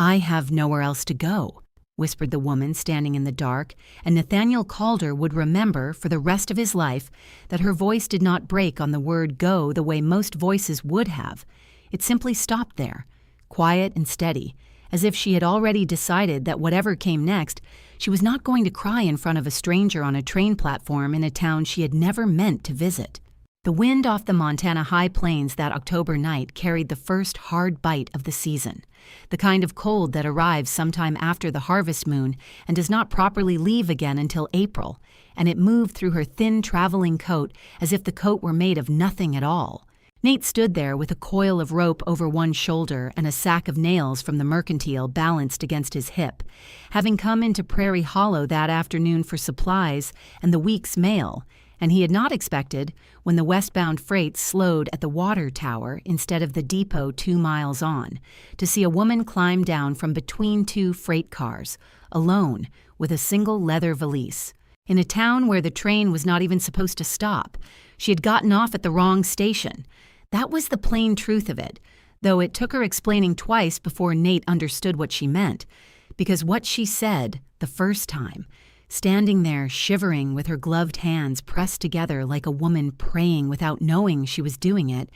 "I have nowhere else to go," whispered the woman standing in the dark, and Nathaniel Calder would remember for the rest of his life that her voice did not break on the word go the way most voices would have. It simply stopped there, quiet and steady, as if she had already decided that whatever came next, she was not going to cry in front of a stranger on a train platform in a town she had never meant to visit. The wind off the Montana high plains that October night carried the first hard bite of the season, the kind of cold that arrives sometime after the harvest moon and does not properly leave again until April, and it moved through her thin traveling coat as if the coat were made of nothing at all. Nate stood there with a coil of rope over one shoulder and a sack of nails from the mercantile balanced against his hip, having come into Prairie Hollow that afternoon for supplies and the week's mail, and he had not expected, when the westbound freight slowed at the water tower instead of the depot 2 miles on, to see a woman climb down from between two freight cars, alone, with a single leather valise. In a town where the train was not even supposed to stop, she had gotten off at the wrong station. That was the plain truth of it, though it took her explaining twice before Nate understood what she meant, because what she said the first time, standing there shivering with her gloved hands pressed together like a woman praying without knowing she was doing it,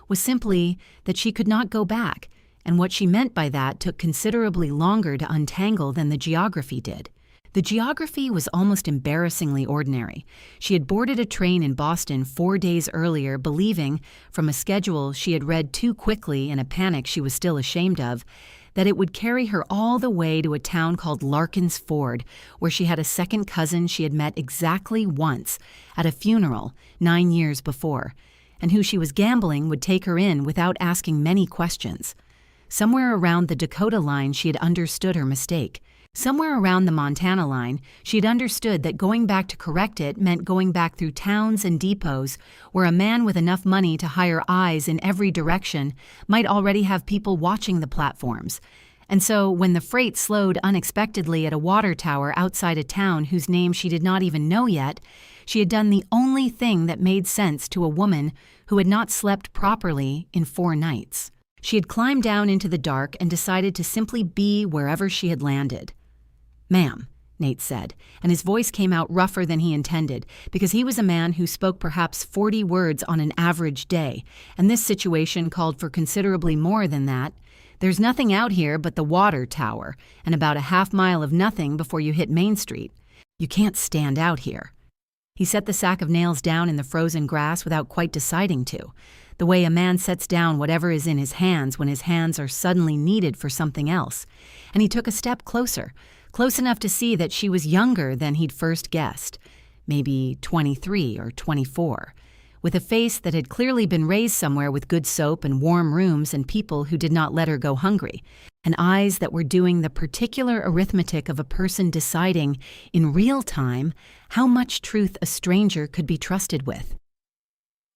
was simply that she could not go back, and what she meant by that took considerably longer to untangle than the geography did. The geography was almost embarrassingly ordinary. She had boarded a train in Boston 4 days earlier, believing, from a schedule she had read too quickly in a panic she was still ashamed of, that it would carry her all the way to a town called Larkin's Ford, where she had a second cousin she had met exactly once, at a funeral 9 years before, and who she was gambling would take her in without asking many questions. Somewhere around the Dakota line she had understood her mistake. Somewhere around the Montana line, she had understood that going back to correct it meant going back through towns and depots where a man with enough money to hire eyes in every direction might already have people watching the platforms. And so, when the freight slowed unexpectedly at a water tower outside a town whose name she did not even know yet, she had done the only thing that made sense to a woman who had not slept properly in 4 nights. She had climbed down into the dark and decided to simply be wherever she had landed. "Ma'am," Nate said, and his voice came out rougher than he intended, because he was a man who spoke perhaps 40 words on an average day, and this situation called for considerably more than that. "There's nothing out here but the water tower, and about a half-mile of nothing before you hit Main Street. You can't stand out here." He set the sack of nails down in the frozen grass without quite deciding to, the way a man sets down whatever is in his hands when his hands are suddenly needed for something else, and he took a step closer, close enough to see that she was younger than he'd first guessed, maybe 23 or 24, with a face that had clearly been raised somewhere with good soap and warm rooms and people who did not let her go hungry, and eyes that were doing the particular arithmetic of a person deciding, in real time, how much truth a stranger could be trusted with.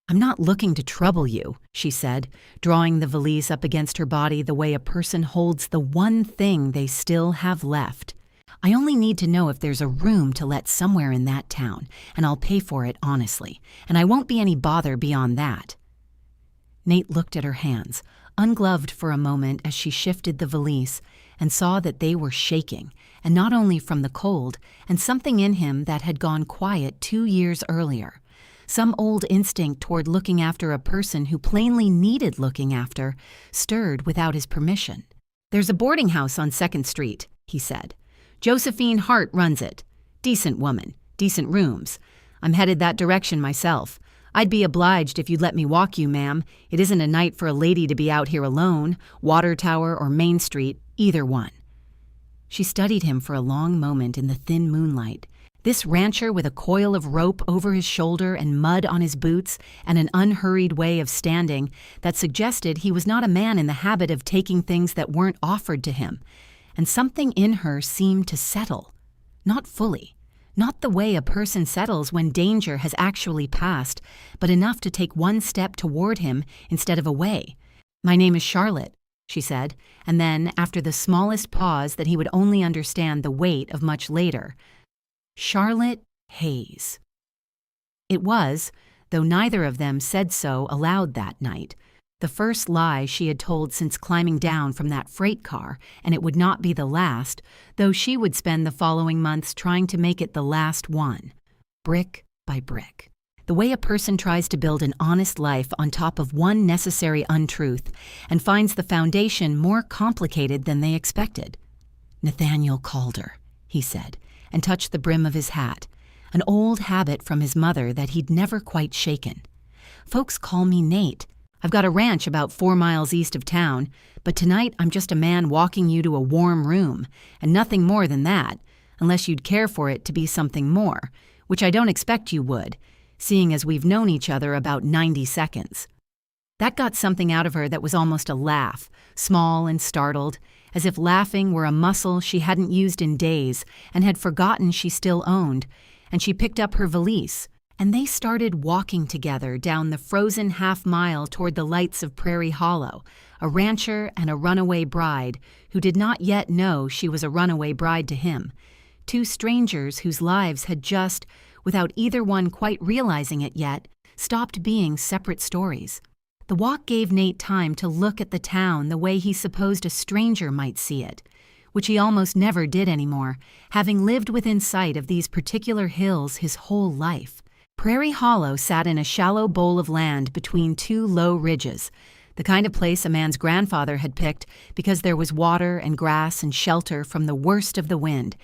"I'm not looking to trouble you," she said, drawing the valise up against her body the way a person holds the one thing they still have left. "I only need to know if there's a room to let somewhere in that town, and I'll pay for it honestly, and I won't be any bother beyond that." Nate looked at her hands, ungloved for a moment as she shifted the valise, and saw that they were shaking, and not only from the cold, and something in him that had gone quiet 2 years earlier. Some old instinct toward looking after a person who plainly needed looking after stirred without his permission. "There's a boarding house on 2nd Street, he said. "Josephine Hart runs it. Decent woman, decent rooms. I'm headed that direction myself. I'd be obliged if you'd let me walk you, ma'am. It isn't a night for a lady to be out here alone, Water Tower or Main Street, either one." She studied him for a long moment in the thin moonlight. This rancher with a coil of rope over his shoulder and mud on his boots and an unhurried way of standing that suggested he was not a man in the habit of taking things that weren't offered to him. And something in her seemed to settle. Not fully. Not the way a person settles when danger has actually passed, but enough to take one step toward him instead of away. "My name is Charlotte," she said, and then, after the smallest pause that he would only understand the weight of much later, "Charlotte Hayes." It was, though neither of them said so aloud that night, The first lie she had told since climbing down from that freight car, and it would not be the last, though she would spend the following months trying to make it the last one, brick by brick. The way a person tries to build an honest life on top of one necessary untruth and finds the foundation more complicated than they expected. "Nathaniel Calder," he said, and touched the brim of his hat, an old habit from his mother that he'd never quite shaken. "Folks call me Nate. I've got a ranch about 4 miles east of town, but tonight I'm just a man walking you to a warm room, and nothing more than that, unless you'd care for it to be something more, which I don't expect you would, seeing as we've known each other about 90 seconds. That got something out of her that was almost a laugh, small and startled, as if laughing were a muscle she hadn't used in days and had forgotten she still owned, and she picked up her valise, and they started walking together down the frozen half-mile toward the lights of Prairie Hollow, a rancher and a runaway bride who did not yet know she was a runaway bride to him, two strangers whose lives had just, without either one quite realizing it yet, stopped being separate stories. The walk gave Nate time to look at the town the way he supposed a stranger might see it, which he almost never did anymore, having lived within sight of these particular hills his whole life. Prairie Hollow sat in a shallow bowl of land between two low ridges, the kind of place a man's grandfather had picked because there was water and grass and shelter from the worst of the wind,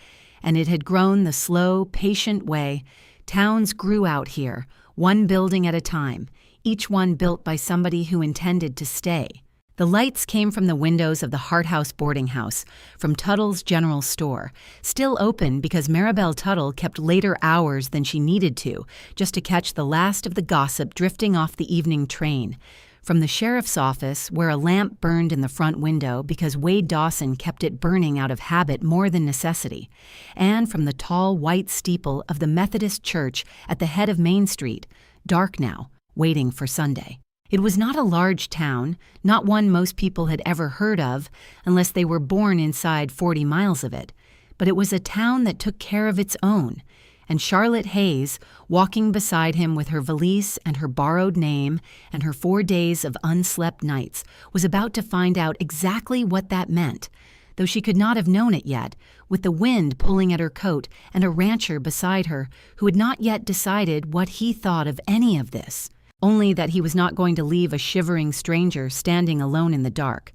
and it had grown the slow, patient way towns grew out here, one building at a time, each one built by somebody who intended to stay. The lights came from the windows of the Hart House boarding house, from Tuttle's general store, still open because Maribel Tuttle kept later hours than she needed to, just to catch the last of the gossip drifting off the evening train, from the sheriff's office, where a lamp burned in the front window because Wade Dawson kept it burning out of habit more than necessity, and from the tall white steeple of the Methodist church at the head of Main Street, dark now, waiting for Sunday. It was not a large town, not one most people had ever heard of, unless they were born inside 40 miles of it, but it was a town that took care of its own, and Charlotte Hayes, walking beside him with her valise and her borrowed name and her 4 days of unslept nights, was about to find out exactly what that meant, though she could not have known it yet, with the wind pulling at her coat and a rancher beside her who had not yet decided what he thought of any of this. Only that he was not going to leave a shivering stranger standing alone in the dark.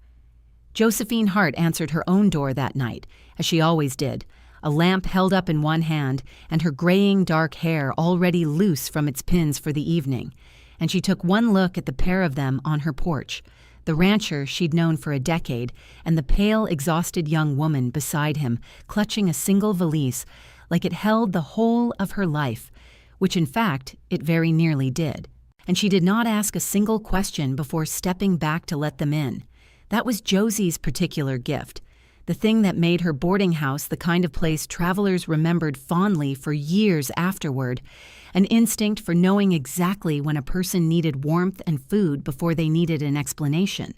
Josephine Hart answered her own door that night, as she always did, a lamp held up in one hand and her graying dark hair already loose from its pins for the evening, and she took one look at the pair of them on her porch, the rancher she'd known for a decade and the pale, exhausted young woman beside him, clutching a single valise like it held the whole of her life, which in fact it very nearly did. And she did not ask a single question before stepping back to let them in. That was Josie's particular gift, the thing that made her boarding house the kind of place travelers remembered fondly for years afterward, an instinct for knowing exactly when a person needed warmth and food before they needed an explanation,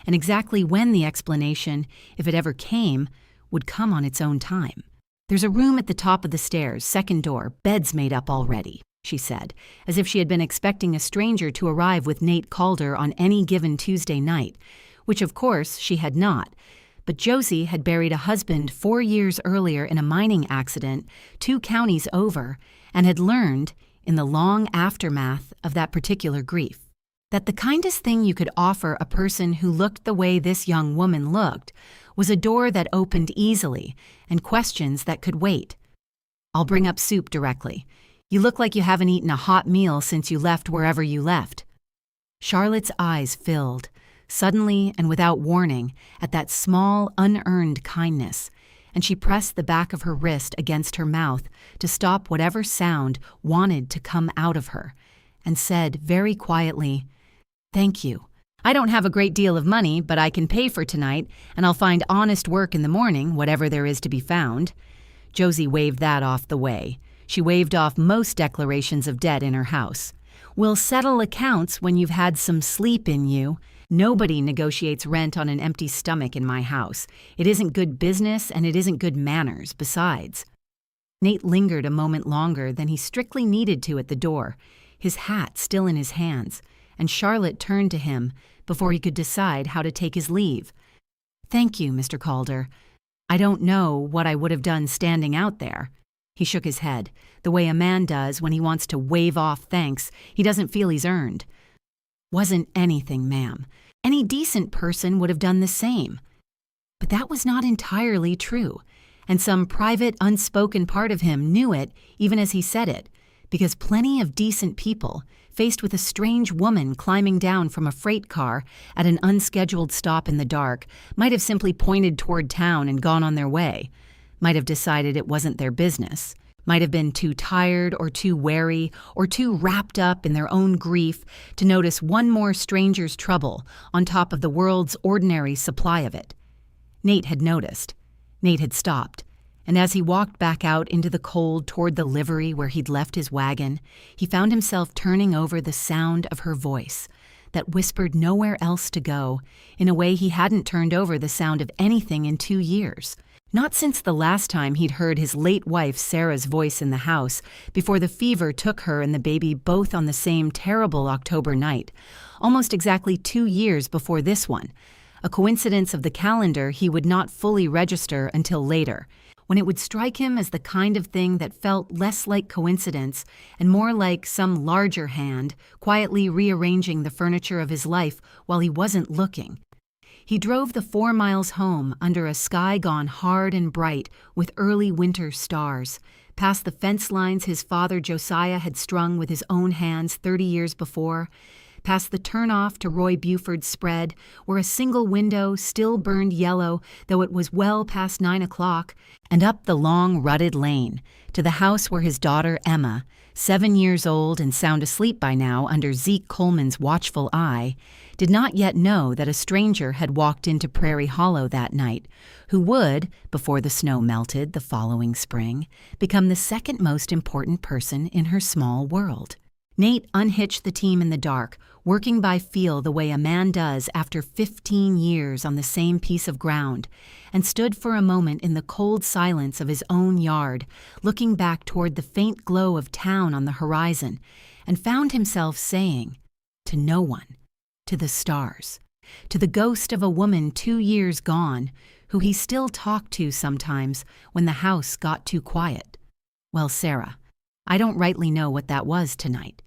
and exactly when the explanation, if it ever came, would come on its own time. "There's a room at the top of the stairs, second door, beds made up already," she said, as if she had been expecting a stranger to arrive with Nate Calder on any given Tuesday night, which of course she had not. But Josie had buried a husband 4 years earlier in a mining accident 2 counties over, and had learned, in the long aftermath of that particular grief, that the kindest thing you could offer a person who looked the way this young woman looked was a door that opened easily and questions that could wait. "I'll bring up soup directly. You look like you haven't eaten a hot meal since you left wherever you left." Charlotte's eyes filled, suddenly and without warning, at that small, unearned kindness, and she pressed the back of her wrist against her mouth to stop whatever sound wanted to come out of her, and said very quietly, "Thank you. I don't have a great deal of money, but I can pay for tonight, and I'll find honest work in the morning, whatever there is to be found." Josie waved that off the way. She waved off most declarations of debt in her house. "We'll settle accounts when you've had some sleep in you. Nobody negotiates rent on an empty stomach in my house. It isn't good business and it isn't good manners, besides." Nate lingered a moment longer than he strictly needed to at the door, his hat still in his hands, and Charlotte turned to him, before he could decide how to take his leave. "Thank you, Mr. Calder. I don't know what I would have done standing out there." He shook his head, the way a man does when he wants to wave off thanks he doesn't feel he's earned. "Wasn't anything, ma'am. Any decent person would have done the same." But that was not entirely true, and some private, unspoken part of him knew it even as he said it, because plenty of decent people, faced with a strange woman climbing down from a freight car at an unscheduled stop in the dark, might have simply pointed toward town and gone on their way, might have decided it wasn't their business, might have been too tired or too wary or too wrapped up in their own grief to notice one more stranger's trouble on top of the world's ordinary supply of it. Nate had noticed. Nate had stopped, and as he walked back out into the cold toward the livery where he'd left his wagon, he found himself turning over the sound of her voice that whispered nowhere else to go in a way he hadn't turned over the sound of anything in 2 years. Not since the last time he'd heard his late wife Sarah's voice in the house before the fever took her and the baby both on the same terrible October night, almost exactly 2 years before this one, a coincidence of the calendar he would not fully register until later, when it would strike him as the kind of thing that felt less like coincidence and more like some larger hand quietly rearranging the furniture of his life while he wasn't looking. He drove the 4 miles home under a sky gone hard and bright with early winter stars, past the fence lines his father Josiah had strung with his own hands 30 years before, past the turnoff to Roy Buford's spread, where a single window still burned yellow though it was well past 9 o'clock, and up the long rutted lane, to the house where his daughter Emma, 7 years old and sound asleep by now under Zeke Coleman's watchful eye, did not yet know that a stranger had walked into Prairie Hollow that night, who would, before the snow melted the following spring, become the second most important person in her small world. Nate unhitched the team in the dark, working by feel the way a man does after 15 years on the same piece of ground, and stood for a moment in the cold silence of his own yard, looking back toward the faint glow of town on the horizon, and found himself saying, to no one, to the stars, to the ghost of a woman 2 years gone, who he still talked to sometimes when the house got too quiet. "Well, Sarah, I don't rightly know what that was tonight."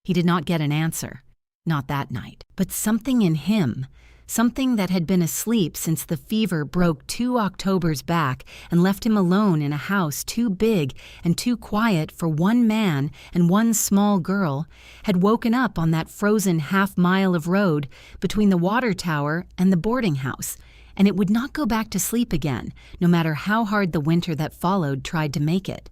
He did not get an answer, not that night, but something in him, something that had been asleep since the fever broke 2 Octobers back and left him alone in a house too big and too quiet for one man and one small girl, had woken up on that frozen half-mile of road between the water tower and the boarding house, and it would not go back to sleep again, no matter how hard the winter that followed tried to make it.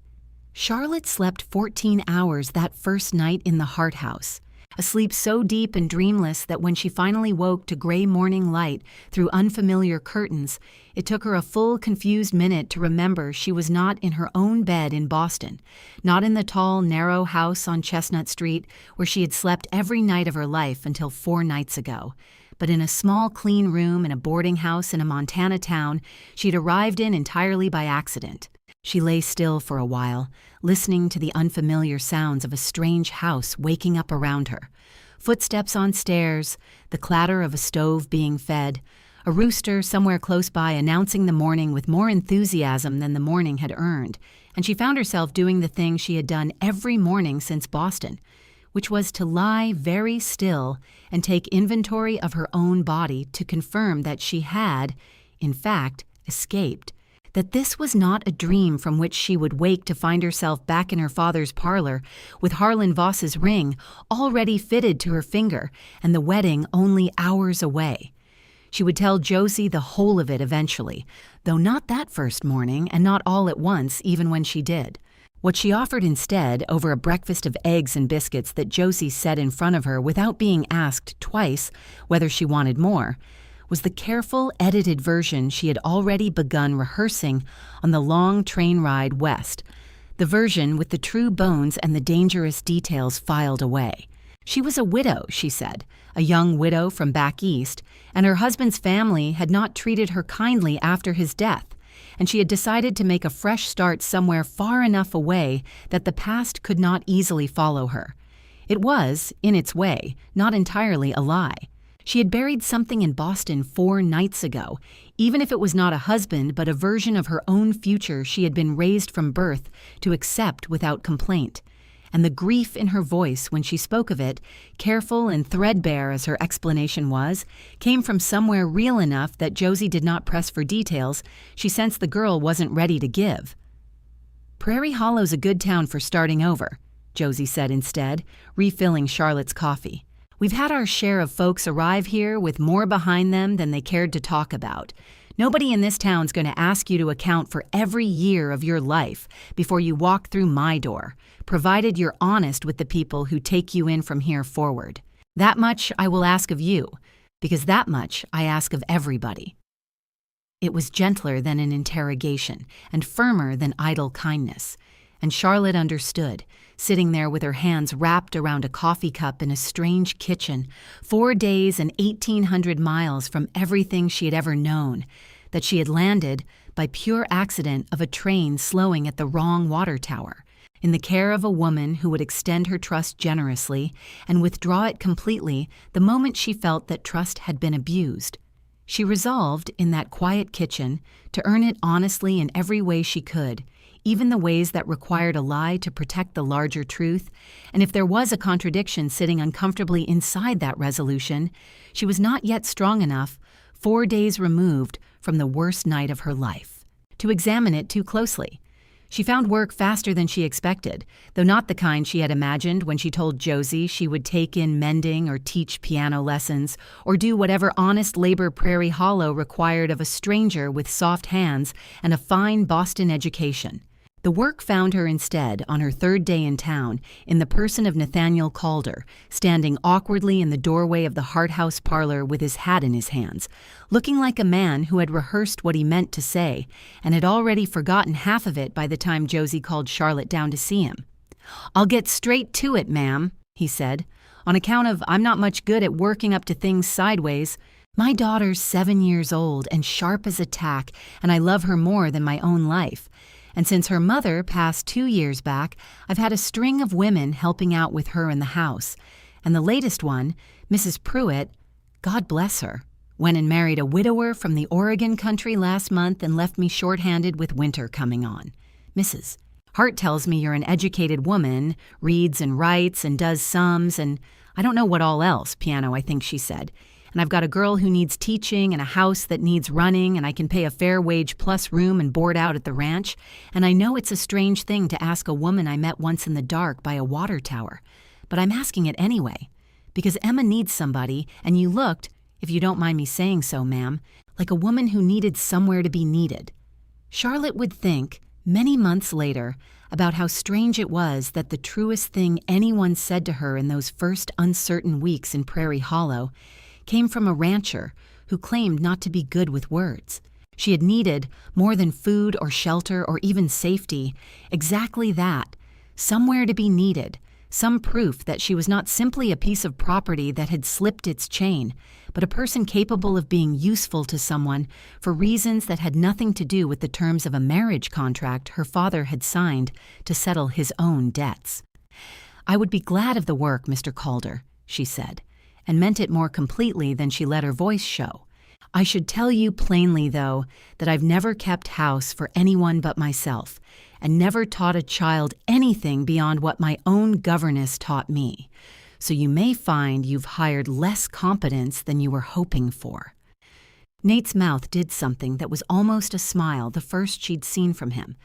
Charlotte slept 14 hours that first night in the Hart House, a sleep so deep and dreamless that when she finally woke to gray morning light through unfamiliar curtains, it took her a full, confused minute to remember she was not in her own bed in Boston, not in the tall, narrow house on Chestnut Street where she had slept every night of her life until 4 nights ago, but in a small, clean room in a boarding house in a Montana town she'd arrived in entirely by accident. She lay still for a while, listening to the unfamiliar sounds of a strange house waking up around her. Footsteps on stairs, the clatter of a stove being fed, a rooster somewhere close by announcing the morning with more enthusiasm than the morning had earned, and she found herself doing the thing she had done every morning since Boston, which was to lie very still and take inventory of her own body to confirm that she had, in fact, escaped. That this was not a dream from which she would wake to find herself back in her father's parlor with Harlan Voss's ring already fitted to her finger and the wedding only hours away. She would tell Josie the whole of it eventually, though not that first morning and not all at once even when she did. What she offered instead, over a breakfast of eggs and biscuits that Josie set in front of her without being asked twice whether she wanted more, was the careful, edited version she had already begun rehearsing on the long train ride west, the version with the true bones and the dangerous details filed away. She was a widow, she said, a young widow from back east, and her husband's family had not treated her kindly after his death, and she had decided to make a fresh start somewhere far enough away that the past could not easily follow her. It was, in its way, not entirely a lie. She had buried something in Boston 4 nights ago, even if it was not a husband but a version of her own future she had been raised from birth to accept without complaint. And the grief in her voice when she spoke of it, careful and threadbare as her explanation was, came from somewhere real enough that Josie did not press for details she sensed the girl wasn't ready to give. "Prairie Hollow's a good town for starting over," Josie said instead, refilling Charlotte's coffee. "We've had our share of folks arrive here with more behind them than they cared to talk about. Nobody in this town's going to ask you to account for every year of your life before you walk through my door, provided you're honest with the people who take you in from here forward. That much I will ask of you, because that much I ask of everybody." It was gentler than an interrogation and firmer than idle kindness, and Charlotte understood, sitting there with her hands wrapped around a coffee cup in a strange kitchen, 4 days and 1,800 miles from everything she had ever known, that she had landed, by pure accident of a train slowing at the wrong water tower, in the care of a woman who would extend her trust generously and withdraw it completely the moment she felt that trust had been abused. She resolved, in that quiet kitchen, to earn it honestly in every way she could, even the ways that required a lie to protect the larger truth, and if there was a contradiction sitting uncomfortably inside that resolution, she was not yet strong enough, 4 days removed from the worst night of her life, to examine it too closely. She found work faster than she expected, though not the kind she had imagined when she told Josie she would take in mending or teach piano lessons or do whatever honest labor Prairie Hollow required of a stranger with soft hands and a fine Boston education. The work found her instead, on her 3rd day in town, in the person of Nathaniel Calder, standing awkwardly in the doorway of the Hart House parlor with his hat in his hands, looking like a man who had rehearsed what he meant to say and had already forgotten half of it by the time Josie called Charlotte down to see him. "I'll get straight to it, ma'am," he said, "on account of I'm not much good at working up to things sideways. My daughter's 7 years old and sharp as a tack, and I love her more than my own life. And since her mother passed 2 years back, I've had a string of women helping out with her in the house. And the latest one, Mrs. Pruitt, God bless her, went and married a widower from the Oregon country last month and left me short-handed with winter coming on. Mrs. Hart tells me you're an educated woman, reads and writes and does sums and I don't know what all else, piano I think she said. And I've got a girl who needs teaching and a house that needs running and I can pay a fair wage plus room and board out at the ranch. And I know it's a strange thing to ask a woman I met once in the dark by a water tower. But I'm asking it anyway. Because Emma needs somebody and you looked, if you don't mind me saying so, ma'am, like a woman who needed somewhere to be needed." Charlotte would think, many months later, about how strange it was that the truest thing anyone said to her in those first uncertain weeks in Prairie Hollow came from a rancher who claimed not to be good with words. She had needed, more than food or shelter or even safety, exactly that, somewhere to be needed, some proof that she was not simply a piece of property that had slipped its chain, but a person capable of being useful to someone for reasons that had nothing to do with the terms of a marriage contract her father had signed to settle his own debts. "I would be glad of the work, Mr. Calder," she said, and meant it more completely than she let her voice show. "I should tell you plainly, though, that I've never kept house for anyone but myself, and never taught a child anything beyond what my own governess taught me. So you may find you've hired less competence than you were hoping for." Nate's mouth did something that was almost a smile, the first she'd seen from him.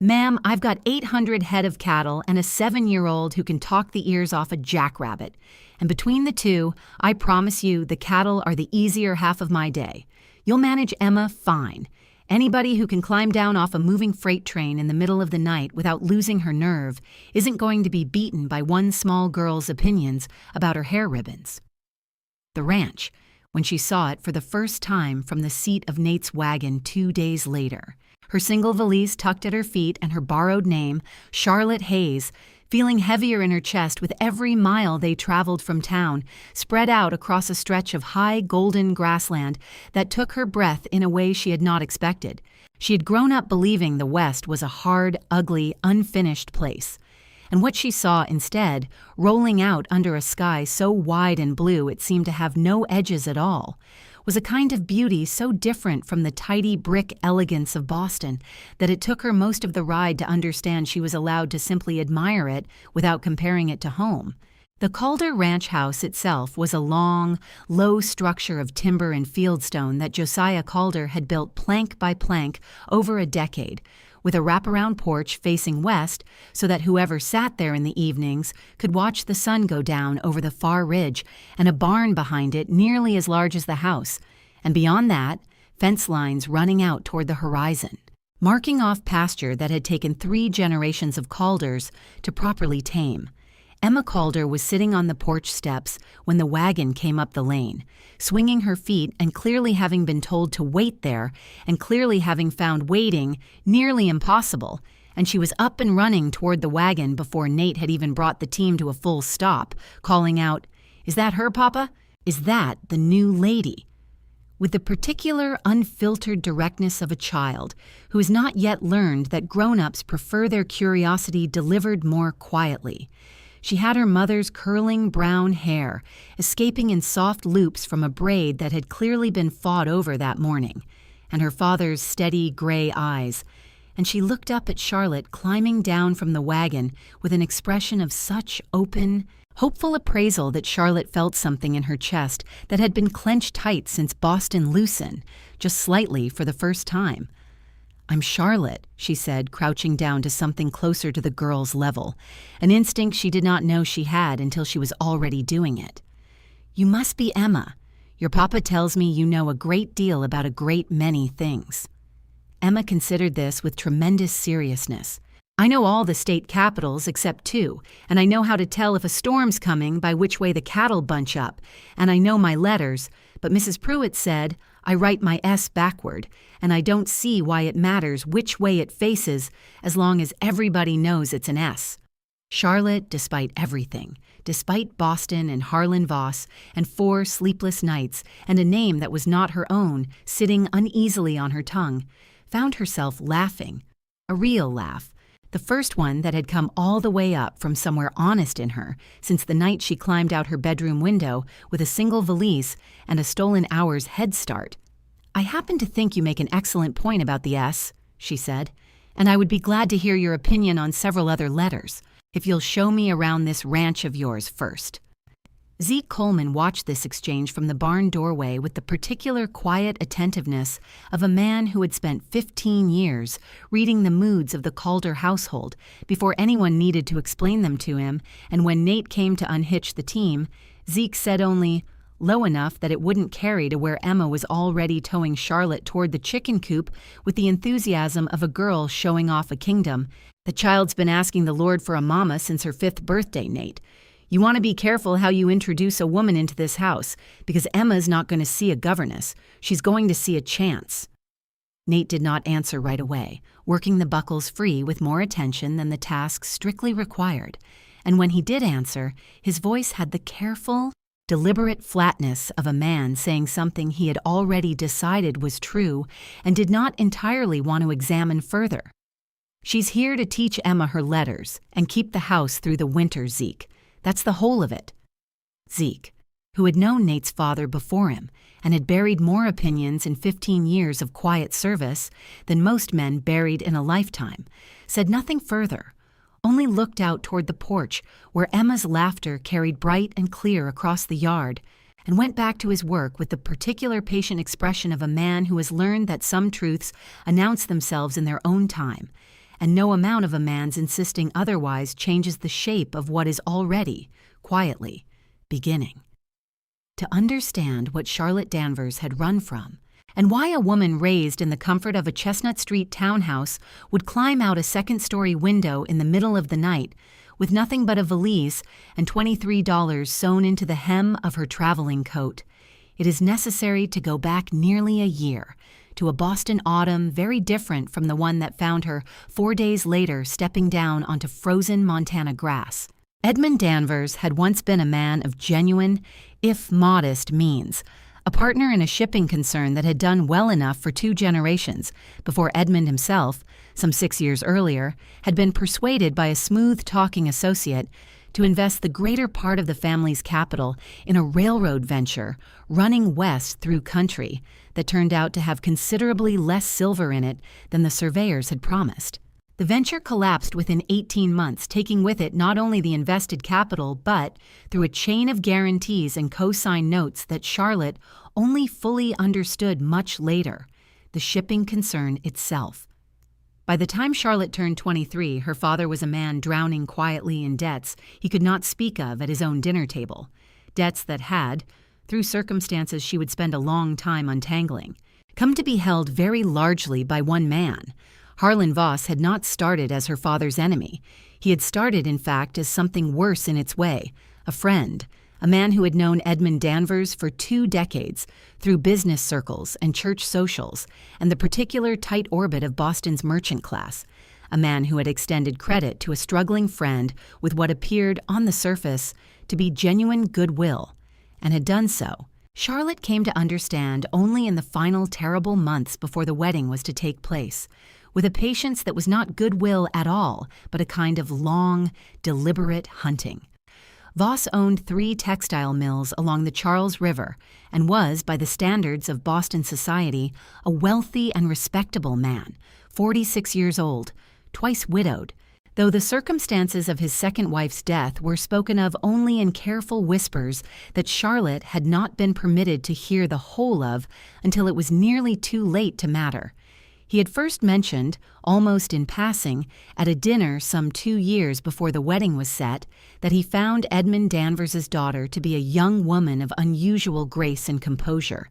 "Ma'am, I've got 800 head of cattle and a 7-year-old who can talk the ears off a jackrabbit. And between the two, I promise you the cattle are the easier half of my day. You'll manage Emma fine. Anybody who can climb down off a moving freight train in the middle of the night without losing her nerve isn't going to be beaten by one small girl's opinions about her hair ribbons." The ranch, when she saw it for the first time from the seat of Nate's wagon 2 days later, her single valise tucked at her feet and her borrowed name, Charlotte Hayes, feeling heavier in her chest with every mile they traveled from town, spread out across a stretch of high golden grassland that took her breath in a way she had not expected. She had grown up believing the West was a hard, ugly, unfinished place. And what she saw instead, rolling out under a sky so wide and blue it seemed to have no edges at all, was a kind of beauty so different from the tidy brick elegance of Boston that it took her most of the ride to understand she was allowed to simply admire it without comparing it to home. The Calder Ranch house itself was a long, low structure of timber and fieldstone that Josiah Calder had built plank by plank over a decade, with a wraparound porch facing west so that whoever sat there in the evenings could watch the sun go down over the far ridge, and a barn behind it nearly as large as the house, and beyond that, fence lines running out toward the horizon, marking off pasture that had taken 3 generations of Calders to properly tame. Emma Calder was sitting on the porch steps when the wagon came up the lane, swinging her feet and clearly having been told to wait there, and clearly having found waiting nearly impossible, and she was up and running toward the wagon before Nate had even brought the team to a full stop, calling out, "Is that her, Papa? Is that the new lady?" With the particular unfiltered directness of a child who has not yet learned that grown-ups prefer their curiosity delivered more quietly. She had her mother's curling brown hair escaping in soft loops from a braid that had clearly been fought over that morning, and her father's steady gray eyes, and she looked up at Charlotte climbing down from the wagon with an expression of such open, hopeful appraisal that Charlotte felt something in her chest that had been clenched tight since Boston loosen, just slightly for the first time. "I'm Charlotte," she said, crouching down to something closer to the girl's level, an instinct she did not know she had until she was already doing it. "You must be Emma. Your papa tells me you know a great deal about a great many things." Emma considered this with tremendous seriousness. "I know all the state capitals except 2, and I know how to tell if a storm's coming by which way the cattle bunch up, and I know my letters, but Mrs. Pruitt said I write my S backward, and I don't see why it matters which way it faces as long as everybody knows it's an S." Charlotte, despite everything, despite Boston and Harlan Voss and 4 sleepless nights and a name that was not her own sitting uneasily on her tongue, found herself laughing, a real laugh, the first one that had come all the way up from somewhere honest in her since the night she climbed out her bedroom window with a single valise and a stolen hour's head start. "I happen to think you make an excellent point about the S," she said, "and I would be glad to hear your opinion on several other letters, if you'll show me around this ranch of yours first." Zeke Coleman watched this exchange from the barn doorway with the particular quiet attentiveness of a man who had spent 15 years reading the moods of the Calder household before anyone needed to explain them to him, and when Nate came to unhitch the team, Zeke said only, low enough that it wouldn't carry to where Emma was already towing Charlotte toward the chicken coop with the enthusiasm of a girl showing off a kingdom, "The child's been asking the Lord for a mama since her 5th birthday, Nate. You want to be careful how you introduce a woman into this house, because Emma's not going to see a governess. She's going to see a chance." Nate did not answer right away, working the buckles free with more attention than the task strictly required. And when he did answer, his voice had the careful, deliberate flatness of a man saying something he had already decided was true and did not entirely want to examine further. "She's here to teach Emma her letters and keep the house through the winter, Zeke. That's the whole of it." Zeke, who had known Nate's father before him and had buried more opinions in 15 years of quiet service than most men buried in a lifetime, said nothing further, only looked out toward the porch where Emma's laughter carried bright and clear across the yard, and went back to his work with the particular patient expression of a man who has learned that some truths announce themselves in their own time, and no amount of a man's insisting otherwise changes the shape of what is already, quietly, beginning. To understand what Charlotte Danvers had run from, and why a woman raised in the comfort of a Chestnut Street townhouse would climb out a second-story window in the middle of the night with nothing but a valise and $23 sewn into the hem of her traveling coat, it is necessary to go back nearly a year, to a Boston autumn very different from the one that found her 4 days later stepping down onto frozen Montana grass. Edmund Danvers had once been a man of genuine, if modest, means, a partner in a shipping concern that had done well enough for 2 generations before Edmund himself, some 6 years earlier, had been persuaded by a smooth-talking associate to invest the greater part of the family's capital in a railroad venture running west through country that turned out to have considerably less silver in it than the surveyors had promised. The venture collapsed within 18 months, taking with it not only the invested capital, but, through a chain of guarantees and co-signed notes that Charlotte only fully understood much later, the shipping concern itself. By the time Charlotte turned 23, her father was a man drowning quietly in debts he could not speak of at his own dinner table, debts that had, through circumstances she would spend a long time untangling, come to be held very largely by one man. Harlan Voss had not started as her father's enemy. He had started, in fact, as something worse in its way, a friend, a man who had known Edmund Danvers for 2 decades through business circles and church socials and the particular tight orbit of Boston's merchant class, a man who had extended credit to a struggling friend with what appeared, on the surface, to be genuine goodwill, and had done so. Charlotte came to understand only in the final terrible months before the wedding was to take place, with a patience that was not goodwill at all, but a kind of long, deliberate hunting. Voss owned 3 textile mills along the Charles River and was, by the standards of Boston society, a wealthy and respectable man, 46 years old, twice widowed, though the circumstances of his second wife's death were spoken of only in careful whispers that Charlotte had not been permitted to hear the whole of until it was nearly too late to matter. He had first mentioned, almost in passing, at a dinner some 2 years before the wedding was set, that he found Edmund Danvers's daughter to be a young woman of unusual grace and composure,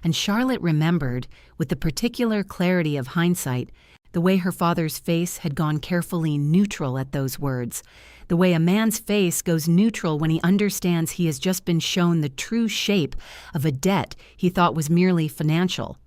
and Charlotte remembered, with the particular clarity of hindsight, the way her father's face had gone carefully neutral at those words, the way a man's face goes neutral when he understands he has just been shown the true shape of a debt he thought was merely financial.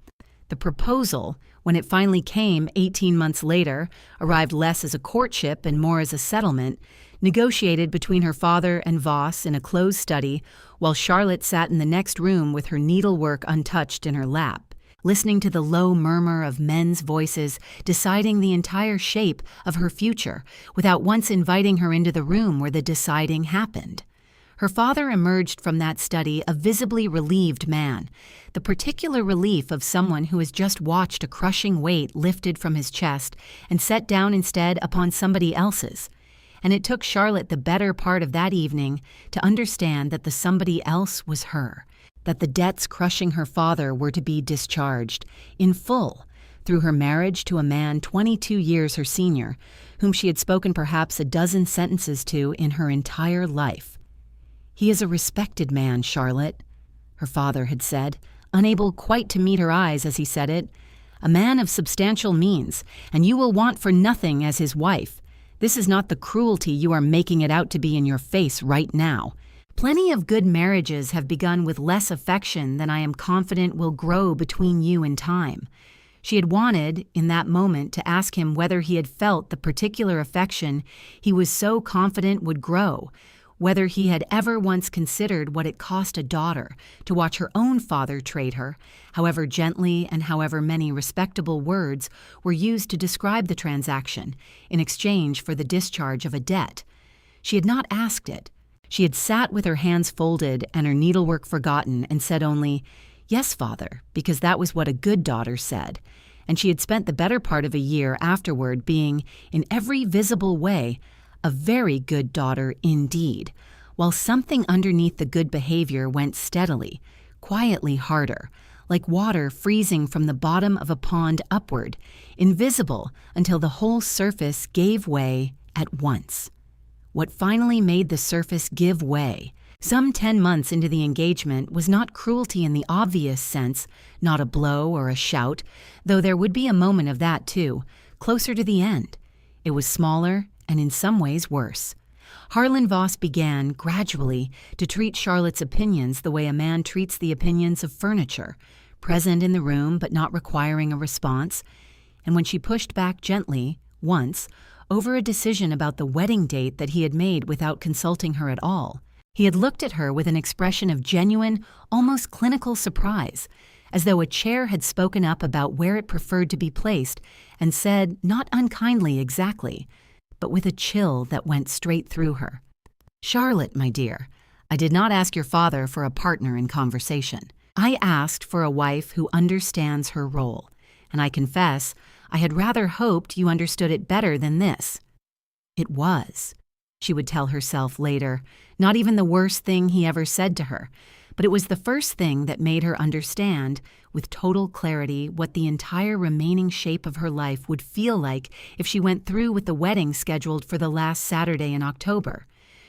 The proposal, when it finally came 18 months later, arrived less as a courtship and more as a settlement, negotiated between her father and Voss in a closed study, while Charlotte sat in the next room with her needlework untouched in her lap, listening to the low murmur of men's voices deciding the entire shape of her future without once inviting her into the room where the deciding happened. Her father emerged from that study a visibly relieved man, the particular relief of someone who has just watched a crushing weight lifted from his chest and set down instead upon somebody else's. And it took Charlotte the better part of that evening to understand that the somebody else was her, that the debts crushing her father were to be discharged, in full, through her marriage to a man 22 years her senior, whom she had spoken perhaps a dozen sentences to in her entire life. "He is a respected man, Charlotte," her father had said, unable quite to meet her eyes as he said it. "A man of substantial means, and you will want for nothing as his wife. This is not the cruelty you are making it out to be in your face right now. Plenty of good marriages have begun with less affection than I am confident will grow between you in time." She had wanted, in that moment, to ask him whether he had felt the particular affection he was so confident would grow, whether he had ever once considered what it cost a daughter to watch her own father trade her, however gently and however many respectable words were used to describe the transaction, in exchange for the discharge of a debt. She had not asked it. She had sat with her hands folded and her needlework forgotten and said only, "Yes, father," because that was what a good daughter said, and she had spent the better part of a year afterward being, in every visible way, a very good daughter indeed, while something underneath the good behavior went steadily, quietly harder, like water freezing from the bottom of a pond upward, invisible until the whole surface gave way at once. What finally made the surface give way, some 10 months into the engagement, was not cruelty in the obvious sense, not a blow or a shout, though there would be a moment of that too, closer to the end. It was smaller and in some ways worse. Harlan Voss began, gradually, to treat Charlotte's opinions the way a man treats the opinions of furniture, present in the room but not requiring a response, and when she pushed back gently, once, over a decision about the wedding date that he had made without consulting her at all, He had looked at her with an expression of genuine, almost clinical surprise, as though a chair had spoken up about where it preferred to be placed and said, not unkindly exactly, but with a chill that went straight through her, "Charlotte, my dear, I did not ask your father for a partner in conversation. I asked for a wife who understands her role, and I confess I had rather hoped you understood it better than this." It was, she would tell herself later, not even the worst thing he ever said to her, but it was the first thing that made her understand with total clarity what the entire remaining shape of her life would feel like if she went through with the wedding scheduled for the last Saturday in October.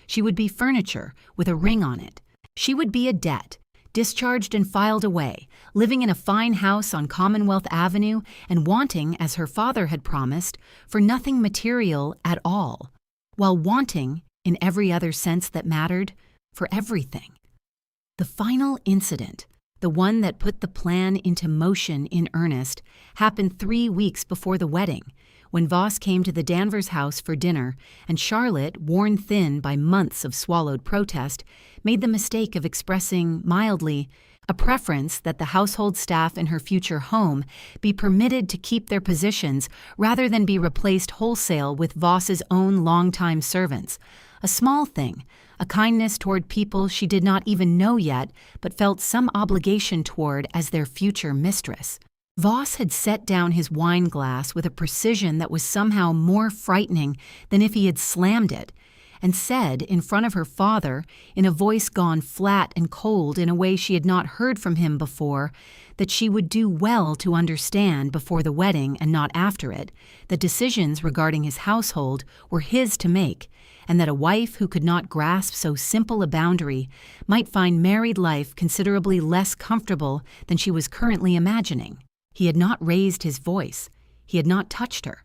She would be furniture with a ring on it. She would be a debt, discharged and filed away, living in a fine house on Commonwealth Avenue and wanting, as her father had promised, for nothing material at all, while wanting, in every other sense that mattered, for everything. The final incident, the one that put the plan into motion in earnest, happened 3 weeks before the wedding, when Voss came to the Danvers house for dinner, and Charlotte, worn thin by months of swallowed protest, made the mistake of expressing, mildly, a preference that the household staff in her future home be permitted to keep their positions rather than be replaced wholesale with Voss's own longtime servants. A small thing, a kindness toward people she did not even know yet but felt some obligation toward as their future mistress. Voss had set down his wine glass with a precision that was somehow more frightening than if he had slammed it, and said in front of her father, in a voice gone flat and cold in a way she had not heard from him before, that she would do well to understand before the wedding and not after it, that decisions regarding his household were his to make, and that a wife who could not grasp so simple a boundary might find married life considerably less comfortable than she was currently imagining. He had not raised his voice. He had not touched her.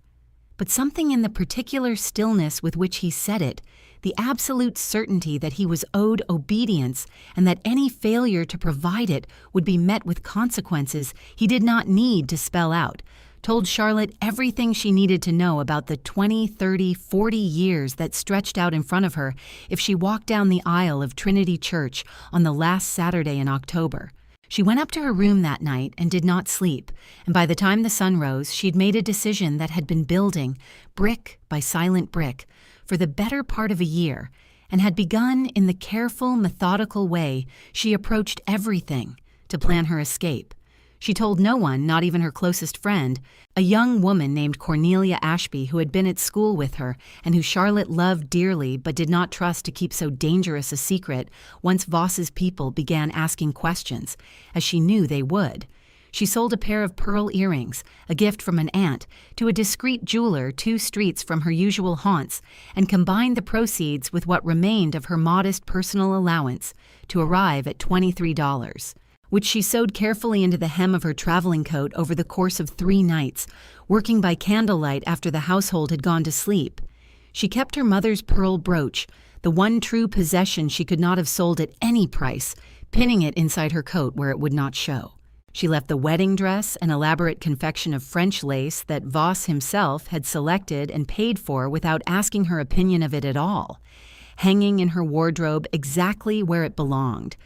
But something in the particular stillness with which he said it, the absolute certainty that he was owed obedience and that any failure to provide it would be met with consequences he did not need to spell out, told Charlotte everything she needed to know about the 20, 30, 40 years that stretched out in front of her if she walked down the aisle of Trinity Church on the last Saturday in October. She went up to her room that night and did not sleep, and by the time the sun rose, she had made a decision that had been building, brick by silent brick, for the better part of a year, and had begun in the careful, methodical way she approached everything to plan her escape. She told no one, not even her closest friend, a young woman named Cornelia Ashby who had been at school with her and who Charlotte loved dearly but did not trust to keep so dangerous a secret once Voss's people began asking questions, as she knew they would. She sold a pair of pearl earrings, a gift from an aunt, to a discreet jeweler 2 streets from her usual haunts, and combined the proceeds with what remained of her modest personal allowance to arrive at $23. Which she sewed carefully into the hem of her traveling coat over the course of 3 nights, working by candlelight after the household had gone to sleep. She kept her mother's pearl brooch, the one true possession she could not have sold at any price, pinning it inside her coat where it would not show. She left the wedding dress, an elaborate confection of French lace that Voss himself had selected and paid for without asking her opinion of it at all, hanging in her wardrobe exactly where it belonged.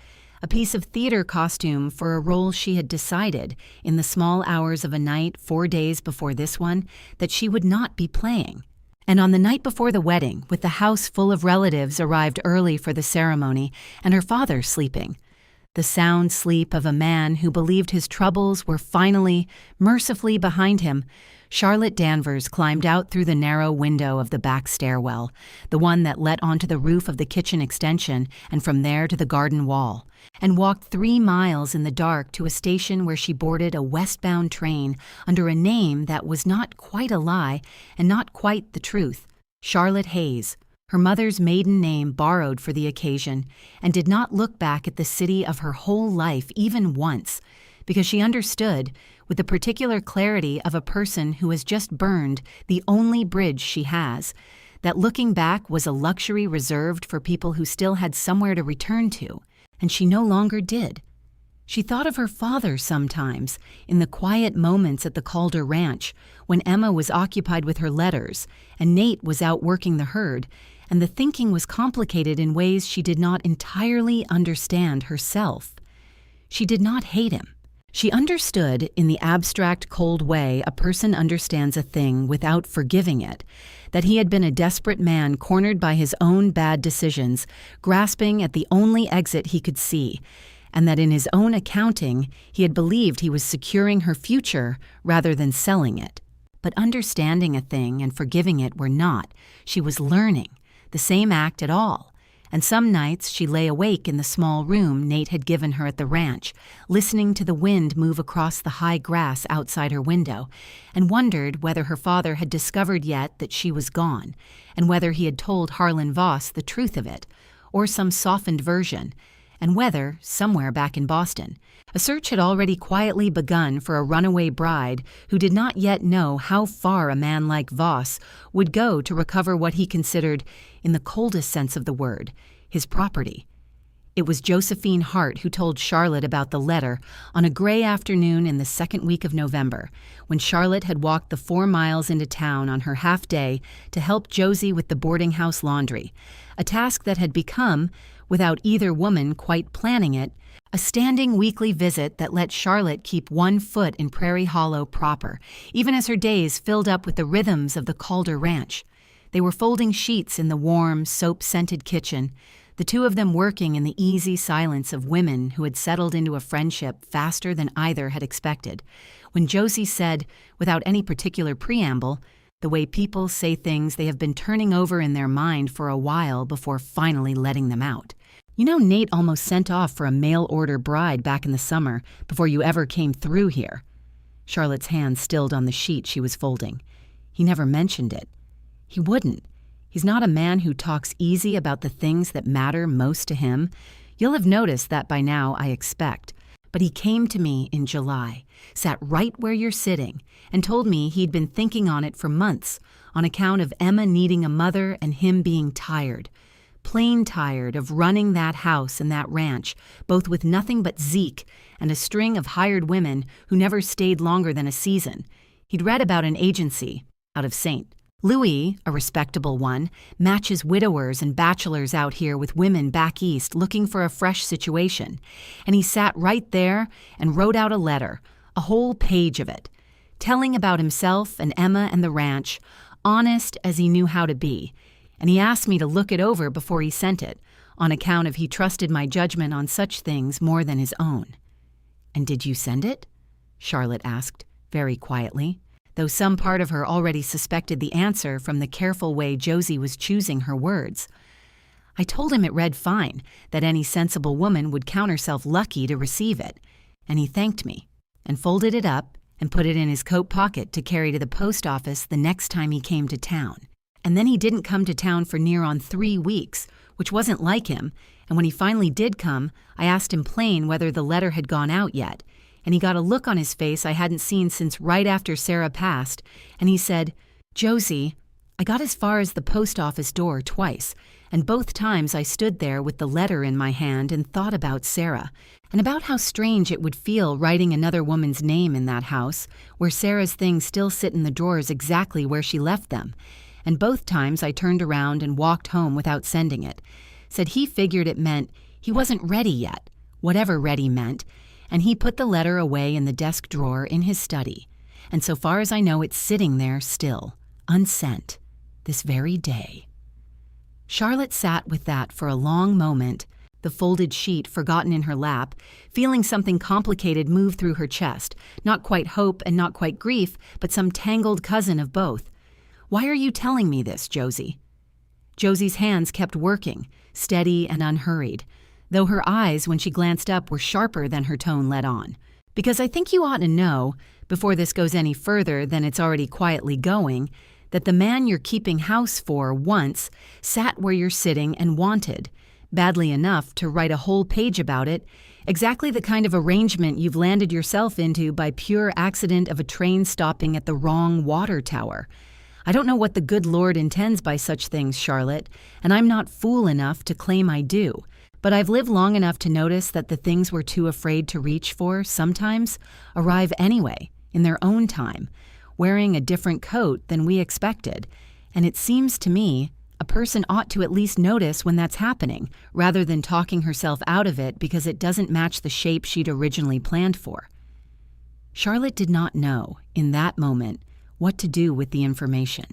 A piece of theater costume for a role she had decided, in the small hours of a night 4 days before this one, that she would not be playing. And on the night before the wedding, with the house full of relatives arrived early for the ceremony, and her father sleeping, the sound sleep of a man who believed his troubles were finally, mercifully behind him, Charlotte Danvers climbed out through the narrow window of the back stairwell, the one that let onto the roof of the kitchen extension and from there to the garden wall, and walked 3 miles in the dark to a station where she boarded a westbound train under a name that was not quite a lie and not quite the truth, Charlotte Hayes, her mother's maiden name borrowed for the occasion, and did not look back at the city of her whole life even once, because she understood, with the particular clarity of a person who has just burned the only bridge she has, that looking back was a luxury reserved for people who still had somewhere to return to, and she no longer did. She thought of her father sometimes, in the quiet moments at the Calder ranch, when Emma was occupied with her letters, and Nate was out working the herd, and the thinking was complicated in ways she did not entirely understand herself. She did not hate him. She understood, in the abstract, cold way a person understands a thing without forgiving it, that he had been a desperate man cornered by his own bad decisions, grasping at the only exit he could see, and that in his own accounting he had believed he was securing her future rather than selling it. But understanding a thing and forgiving it were not. She was learning the same act at all. And some nights she lay awake in the small room Nate had given her at the ranch, listening to the wind move across the high grass outside her window, and wondered whether her father had discovered yet that she was gone, and whether he had told Harlan Voss the truth of it, or some softened version, and whether, somewhere back in Boston, a search had already quietly begun for a runaway bride who did not yet know how far a man like Voss would go to recover what he considered, in the coldest sense of the word, his property. It was Josephine Hart who told Charlotte about the letter on a gray afternoon in the second week of November, when Charlotte had walked the 4 miles into town on her half-day to help Josie with the boarding house laundry, a task that had become, without either woman quite planning it, a standing weekly visit that let Charlotte keep one foot in Prairie Hollow proper, even as her days filled up with the rhythms of the Calder ranch. They were folding sheets in the warm, soap-scented kitchen, the two of them working in the easy silence of women who had settled into a friendship faster than either had expected, when Josie said, without any particular preamble, the way people say things they have been turning over in their mind for a while before finally letting them out. "You know, Nate almost sent off for a mail-order bride back in the summer before you ever came through here." Charlotte's hand stilled on the sheet she was folding. "He never mentioned it. He wouldn't. He's not a man who talks easy about the things that matter most to him. You'll have noticed that by now, I expect. But he came to me in July, sat right where you're sitting, and told me he'd been thinking on it for months, on account of Emma needing a mother and him being tired. Plain tired of running that house and that ranch, both with nothing but Zeke and a string of hired women who never stayed longer than a season. He'd read about an agency out of St. Louis, a respectable one, matches widowers and bachelors out here with women back east looking for a fresh situation. And he sat right there and wrote out a letter, a whole page of it, telling about himself and Emma and the ranch, honest as he knew how to be. And he asked me to look it over before he sent it, on account of he trusted my judgment on such things more than his own." "And did you send it?" Charlotte asked, very quietly, though some part of her already suspected the answer from the careful way Josie was choosing her words. "I told him it read fine, that any sensible woman would count herself lucky to receive it, and he thanked me, and folded it up and put it in his coat pocket to carry to the post office the next time he came to town. And then he didn't come to town for near on 3 weeks, which wasn't like him, and when he finally did come, I asked him plain whether the letter had gone out yet, and he got a look on his face I hadn't seen since right after Sarah passed, and he said, 'Josie, I got as far as the post office door twice, and both times I stood there with the letter in my hand and thought about Sarah, and about how strange it would feel writing another woman's name in that house, where Sarah's things still sit in the drawers exactly where she left them. And both times I turned around and walked home without sending it. Said he figured it meant he wasn't ready yet, whatever ready meant, and he put the letter away in the desk drawer in his study. And so far as I know, it's sitting there still, unsent, this very day." Charlotte sat with that for a long moment, the folded sheet forgotten in her lap, feeling something complicated move through her chest, not quite hope and not quite grief, but some tangled cousin of both. "Why are you telling me this, Josie?" Josie's hands kept working, steady and unhurried, though her eyes, when she glanced up, were sharper than her tone let on. "Because I think you ought to know, before this goes any further than it's already quietly going, that the man you're keeping house for once sat where you're sitting and wanted, badly enough to write a whole page about it, exactly the kind of arrangement you've landed yourself into by pure accident of a train stopping at the wrong water tower. I don't know what the good Lord intends by such things, Charlotte, and I'm not fool enough to claim I do, but I've lived long enough to notice that the things we're too afraid to reach for sometimes arrive anyway, in their own time, wearing a different coat than we expected, and it seems to me A person ought to at least notice when that's happening, rather than talking herself out of it because it doesn't match the shape she'd originally planned for. Charlotte did not know, in that moment, what to do with the information,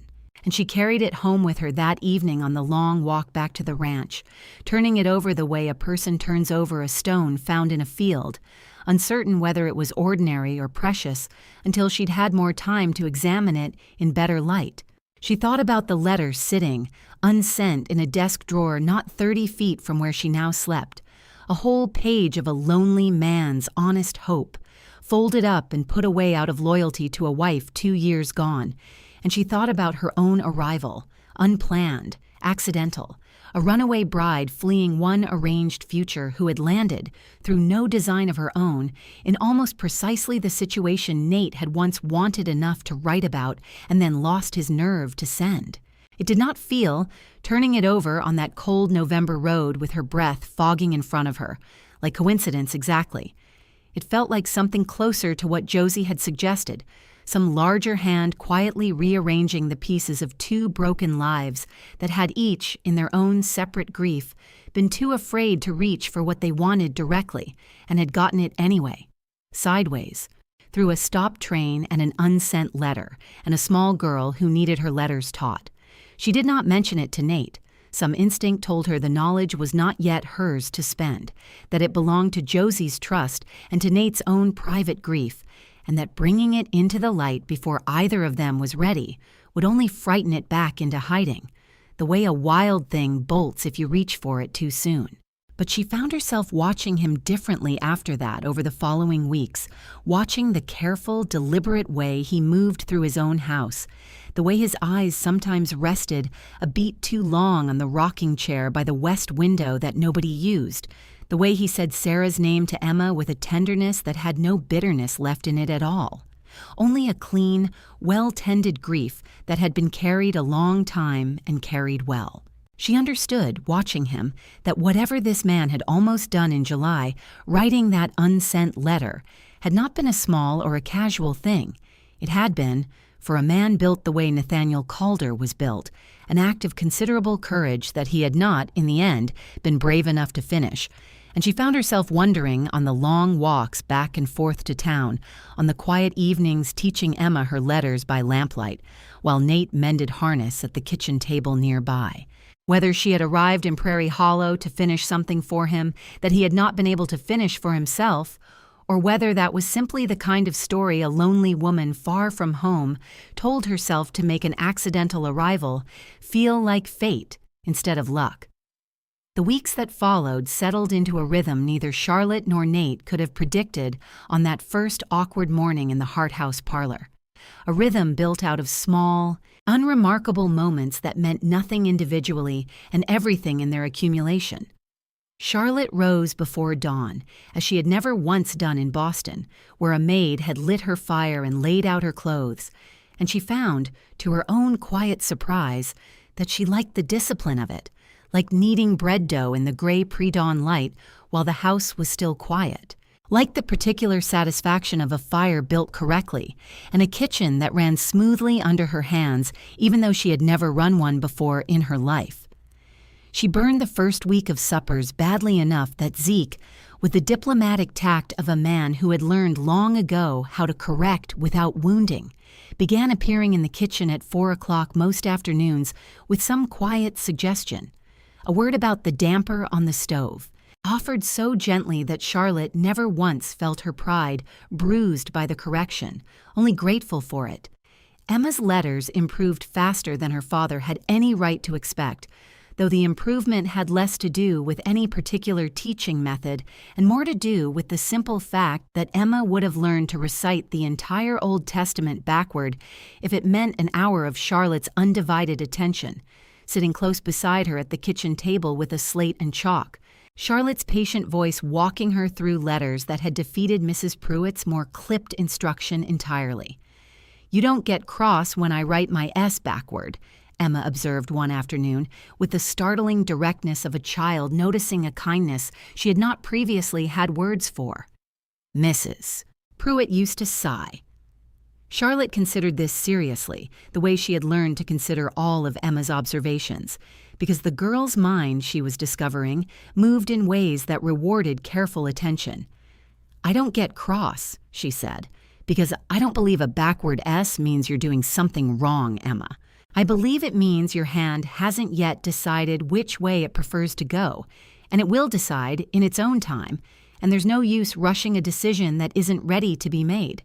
and she carried it home with her that evening on the long walk back to the ranch, turning it over the way a person turns over a stone found in a field, uncertain whether it was ordinary or precious until she'd had more time to examine it in better light. She thought about the letter sitting, unsent, in a desk drawer not 30 feet from where she now slept, a whole page of a lonely man's honest hope, folded up and put away out of loyalty to a wife 2 years gone, and she thought about her own arrival, unplanned, accidental, a runaway bride fleeing one arranged future who had landed, through no design of her own, in almost precisely the situation Nate had once wanted enough to write about and then lost his nerve to send. It did not feel, turning it over on that cold November road with her breath fogging in front of her, like coincidence exactly. It felt like something closer to what Josie had suggested, some larger hand quietly rearranging the pieces of 2 broken lives that had each, in their own separate grief, been too afraid to reach for what they wanted directly and had gotten it anyway, sideways, through a stopped train and an unsent letter and a small girl who needed her letters taught. She did not mention it to Nate. Some instinct told her the knowledge was not yet hers to spend, that it belonged to Josie's trust and to Nate's own private grief, and that bringing it into the light before either of them was ready would only frighten it back into hiding, the way a wild thing bolts if you reach for it too soon. But she found herself watching him differently after that over the following weeks, watching the careful, deliberate way he moved through his own house, the way his eyes sometimes rested a beat too long on the rocking chair by the west window that nobody used, the way he said Sarah's name to Emma with a tenderness that had no bitterness left in it at all. Only a clean, well-tended grief that had been carried a long time and carried well. She understood, watching him, that whatever this man had almost done in July, writing that unsent letter, had not been a small or a casual thing. It had been, for a man built the way Nathaniel Calder was built, an act of considerable courage that he had not, in the end, been brave enough to finish, and she found herself wondering on the long walks back and forth to town, on the quiet evenings teaching Emma her letters by lamplight, while Nate mended harness at the kitchen table nearby, whether she had arrived in Prairie Hollow to finish something for him that he had not been able to finish for himself, or whether that was simply the kind of story a lonely woman far from home told herself to make an accidental arrival feel like fate instead of luck. The weeks that followed settled into a rhythm neither Charlotte nor Nate could have predicted on that first awkward morning in the Hart House parlor. A rhythm built out of small, unremarkable moments that meant nothing individually and everything in their accumulation. Charlotte rose before dawn, as she had never once done in Boston, where a maid had lit her fire and laid out her clothes, and she found, to her own quiet surprise, that she liked the discipline of it, like kneading bread dough in the gray pre-dawn light while the house was still quiet, like the particular satisfaction of a fire built correctly and a kitchen that ran smoothly under her hands even though she had never run one before in her life. She burned the first week of suppers badly enough that Zeke, with the diplomatic tact of a man who had learned long ago how to correct without wounding, began appearing in the kitchen at 4 o'clock most afternoons with some quiet suggestion. A word about the damper on the stove, offered so gently that Charlotte never once felt her pride bruised by the correction, only grateful for it. Emma's letters improved faster than her father had any right to expect, though the improvement had less to do with any particular teaching method and more to do with the simple fact that Emma would have learned to recite the entire Old Testament backward if it meant an hour of Charlotte's undivided attention, sitting close beside her at the kitchen table with a slate and chalk, Charlotte's patient voice walking her through letters that had defeated Mrs. Pruitt's more clipped instruction entirely. "You don't get cross when I write my S backward," Emma observed one afternoon, with the startling directness of a child noticing a kindness she had not previously had words for. "Mrs. Pruitt used to sigh." Charlotte considered this seriously, the way she had learned to consider all of Emma's observations, because the girl's mind, she was discovering, moved in ways that rewarded careful attention. "I don't get cross," she said, "because I don't believe a backward S means you're doing something wrong, Emma. I believe it means your hand hasn't yet decided which way it prefers to go, and it will decide in its own time, and there's no use rushing a decision that isn't ready to be made."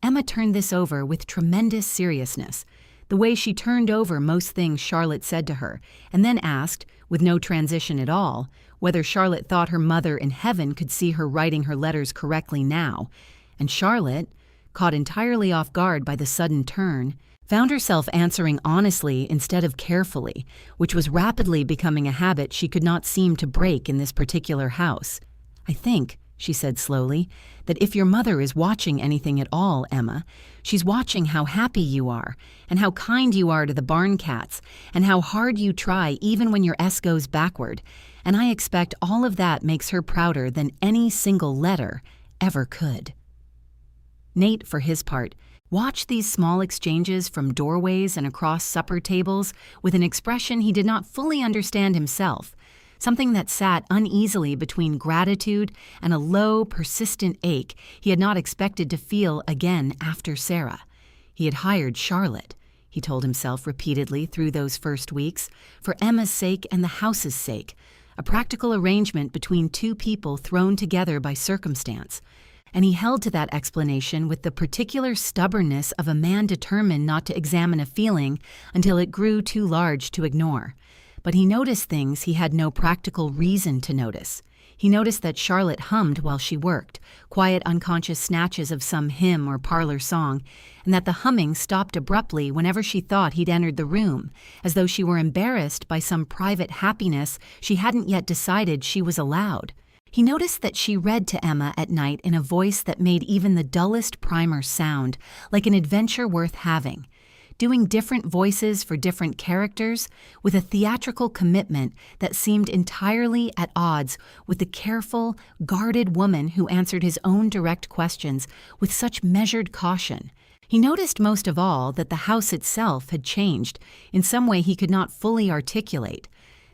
Emma turned this over with tremendous seriousness, the way she turned over most things Charlotte said to her, and then asked, with no transition at all, whether Charlotte thought her mother in heaven could see her writing her letters correctly now, and Charlotte, caught entirely off guard by the sudden turn, found herself answering honestly instead of carefully, which was rapidly becoming a habit she could not seem to break in this particular house. "I think," she said slowly, "that if your mother is watching anything at all, Emma, she's watching how happy you are, and how kind you are to the barn cats, and how hard you try even when your S goes backward, and I expect all of that makes her prouder than any single letter ever could." Nate, for his part, watched these small exchanges from doorways and across supper tables with an expression he did not fully understand himself, something that sat uneasily between gratitude and a low, persistent ache he had not expected to feel again after Sarah. He had hired Charlotte, he told himself repeatedly through those first weeks, for Emma's sake and the house's sake, a practical arrangement between two people thrown together by circumstance. And he held to that explanation with the particular stubbornness of a man determined not to examine a feeling until it grew too large to ignore. But he noticed things he had no practical reason to notice. He noticed that Charlotte hummed while she worked, quiet unconscious snatches of some hymn or parlor song, and that the humming stopped abruptly whenever she thought he'd entered the room, as though she were embarrassed by some private happiness she hadn't yet decided she was allowed. He noticed that she read to Emma at night in a voice that made even the dullest primer sound like an adventure worth having, doing different voices for different characters with a theatrical commitment that seemed entirely at odds with the careful, guarded woman who answered his own direct questions with such measured caution. He noticed most of all that the house itself had changed in some way he could not fully articulate,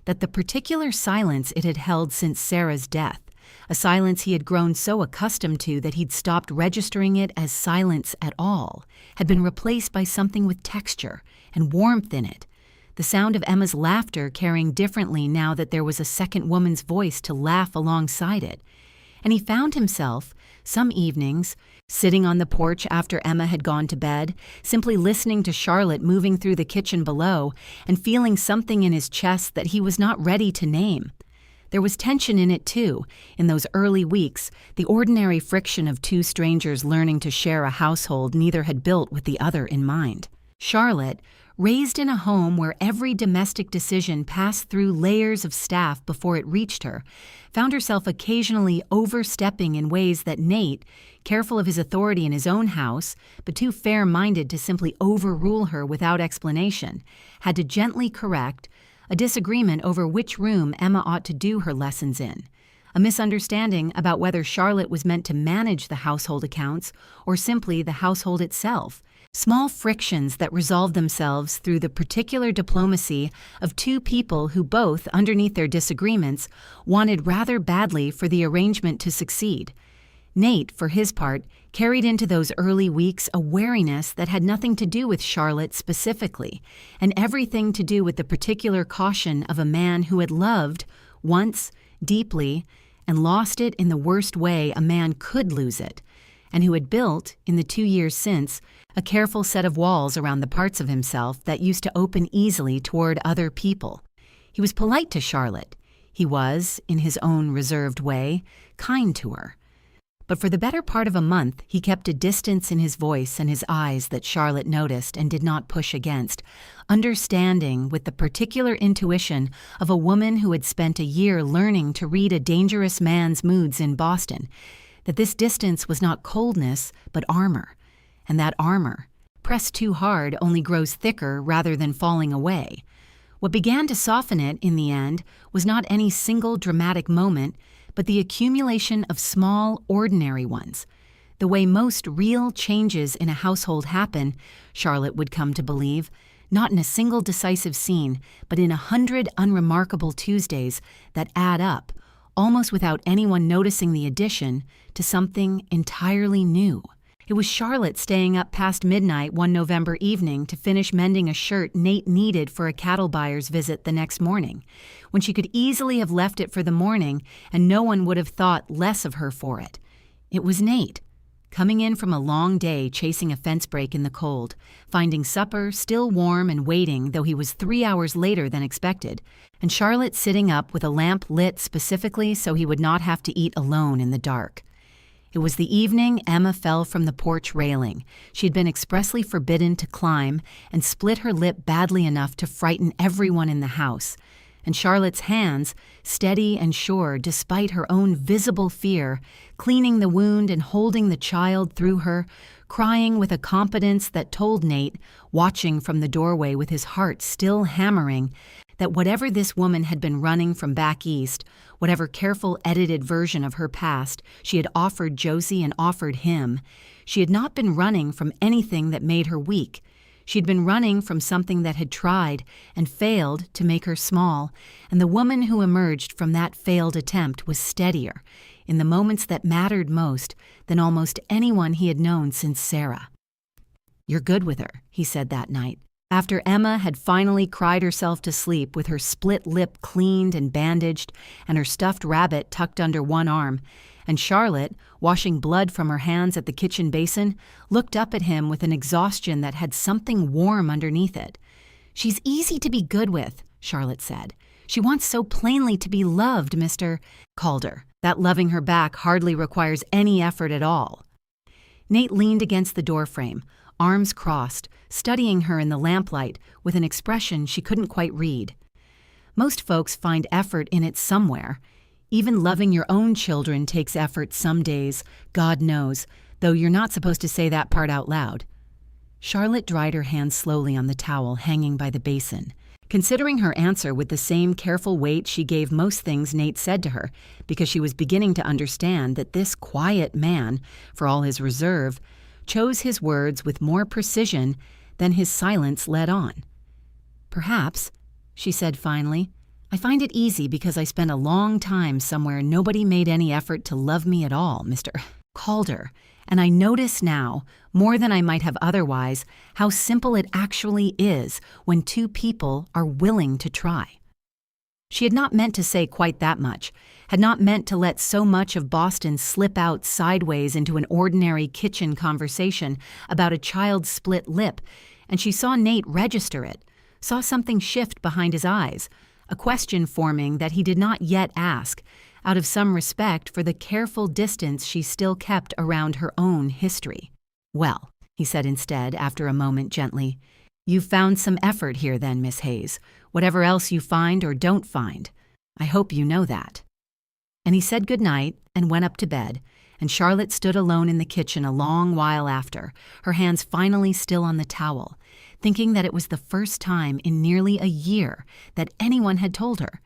that the particular silence it had held since Sarah's death, a silence he had grown so accustomed to that he'd stopped registering it as silence at all, had been replaced by something with texture and warmth in it, the sound of Emma's laughter carrying differently now that there was a second woman's voice to laugh alongside it. And he found himself, some evenings, sitting on the porch after Emma had gone to bed, simply listening to Charlotte moving through the kitchen below and feeling something in his chest that he was not ready to name. There was tension in it, too, in those early weeks, the ordinary friction of two strangers learning to share a household neither had built with the other in mind. Charlotte, raised in a home where every domestic decision passed through layers of staff before it reached her, found herself occasionally overstepping in ways that Nate, careful of his authority in his own house, but too fair-minded to simply overrule her without explanation, had to gently correct, a disagreement over which room Emma ought to do her lessons in, a misunderstanding about whether Charlotte was meant to manage the household accounts or simply the household itself, small frictions that resolved themselves through the particular diplomacy of two people who both, underneath their disagreements, wanted rather badly for the arrangement to succeed. Nate, for his part, carried into those early weeks a wariness that had nothing to do with Charlotte specifically, and everything to do with the particular caution of a man who had loved, once, deeply, and lost it in the worst way a man could lose it, and who had built, in the 2 years since, a careful set of walls around the parts of himself that used to open easily toward other people. He was polite to Charlotte. He was, in his own reserved way, kind to her. But for the better part of a month, he kept a distance in his voice and his eyes that Charlotte noticed and did not push against, understanding with the particular intuition of a woman who had spent a year learning to read a dangerous man's moods in Boston, that this distance was not coldness but armor, and that armor, pressed too hard, only grows thicker rather than falling away. What began to soften it in the end was not any single dramatic moment, but the accumulation of small, ordinary ones, The way most real changes in a household happen, Charlotte would come to believe, not in a single decisive scene, but in 100 unremarkable Tuesdays that add up, almost without anyone noticing the addition, to something entirely new. It was Charlotte staying up past midnight one November evening to finish mending a shirt Nate needed for a cattle buyer's visit the next morning, when she could easily have left it for the morning and no one would have thought less of her for it. It was Nate, coming in from a long day chasing a fence break in the cold, finding supper still warm and waiting though he was 3 hours later than expected, and Charlotte sitting up with a lamp lit specifically so he would not have to eat alone in the dark. It was the evening Emma fell from the porch railing. She had been expressly forbidden to climb and split her lip badly enough to frighten everyone in the house. And Charlotte's hands, steady and sure despite her own visible fear, cleaning the wound and holding the child through her, crying with a competence that told Nate, watching from the doorway with his heart still hammering, that whatever this woman had been running from back east, whatever careful edited version of her past she had offered Josie and offered him, she had not been running from anything that made her weak. She'd been running from something that had tried and failed to make her small, and the woman who emerged from that failed attempt was steadier, in the moments that mattered most, than almost anyone he had known since Sarah. "You're good with her," he said that night, after Emma had finally cried herself to sleep with her split lip cleaned and bandaged and her stuffed rabbit tucked under one arm, and Charlotte, washing blood from her hands at the kitchen basin, looked up at him with an exhaustion that had something warm underneath it. "She's easy to be good with," Charlotte said. "She wants so plainly to be loved, Mr. Calder, that loving her back hardly requires any effort at all." Nate leaned against the doorframe, arms crossed, studying her in the lamplight with an expression she couldn't quite read. Most folks find effort in it somewhere. Even loving your own children takes effort some days, God knows, though you're not supposed to say that part out loud. Charlotte dried her hand slowly on the towel hanging by the basin, considering her answer with the same careful weight she gave most things Nate said to her, because she was beginning to understand that this quiet man, for all his reserve, chose his words with more precision than his silence led on. "Perhaps," she said finally, "I find it easy because I spent a long time somewhere nobody made any effort to love me at all, Mr. Calder, and I notice now, more than I might have otherwise, how simple it actually is when two people are willing to try." She had not meant to say quite that much, had not meant to let so much of Boston slip out sideways into an ordinary kitchen conversation about a child's split lip, and she saw Nate register it, saw something shift behind his eyes, a question forming that he did not yet ask, out of some respect for the careful distance she still kept around her own history. "Well," he said instead, after a moment gently, "you've found some effort here then, Miss Hayes, whatever else you find or don't find. I hope you know that." And he said good night and went up to bed, and Charlotte stood alone in the kitchen a long while after, her hands finally still on the towel, thinking that it was the first time in nearly a year that anyone had told her,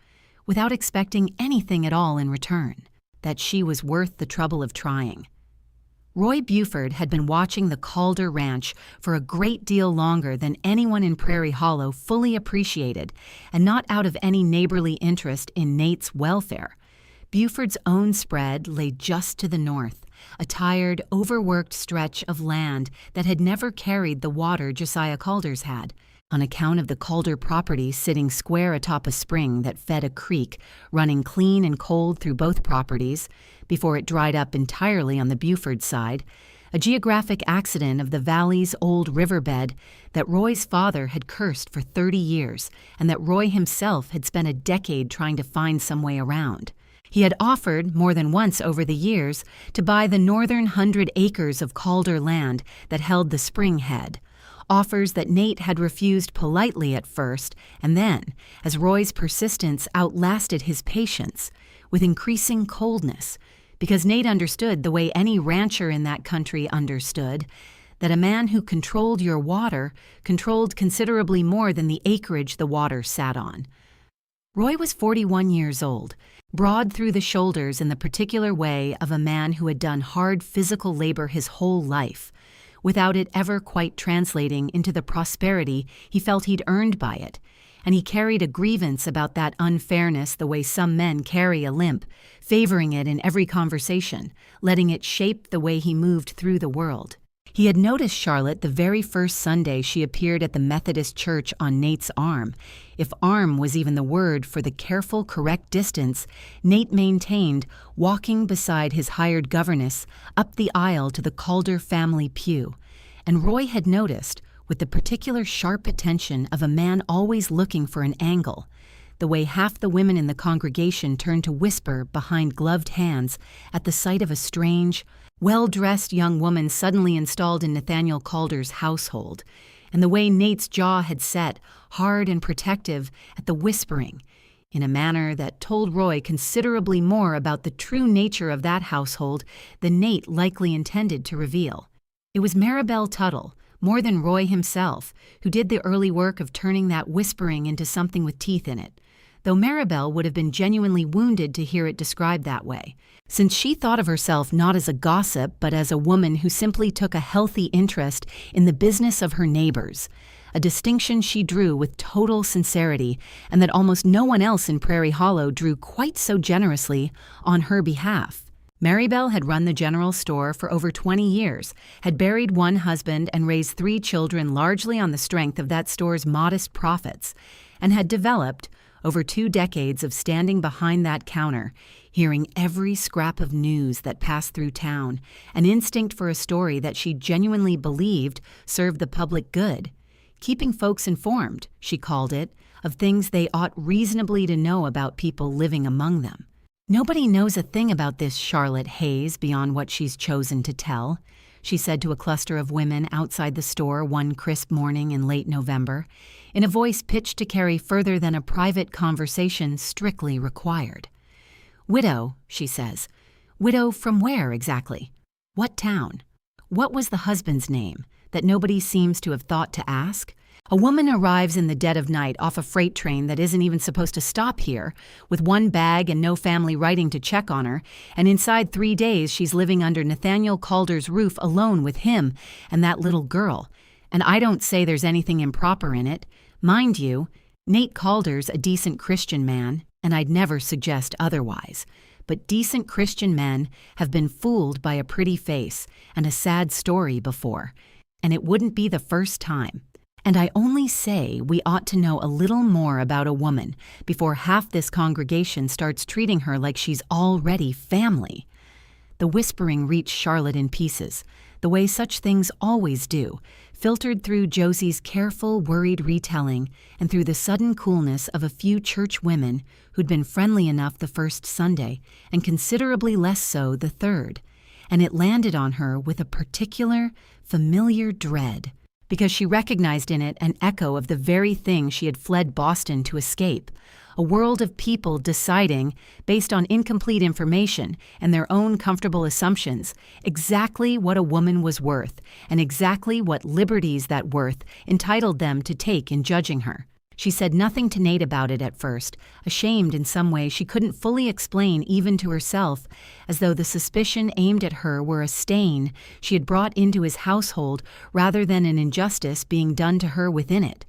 without expecting anything at all in return, that she was worth the trouble of trying. Roy Buford had been watching the Calder Ranch for a great deal longer than anyone in Prairie Hollow fully appreciated, and not out of any neighborly interest in Nate's welfare. Buford's own spread lay just to the north, a tired, overworked stretch of land that had never carried the water Josiah Calder's had, on account of the Calder property sitting square atop a spring that fed a creek running clean and cold through both properties before it dried up entirely on the Buford side, a geographic accident of the valley's old riverbed that Roy's father had cursed for 30 years and that Roy himself had spent a decade trying to find some way around. He had offered, more than once over the years, to buy the northern 100 acres of Calder land that held the spring head, offers that Nate had refused politely at first, and then, as Roy's persistence outlasted his patience, with increasing coldness, because Nate understood the way any rancher in that country understood, that a man who controlled your water controlled considerably more than the acreage the water sat on. Roy was 41 years old, broad through the shoulders in the particular way of a man who had done hard physical labor his whole life, without it ever quite translating into the prosperity he felt he'd earned by it, and he carried a grievance about that unfairness the way some men carry a limp, favoring it in every conversation, letting it shape the way he moved through the world. He had noticed Charlotte the very first Sunday she appeared at the Methodist church on Nate's arm. If arm was even the word for the careful, correct distance Nate maintained walking beside his hired governess up the aisle to the Calder family pew. And Roy had noticed, with the particular sharp attention of a man always looking for an angle, the way half the women in the congregation turned to whisper behind gloved hands at the sight of a strange, well-dressed young woman suddenly installed in Nathaniel Calder's household, and the way Nate's jaw had set, hard and protective, at the whispering, in a manner that told Roy considerably more about the true nature of that household than Nate likely intended to reveal. It was Maribel Tuttle, more than Roy himself, who did the early work of turning that whispering into something with teeth in it, though Maribel would have been genuinely wounded to hear it described that way, since she thought of herself not as a gossip but as a woman who simply took a healthy interest in the business of her neighbors, a distinction she drew with total sincerity and that almost no one else in Prairie Hollow drew quite so generously on her behalf. Maribel had run the general store for over 20 years, had buried one husband and raised 3 children largely on the strength of that store's modest profits, and had developed, over 2 decades of standing behind that counter, hearing every scrap of news that passed through town, an instinct for a story that she genuinely believed served the public good. Keeping folks informed, she called it, of things they ought reasonably to know about people living among them. "Nobody knows a thing about this Charlotte Hayes beyond what she's chosen to tell," she said to a cluster of women outside the store one crisp morning in late November, in a voice pitched to carry further than a private conversation strictly required. "Widow," she says. "Widow from where, exactly? What town? What was the husband's name, that nobody seems to have thought to ask? A woman arrives in the dead of night off a freight train that isn't even supposed to stop here, with one bag and no family writing to check on her, and inside 3 days she's living under Nathaniel Calder's roof alone with him and that little girl. And I don't say there's anything improper in it. Mind you, Nate Calder's a decent Christian man, and I'd never suggest otherwise. But decent Christian men have been fooled by a pretty face and a sad story before, and it wouldn't be the first time. And I only say we ought to know a little more about a woman before half this congregation starts treating her like she's already family." The whispering reached Charlotte in pieces, the way such things always do, filtered through Josie's careful, worried retelling and through the sudden coolness of a few church women who'd been friendly enough the first Sunday and considerably less so the third, and it landed on her with a particular, familiar dread, because she recognized in it an echo of the very thing she had fled Boston to escape, a world of people deciding, based on incomplete information and their own comfortable assumptions, exactly what a woman was worth and exactly what liberties that worth entitled them to take in judging her. She said nothing to Nate about it at first, ashamed in some way she couldn't fully explain even to herself, as though the suspicion aimed at her were a stain she had brought into his household rather than an injustice being done to her within it.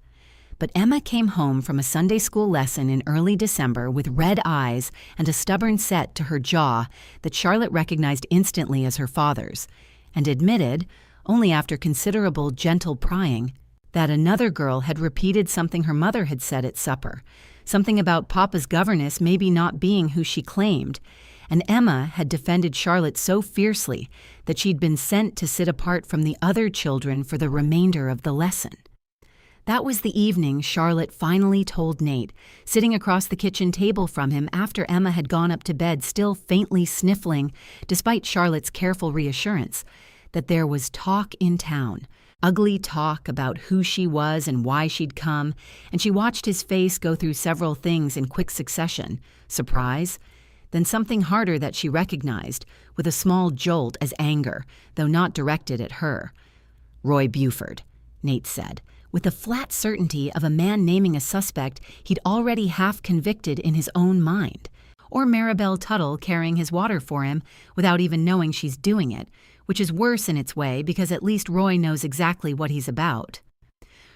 But Emma came home from a Sunday school lesson in early December with red eyes and a stubborn set to her jaw that Charlotte recognized instantly as her father's, and admitted, only after considerable gentle prying, that another girl had repeated something her mother had said at supper, something about Papa's governess maybe not being who she claimed, and Emma had defended Charlotte so fiercely that she'd been sent to sit apart from the other children for the remainder of the lesson. That was the evening Charlotte finally told Nate, sitting across the kitchen table from him after Emma had gone up to bed still faintly sniffling, despite Charlotte's careful reassurance, that there was talk in town. Ugly talk about who she was and why she'd come, and she watched his face go through several things in quick succession. Surprise, then something harder that she recognized, with a small jolt as anger, though not directed at her. "Roy Buford," Nate said, with the flat certainty of a man naming a suspect he'd already half convicted in his own mind. Or Maribel Tuttle carrying his water for him without even knowing she's doing it, which is worse in its way because at least Roy knows exactly what he's about.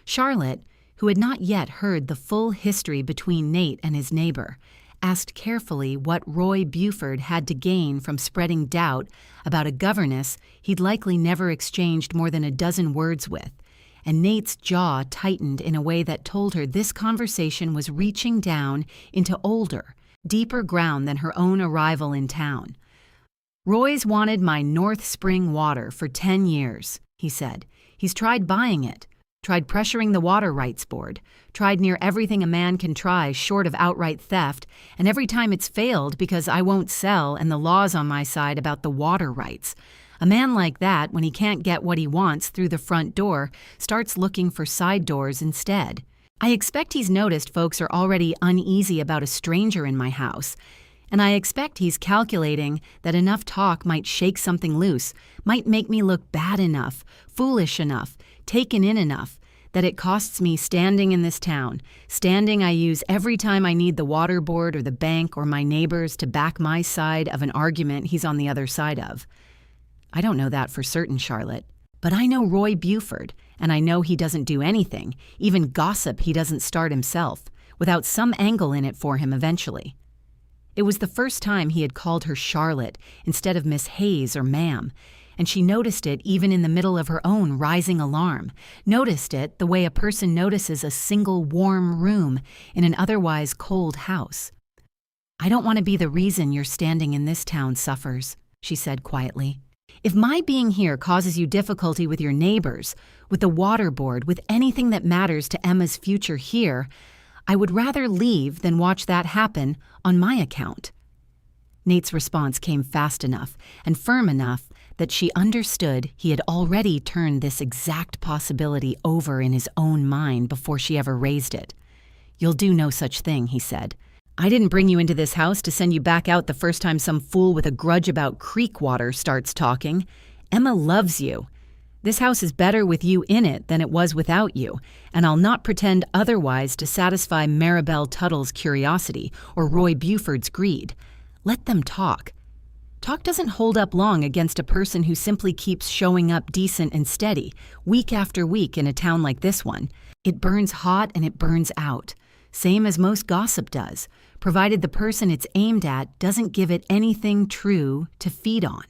Charlotte, who had not yet heard the full history between Nate and his neighbor, asked carefully what Roy Buford had to gain from spreading doubt about a governess he'd likely never exchanged more than a dozen words with, and Nate's jaw tightened in a way that told her this conversation was reaching down into older, deeper ground than her own arrival in town. "Roy's wanted my North Spring water for 10 years, he said. He's tried buying it, tried pressuring the water rights board, tried near everything a man can try short of outright theft, and every time it's failed because I won't sell and the law's on my side about the water rights. A man like that, when he can't get what he wants through the front door, starts looking for side doors instead. I expect he's noticed folks are already uneasy about a stranger in my house, and I expect he's calculating that enough talk might shake something loose, might make me look bad enough, foolish enough, taken in enough, that it costs me standing in this town, standing I use every time I need the water board or the bank or my neighbors to back my side of an argument he's on the other side of. I don't know that for certain, Charlotte, but I know Roy Buford, and I know he doesn't do anything, even gossip he doesn't start himself, without some angle in it for him eventually." It was the first time he had called her Charlotte instead of Miss Hayes or ma'am, and she noticed it even in the middle of her own rising alarm, noticed it the way a person notices a single warm room in an otherwise cold house. "I don't want to be the reason your standing in this town suffers," she said quietly. "If my being here causes you difficulty with your neighbors, with the water board, with anything that matters to Emma's future here, I would rather leave than watch that happen on my account." Nate's response came fast enough and firm enough that she understood he had already turned this exact possibility over in his own mind before she ever raised it. "You'll do no such thing," he said. "I didn't bring you into this house to send you back out the first time some fool with a grudge about creek water starts talking. Emma loves you. This house is better with you in it than it was without you, and I'll not pretend otherwise to satisfy Maribel Tuttle's curiosity or Roy Buford's greed. Let them talk. Talk doesn't hold up long against a person who simply keeps showing up decent and steady, week after week in a town like this one. It burns hot and it burns out, same as most gossip does, provided the person it's aimed at doesn't give it anything true to feed on."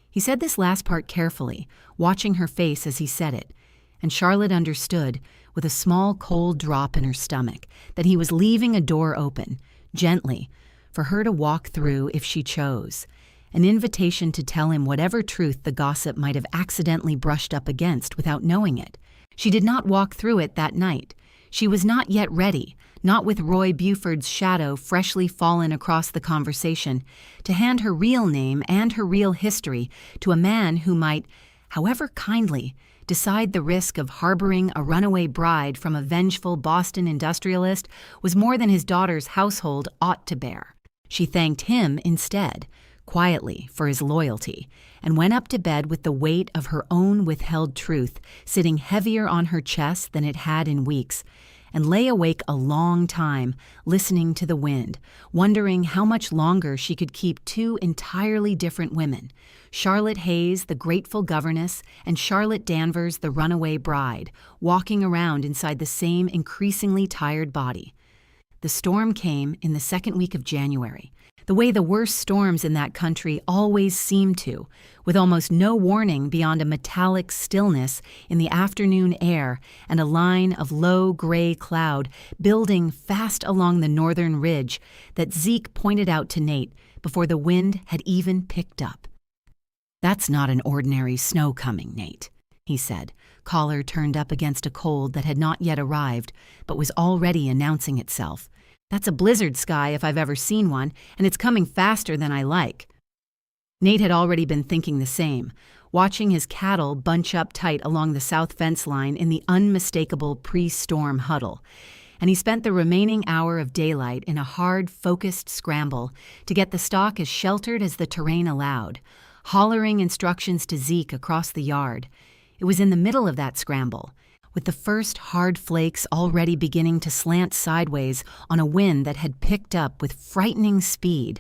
He said this last part carefully, watching her face as he said it, and Charlotte understood, with a small cold drop in her stomach, that he was leaving a door open, gently, for her to walk through if she chose, an invitation to tell him whatever truth the gossip might have accidentally brushed up against without knowing it. She did not walk through it that night. She was not yet ready, not with Roy Buford's shadow freshly fallen across the conversation, to hand her real name and her real history to a man who might, however kindly, decide the risk of harboring a runaway bride from a vengeful Boston industrialist was more than his daughter's household ought to bear. She thanked him instead, quietly, for his loyalty, and went up to bed with the weight of her own withheld truth sitting heavier on her chest than it had in weeks, and lay awake a long time, listening to the wind, wondering how much longer she could keep two entirely different women, Charlotte Hayes, the grateful governess, and Charlotte Danvers, the runaway bride, walking around inside the same increasingly tired body. The storm came in the second week of January, the way the worst storms in that country always seem to, with almost no warning beyond a metallic stillness in the afternoon air and a line of low gray cloud building fast along the northern ridge that Zeke pointed out to Nate before the wind had even picked up. "That's not an ordinary snow coming, Nate," he said, collar turned up against a cold that had not yet arrived but was already announcing itself. "That's a blizzard sky if I've ever seen one, and it's coming faster than I like." Nate had already been thinking the same, watching his cattle bunch up tight along the south fence line in the unmistakable pre-storm huddle, and he spent the remaining hour of daylight in a hard, focused scramble to get the stock as sheltered as the terrain allowed, hollering instructions to Zeke across the yard. It was in the middle of that scramble, with the first hard flakes already beginning to slant sideways on a wind that had picked up with frightening speed,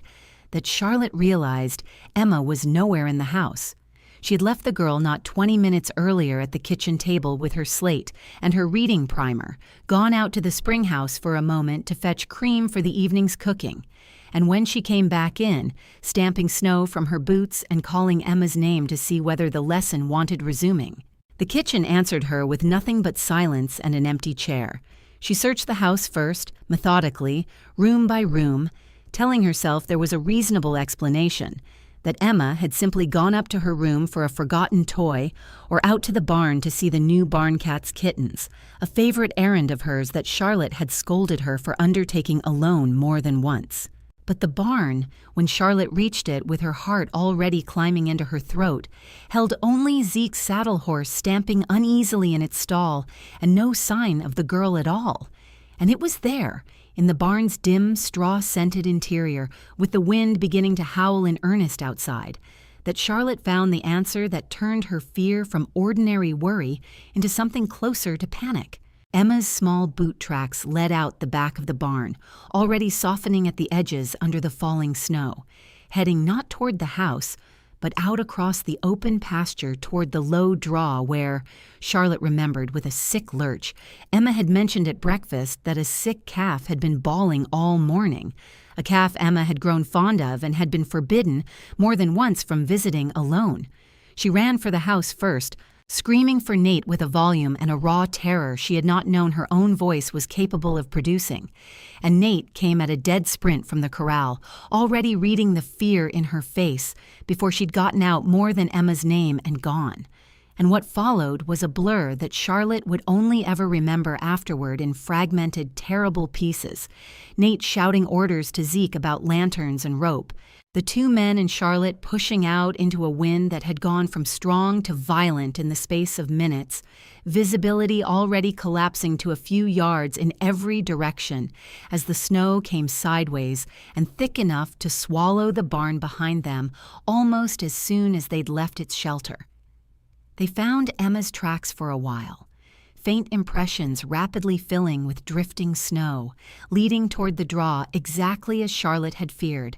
that Charlotte realized Emma was nowhere in the house. She had left the girl not 20 minutes earlier at the kitchen table with her slate and her reading primer, gone out to the spring house for a moment to fetch cream for the evening's cooking. And when she came back in, stamping snow from her boots and calling Emma's name to see whether the lesson wanted resuming. The kitchen answered her with nothing but silence and an empty chair. She searched the house first, methodically, room by room, telling herself there was a reasonable explanation, that Emma had simply gone up to her room for a forgotten toy or out to the barn to see the new barn cat's kittens, a favorite errand of hers that Charlotte had scolded her for undertaking alone more than once. But the barn, when Charlotte reached it with her heart already climbing into her throat, held only Zeke's saddle horse stamping uneasily in its stall and no sign of the girl at all. And it was there, in the barn's dim, straw-scented interior, with the wind beginning to howl in earnest outside, that Charlotte found the answer that turned her fear from ordinary worry into something closer to panic. Emma's small boot tracks led out the back of the barn, already softening at the edges under the falling snow, heading not toward the house, but out across the open pasture toward the low draw where, Charlotte remembered with a sick lurch, Emma had mentioned at breakfast that a sick calf had been bawling all morning, a calf Emma had grown fond of and had been forbidden more than once from visiting alone. She ran for the house first, screaming for Nate with a volume and a raw terror she had not known her own voice was capable of producing. And Nate came at a dead sprint from the corral, already reading the fear in her face before she'd gotten out more than Emma's name and gone. And what followed was a blur that Charlotte would only ever remember afterward in fragmented, terrible pieces. Nate shouting orders to Zeke about lanterns and rope, the two men and Charlotte pushing out into a wind that had gone from strong to violent in the space of minutes, visibility already collapsing to a few yards in every direction as the snow came sideways and thick enough to swallow the barn behind them almost as soon as they'd left its shelter. They found Emma's tracks for a while, faint impressions rapidly filling with drifting snow, leading toward the draw exactly as Charlotte had feared.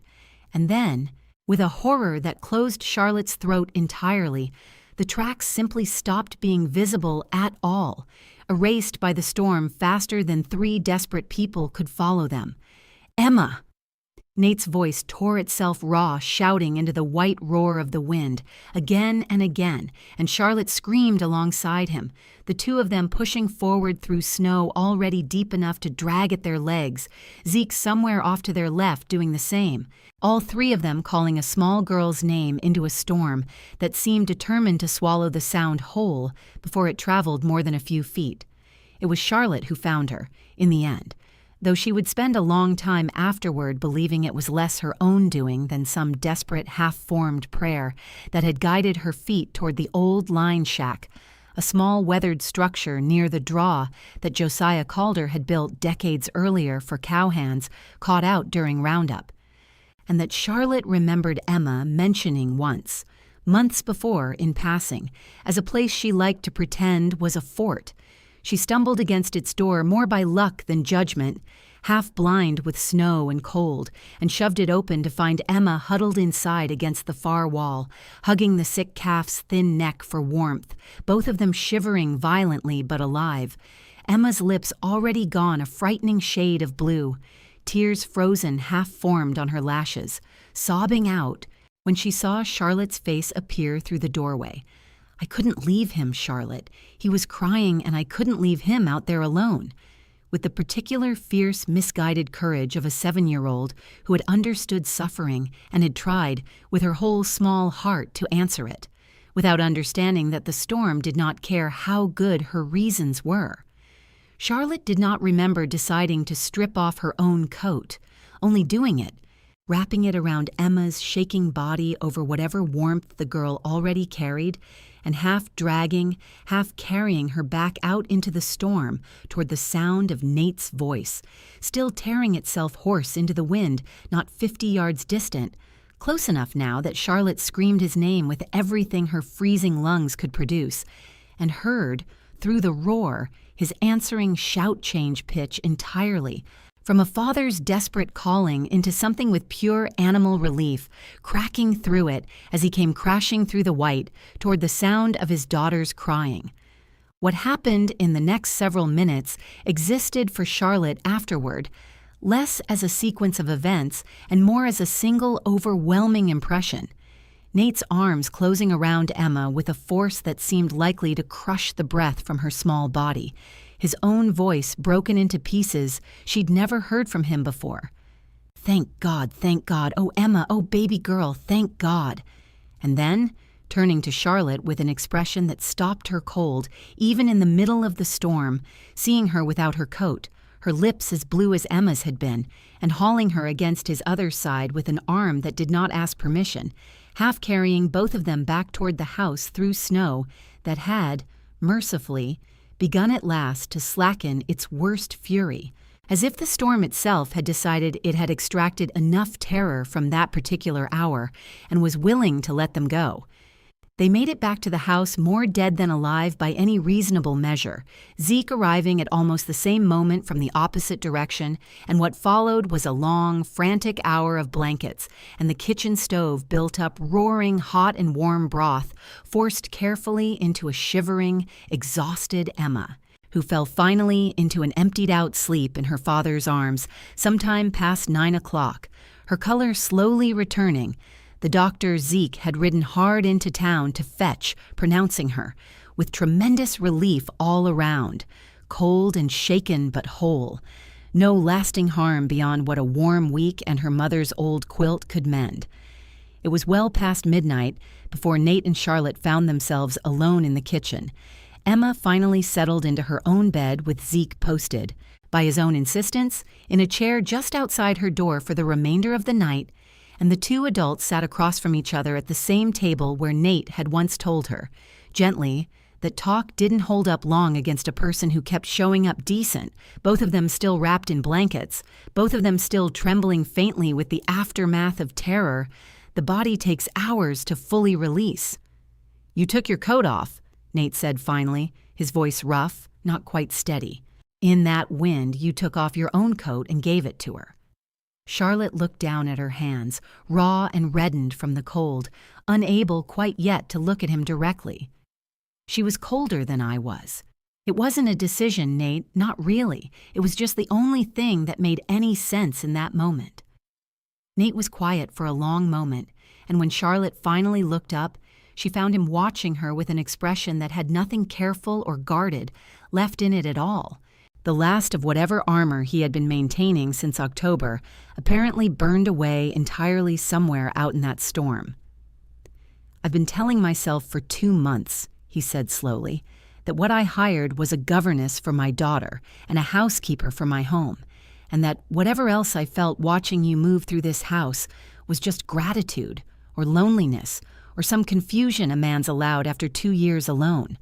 And then, with a horror that closed Charlotte's throat entirely, the tracks simply stopped being visible at all, erased by the storm faster than 3 desperate people could follow them. "Emma!" Nate's voice tore itself raw, shouting into the white roar of the wind, again and again, and Charlotte screamed alongside him, the two of them pushing forward through snow already deep enough to drag at their legs, Zeke somewhere off to their left doing the same, all 3 of them calling a small girl's name into a storm that seemed determined to swallow the sound whole before it traveled more than a few feet. It was Charlotte who found her, in the end, though she would spend a long time afterward believing it was less her own doing than some desperate half-formed prayer that had guided her feet toward the old line shack, a small weathered structure near the draw that Josiah Calder had built decades earlier for cowhands caught out during Roundup, and that Charlotte remembered Emma mentioning once, months before in passing, as a place she liked to pretend was a fort. She stumbled against its door more by luck than judgment, half blind with snow and cold, and shoved it open to find Emma huddled inside against the far wall, hugging the sick calf's thin neck for warmth, both of them shivering violently but alive. Emma's lips already gone a frightening shade of blue, tears frozen half-formed on her lashes, sobbing out when she saw Charlotte's face appear through the doorway. "I couldn't leave him, Charlotte. He was crying and I couldn't leave him out there alone." With the particular fierce, misguided courage of a 7-year-old who had understood suffering and had tried, with her whole small heart, to answer it, without understanding that the storm did not care how good her reasons were. Charlotte did not remember deciding to strip off her own coat, only doing it, wrapping it around Emma's shaking body over whatever warmth the girl already carried, and half dragging, half carrying her back out into the storm toward the sound of Nate's voice, still tearing itself hoarse into the wind not 50 yards distant, close enough now that Charlotte screamed his name with everything her freezing lungs could produce, and heard, through the roar, his answering shout changed pitch entirely, from a father's desperate calling into something with pure animal relief, cracking through it as he came crashing through the white toward the sound of his daughter's crying. What happened in the next several minutes existed for Charlotte afterward, less as a sequence of events and more as a single overwhelming impression. Nate's arms closing around Emma with a force that seemed likely to crush the breath from her small body, his own voice broken into pieces she'd never heard from him before. Thank God, oh Emma, oh baby girl, thank God. And then, turning to Charlotte with an expression that stopped her cold, even in the middle of the storm, seeing her without her coat, her lips as blue as Emma's had been, and hauling her against his other side with an arm that did not ask permission, half carrying both of them back toward the house through snow that had, mercifully, begun at last to slacken its worst fury, as if the storm itself had decided it had extracted enough terror from that particular hour and was willing to let them go. They made it back to the house more dead than alive by any reasonable measure, Zeke arriving at almost the same moment from the opposite direction, and what followed was a long, frantic hour of blankets, and the kitchen stove built up roaring hot and warm broth, forced carefully into a shivering, exhausted Emma, who fell finally into an emptied-out sleep in her father's arms sometime past 9 o'clock, her color slowly returning. The doctor Zeke had ridden hard into town to fetch, pronouncing her, with tremendous relief all around, cold and shaken but whole, no lasting harm beyond what a warm week and her mother's old quilt could mend. It was well past midnight before Nate and Charlotte found themselves alone in the kitchen. Emma finally settled into her own bed with Zeke posted, by his own insistence, in a chair just outside her door for the remainder of the night, and the two adults sat across from each other at the same table where Nate had once told her, gently, that talk didn't hold up long against a person who kept showing up decent, both of them still wrapped in blankets, both of them still trembling faintly with the aftermath of terror the body takes hours to fully release. "You took your coat off," Nate said finally, his voice rough, not quite steady. "In that wind, you took off your own coat and gave it to her." Charlotte looked down at her hands, raw and reddened from the cold, unable quite yet to look at him directly. "She was colder than I was. It wasn't a decision, Nate, not really. It was just the only thing that made any sense in that moment." Nate was quiet for a long moment, and when Charlotte finally looked up, she found him watching her with an expression that had nothing careful or guarded left in it at all. The last of whatever armor he had been maintaining since October apparently burned away entirely somewhere out in that storm. "I've been telling myself for 2 months," he said slowly, "that what I hired was a governess for my daughter and a housekeeper for my home, and that whatever else I felt watching you move through this house was just gratitude or loneliness or some confusion a man's allowed after 2 years alone.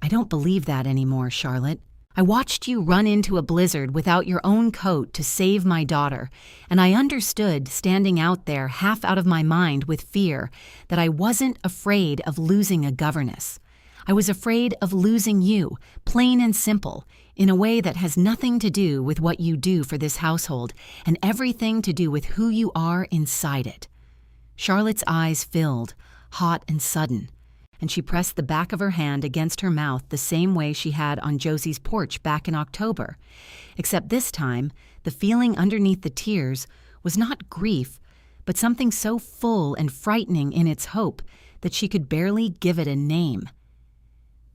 I don't believe that anymore, Charlotte. I watched you run into a blizzard without your own coat to save my daughter, and I understood, standing out there half out of my mind with fear, that I wasn't afraid of losing a governess. I was afraid of losing you, plain and simple, in a way that has nothing to do with what you do for this household and everything to do with who you are inside it." Charlotte's eyes filled, hot and sudden, and she pressed the back of her hand against her mouth the same way she had on Josie's porch back in October, except this time the feeling underneath the tears was not grief, but something so full and frightening in its hope that she could barely give it a name.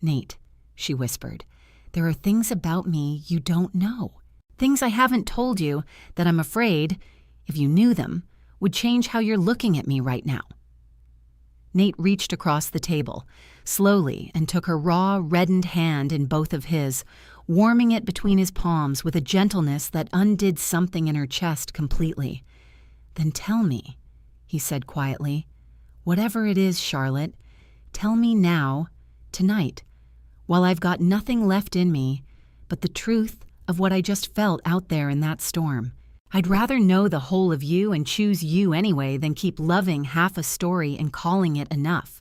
"Nate," she whispered, "there are things about me you don't know, things I haven't told you that I'm afraid, if you knew them, would change how you're looking at me right now." Nate reached across the table, slowly, and took her raw, reddened hand in both of his, warming it between his palms with a gentleness that undid something in her chest completely. "Then tell me," he said quietly, "whatever it is, Charlotte, tell me now, tonight, while I've got nothing left in me but the truth of what I just felt out there in that storm. I'd rather know the whole of you and choose you anyway than keep loving half a story and calling it enough."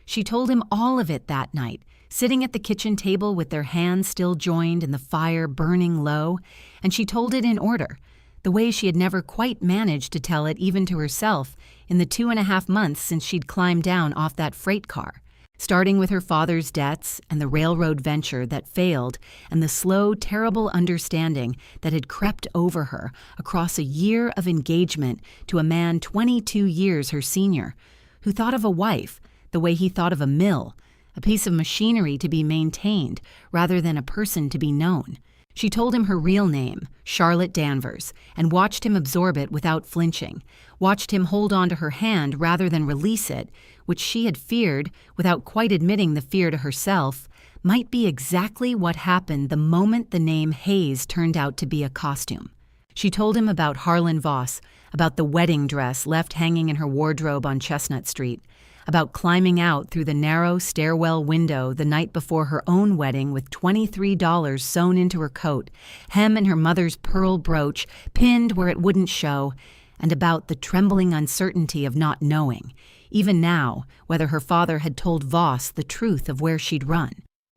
She told him all of it that night, sitting at the kitchen table with their hands still joined and the fire burning low, and she told it in order, the way she had never quite managed to tell it even to herself in the 2.5 months since she'd climbed down off that freight car, starting with her father's debts and the railroad venture that failed and the slow, terrible understanding that had crept over her across a year of engagement to a man 22 years her senior, who thought of a wife the way he thought of a mill, a piece of machinery to be maintained rather than a person to be known. She told him her real name, Charlotte Danvers, and watched him absorb it without flinching, watched him hold on to her hand rather than release it, which she had feared, without quite admitting the fear to herself, might be exactly what happened the moment the name Hayes turned out to be a costume. She told him about Harlan Voss, about the wedding dress left hanging in her wardrobe on Chestnut Street, about climbing out through the narrow stairwell window the night before her own wedding with $23 sewn into her coat, hem in her mother's pearl brooch pinned where it wouldn't show, and about the trembling uncertainty of not knowing, even now, whether her father had told Voss the truth of where she'd run,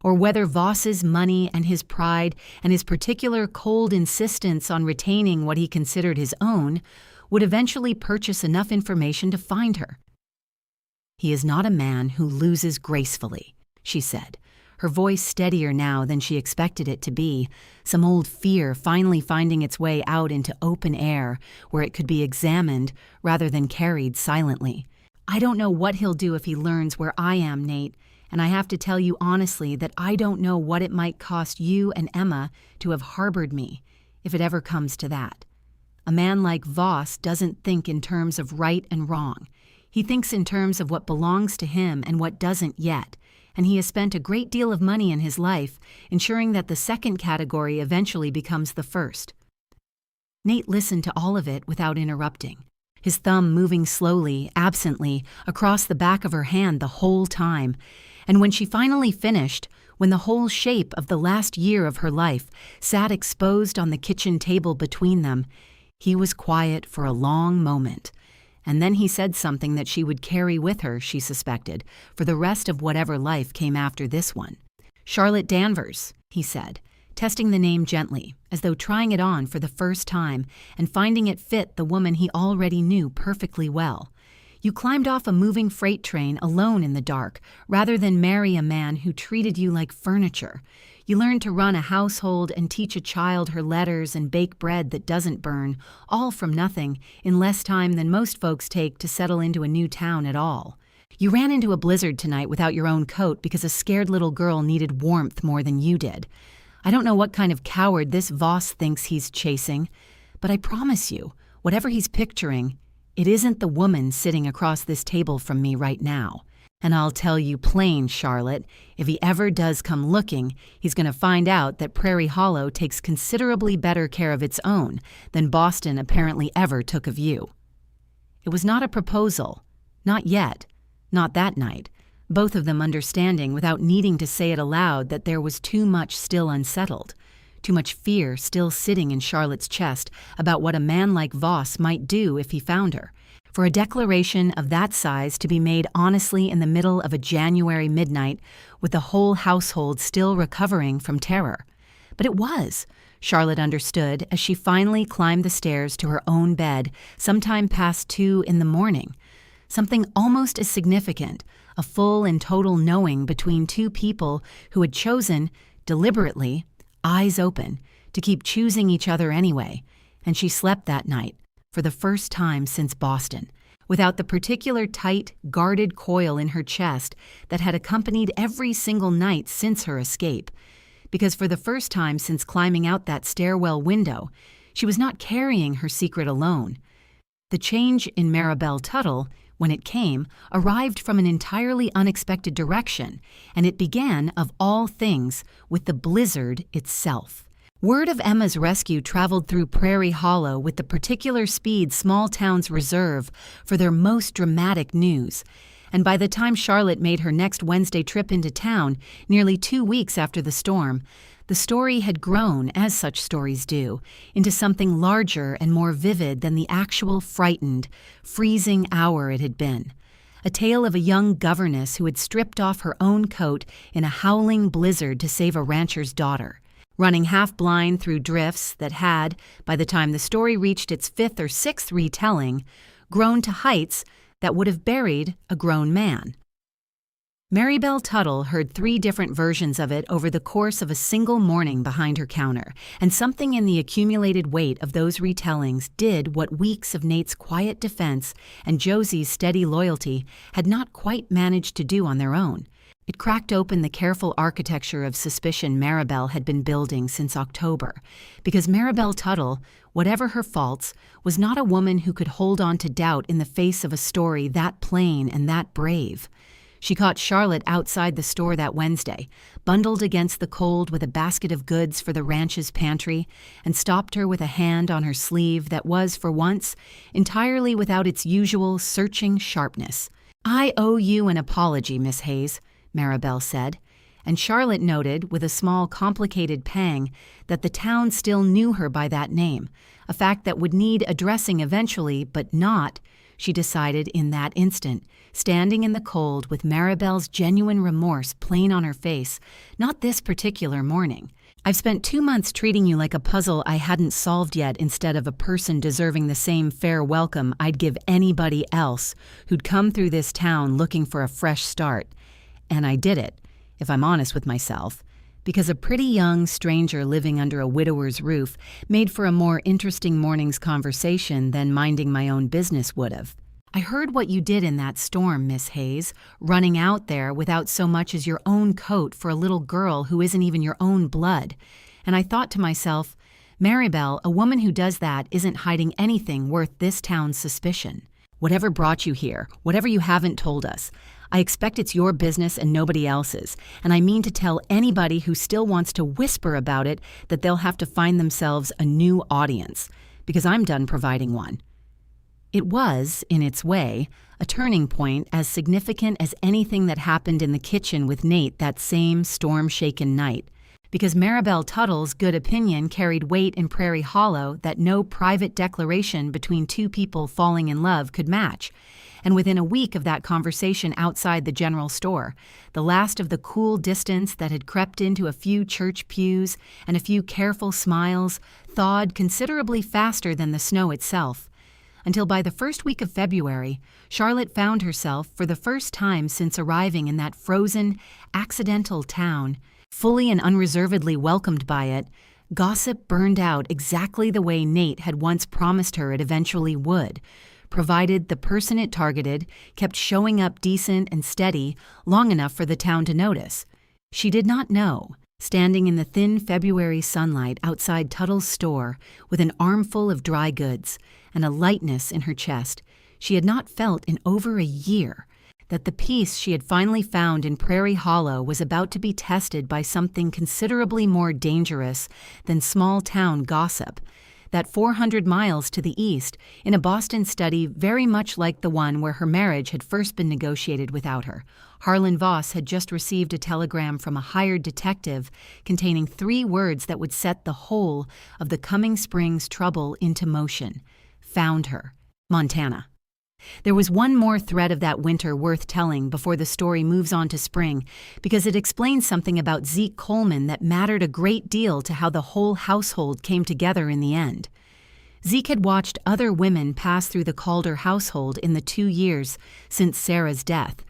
or whether Voss's money and his pride and his particular cold insistence on retaining what he considered his own would eventually purchase enough information to find her. "He is not a man who loses gracefully," she said, her voice steadier now than she expected it to be, some old fear finally finding its way out into open air where it could be examined rather than carried silently. "I don't know what he'll do if he learns where I am, Nate, and I have to tell you honestly that I don't know what it might cost you and Emma to have harbored me, if it ever comes to that. A man like Voss doesn't think in terms of right and wrong. He thinks in terms of what belongs to him and what doesn't yet, and he has spent a great deal of money in his life ensuring that the second category eventually becomes the first." Nate listened to all of it without interrupting, his thumb moving slowly, absently, across the back of her hand the whole time, and when she finally finished, when the whole shape of the last year of her life sat exposed on the kitchen table between them, he was quiet for a long moment. And then he said something that she would carry with her, she suspected, for the rest of whatever life came after this one. "Charlotte Danvers," he said, testing the name gently, as though trying it on for the first time and finding it fit the woman he already knew perfectly well. "You climbed off a moving freight train alone in the dark, rather than marry a man who treated you like furniture. You learned to run a household and teach a child her letters and bake bread that doesn't burn, all from nothing, in less time than most folks take to settle into a new town at all. You ran into a blizzard tonight without your own coat because a scared little girl needed warmth more than you did. I don't know what kind of coward this Voss thinks he's chasing, but I promise you, whatever he's picturing, it isn't the woman sitting across this table from me right now. And I'll tell you plain, Charlotte, if he ever does come looking, he's going to find out that Prairie Hollow takes considerably better care of its own than Boston apparently ever took of you." It was not a proposal. Not yet. Not that night. Both of them understanding without needing to say it aloud that there was too much still unsettled, too much fear still sitting in Charlotte's chest about what a man like Voss might do if he found her. For a declaration of that size to be made honestly in the middle of a January midnight with the whole household still recovering from terror. But it was, Charlotte understood as she finally climbed the stairs to her own bed sometime past 2 in the morning. Something almost as significant, a full and total knowing between two people who had chosen, deliberately, eyes open, to keep choosing each other anyway, and she slept that night, for the first time since Boston, without the particular tight, guarded coil in her chest that had accompanied every single night since her escape, because for the first time since climbing out that stairwell window, she was not carrying her secret alone. The change in Maribel Tuttle, when it came, arrived from an entirely unexpected direction, and it began, of all things, with the blizzard itself. Word of Emma's rescue traveled through Prairie Hollow with the particular speed small towns reserve for their most dramatic news, and by the time Charlotte made her next Wednesday trip into town, nearly 2 weeks after the storm, the story had grown, as such stories do, into something larger and more vivid than the actual frightened, freezing hour it had been. a tale of a young governess who had stripped off her own coat in a howling blizzard to save a rancher's daughter, running half-blind through drifts that had, by the time the story reached its fifth or sixth retelling, grown to heights that would have buried a grown man. Marybelle Tuttle heard 3 different versions of it over the course of a single morning behind her counter, and something in the accumulated weight of those retellings did what weeks of Nate's quiet defense and Josie's steady loyalty had not quite managed to do on their own. It cracked open the careful architecture of suspicion Marybelle had been building since October, because Marybelle Tuttle, whatever her faults, was not a woman who could hold on to doubt in the face of a story that plain and that brave. She caught Charlotte outside the store that Wednesday, bundled against the cold with a basket of goods for the ranch's pantry, and stopped her with a hand on her sleeve that was, for once, entirely without its usual searching sharpness. "I owe you an apology, Miss Hayes," Marybelle said, and Charlotte noted, with a small complicated pang, that the town still knew her by that name, a fact that would need addressing eventually, but not, she decided in that instant, standing in the cold with Marybelle's genuine remorse plain on her face, not this particular morning. "I've spent 2 months treating you like a puzzle I hadn't solved yet instead of a person deserving the same fair welcome I'd give anybody else who'd come through this town looking for a fresh start. And I did it, if I'm honest with myself, because a pretty young stranger living under a widower's roof made for a more interesting morning's conversation than minding my own business would have. I heard what you did in that storm, Miss Hayes, running out there without so much as your own coat for a little girl who isn't even your own blood. And I thought to myself, Marybelle, a woman who does that isn't hiding anything worth this town's suspicion. Whatever brought you here, whatever you haven't told us, I expect it's your business and nobody else's, and I mean to tell anybody who still wants to whisper about it that they'll have to find themselves a new audience, because I'm done providing one." It was, in its way, a turning point as significant as anything that happened in the kitchen with Nate that same storm-shaken night, because Marybelle Tuttle's good opinion carried weight in Prairie Hollow that no private declaration between 2 people falling in love could match. And within a week of that conversation outside the general store, the last of the cool distance that had crept into a few church pews and a few careful smiles thawed considerably faster than the snow itself, until by the first week of February, Charlotte found herself, for the first time since arriving in that frozen, accidental town, fully and unreservedly welcomed by it, gossip burned out exactly the way Nate had once promised her it eventually would, provided the person it targeted kept showing up decent and steady long enough for the town to notice. She did not know, standing in the thin February sunlight outside Tuttle's store with an armful of dry goods and a lightness in her chest she had not felt in over a year, that the peace she had finally found in Prairie Hollow was about to be tested by something considerably more dangerous than small-town gossip, that 400 miles to the east, in a Boston study very much like the one where her marriage had first been negotiated without her, Harlan Voss had just received a telegram from a hired detective containing 3 words that would set the whole of the coming spring's trouble into motion. Found her. Montana. There was one more thread of that winter worth telling before the story moves on to spring, because it explains something about Zeke Coleman that mattered a great deal to how the whole household came together in the end. Zeke had watched other women pass through the Calder household in the 2 years since Sarah's death,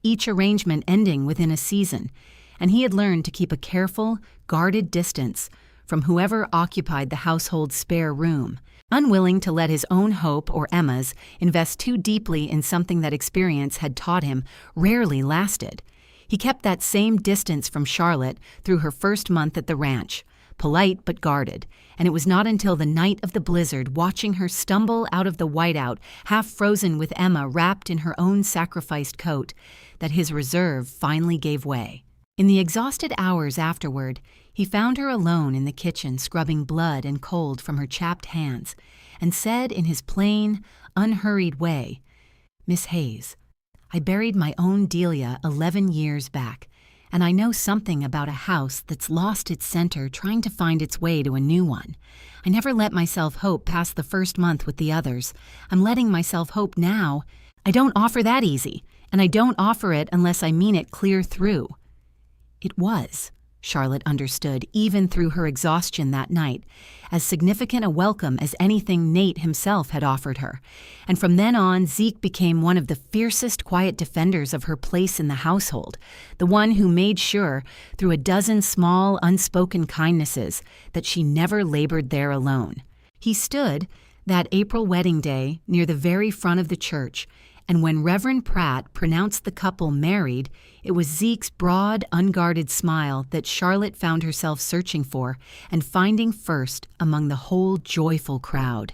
each arrangement ending within a season, and he had learned to keep a careful, guarded distance from whoever occupied the household's spare room, unwilling to let his own hope or Emma's invest too deeply in something that experience had taught him rarely lasted. He kept that same distance from Charlotte through her first month at the ranch, polite but guarded, and it was not until the night of the blizzard, watching her stumble out of the whiteout, half frozen with Emma wrapped in her own sacrificed coat, that his reserve finally gave way. In the exhausted hours afterward, he found her alone in the kitchen scrubbing blood and cold from her chapped hands, and said in his plain, unhurried way, "Miss Hayes, I buried my own Delia 11 years back, and I know something about a house that's lost its center trying to find its way to a new one. I never let myself hope past the first month with the others. I'm letting myself hope now. I don't offer that easy. and I don't offer it unless I mean it clear through." It was, Charlotte understood, even through her exhaustion that night, as significant a welcome as anything Nate himself had offered her. And from then on, Zeke became one of the fiercest quiet defenders of her place in the household, the one who made sure, through a dozen small, unspoken kindnesses, that she never labored there alone. He stood, that April wedding day, near the very front of the church, and when Reverend Pratt pronounced the couple married, it was Zeke's broad, unguarded smile that Charlotte found herself searching for and finding first among the whole joyful crowd.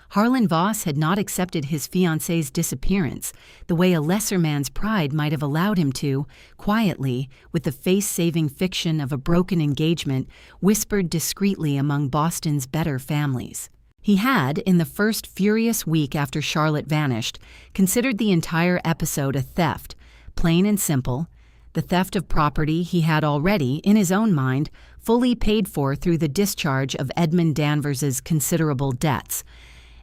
Harlan Voss had not accepted his fiancée's disappearance, the way a lesser man's pride might have allowed him to, quietly, with the face-saving fiction of a broken engagement whispered discreetly among Boston's better families. He had, in the first furious week after Charlotte vanished, considered the entire episode a theft, plain and simple, the theft of property he had already, in his own mind, fully paid for through the discharge of Edmund Danvers's considerable debts.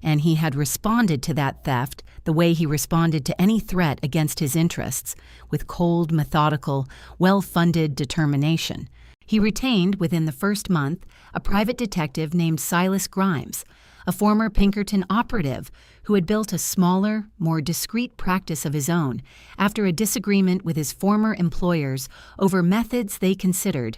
And he had responded to that theft the way he responded to any threat against his interests, with cold, methodical, well-funded determination. He retained, within the first month, a private detective named Silas Grimes, a former Pinkerton operative who had built a smaller, more discreet practice of his own after a disagreement with his former employers over methods they considered,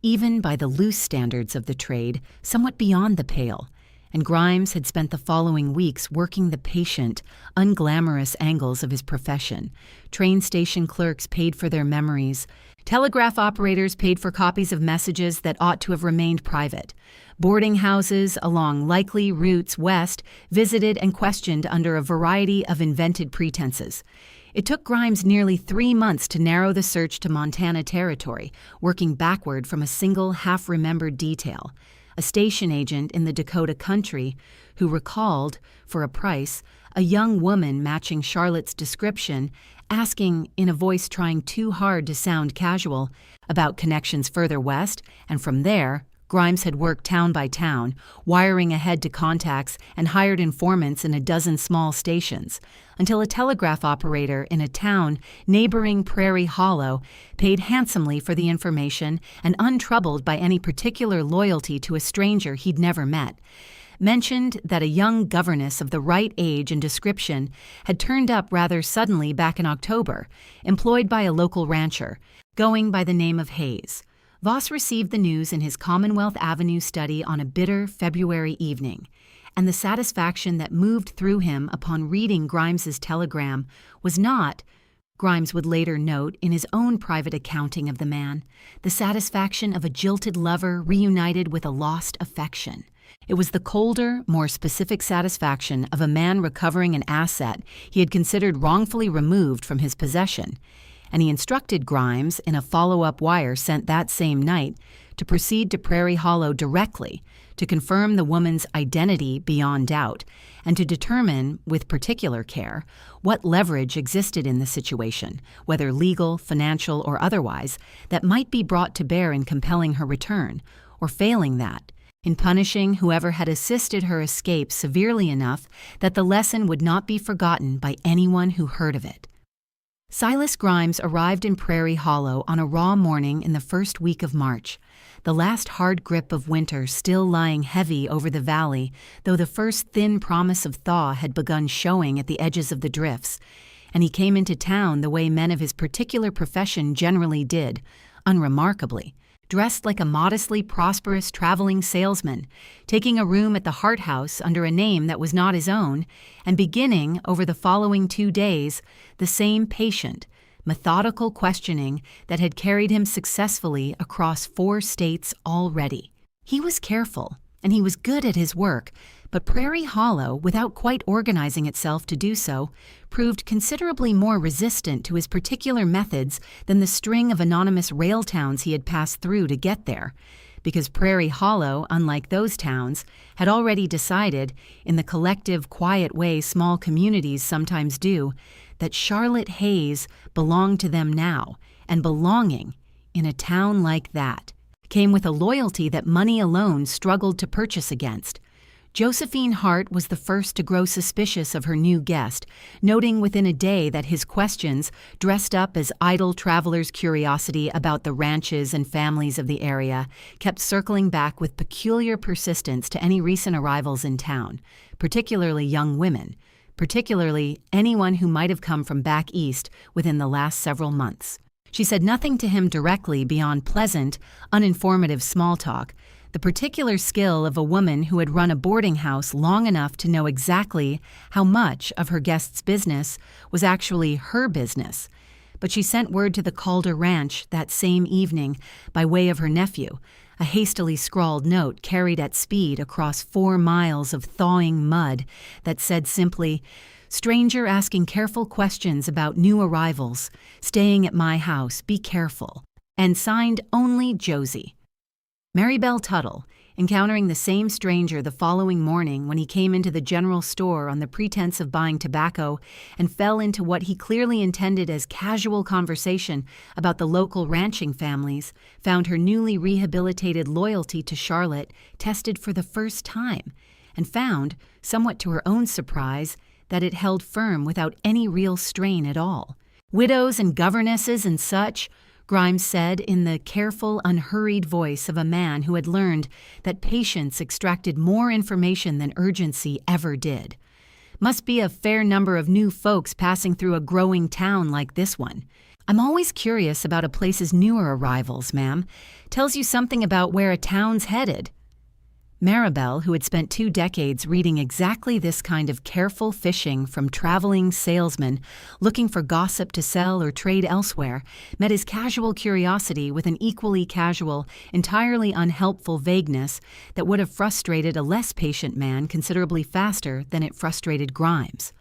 even by the loose standards of the trade, somewhat beyond the pale. And Grimes had spent the following weeks working the patient, unglamorous angles of his profession. Train station clerks paid for their memories. Telegraph operators paid for copies of messages that ought to have remained private. Boarding houses along likely routes west visited and questioned under a variety of invented pretenses. It took Grimes nearly 3 months to narrow the search to Montana territory, working backward from a single half-remembered detail. A station agent in the Dakota country who recalled, for a price, a young woman matching Charlotte's description, asking, in a voice trying too hard to sound casual, about connections further west, and from there, Grimes had worked town by town, wiring ahead to contacts and hired informants in a dozen small stations, until a telegraph operator in a town neighboring Prairie Hollow paid handsomely for the information and untroubled by any particular loyalty to a stranger he'd never met, mentioned that a young governess of the right age and description had turned up rather suddenly back in October, employed by a local rancher, going by the name of Hayes. Voss received the news in his Commonwealth Avenue study on a bitter February evening, and the satisfaction that moved through him upon reading Grimes's telegram was not, Grimes would later note in his own private accounting of the man, the satisfaction of a jilted lover reunited with a lost affection. It was the colder, more specific satisfaction of a man recovering an asset he had considered wrongfully removed from his possession, and he instructed Grimes, in a follow-up wire sent that same night, to proceed to Prairie Hollow directly, to confirm the woman's identity beyond doubt, and to determine, with particular care, what leverage existed in the situation, whether legal, financial, or otherwise, that might be brought to bear in compelling her return, or failing that, in punishing whoever had assisted her escape severely enough that the lesson would not be forgotten by anyone who heard of it. Silas Grimes arrived in Prairie Hollow on a raw morning in the first week of March, the last hard grip of winter still lying heavy over the valley, though the first thin promise of thaw had begun showing at the edges of the drifts, and he came into town the way men of his particular profession generally did, unremarkably, dressed like a modestly prosperous traveling salesman, taking a room at the Hart House under a name that was not his own, and beginning, over the following 2 days, the same patient, methodical questioning that had carried him successfully across 4 states already. He was careful, and he was good at his work, but Prairie Hollow, without quite organizing itself to do so, proved considerably more resistant to his particular methods than the string of anonymous rail towns he had passed through to get there, because Prairie Hollow, unlike those towns, had already decided, in the collective, quiet way small communities sometimes do, that Charlotte Hayes belonged to them now, and belonging, in a town like that, came with a loyalty that money alone struggled to purchase against. Josephine Hart was the first to grow suspicious of her new guest, noting within a day that his questions, dressed up as idle travelers' curiosity about the ranches and families of the area, kept circling back with peculiar persistence to any recent arrivals in town, particularly young women, particularly anyone who might have come from back east within the last several months. She said nothing to him directly beyond pleasant, uninformative small talk, the particular skill of a woman who had run a boarding house long enough to know exactly how much of her guest's business was actually her business. But she sent word to the Calder Ranch that same evening by way of her nephew, a hastily scrawled note carried at speed across 4 miles of thawing mud that said simply, "Stranger asking careful questions about new arrivals, staying at my house, be careful," and signed only Josie. Marybelle Tuttle, encountering the same stranger the following morning when he came into the general store on the pretense of buying tobacco and fell into what he clearly intended as casual conversation about the local ranching families, found her newly rehabilitated loyalty to Charlotte tested for the first time, and found, somewhat to her own surprise, that it held firm without any real strain at all. "Widows and governesses and such," Grimes said in the careful, unhurried voice of a man who had learned that patience extracted more information than urgency ever did. "Must be a fair number of new folks passing through a growing town like this one. I'm always curious about a place's newer arrivals, ma'am. Tells you something about where a town's headed." Marybelle, who had spent 2 decades reading exactly this kind of careful fishing from traveling salesmen looking for gossip to sell or trade elsewhere, met his casual curiosity with an equally casual, entirely unhelpful vagueness that would have frustrated a less patient man considerably faster than it frustrated Grimes.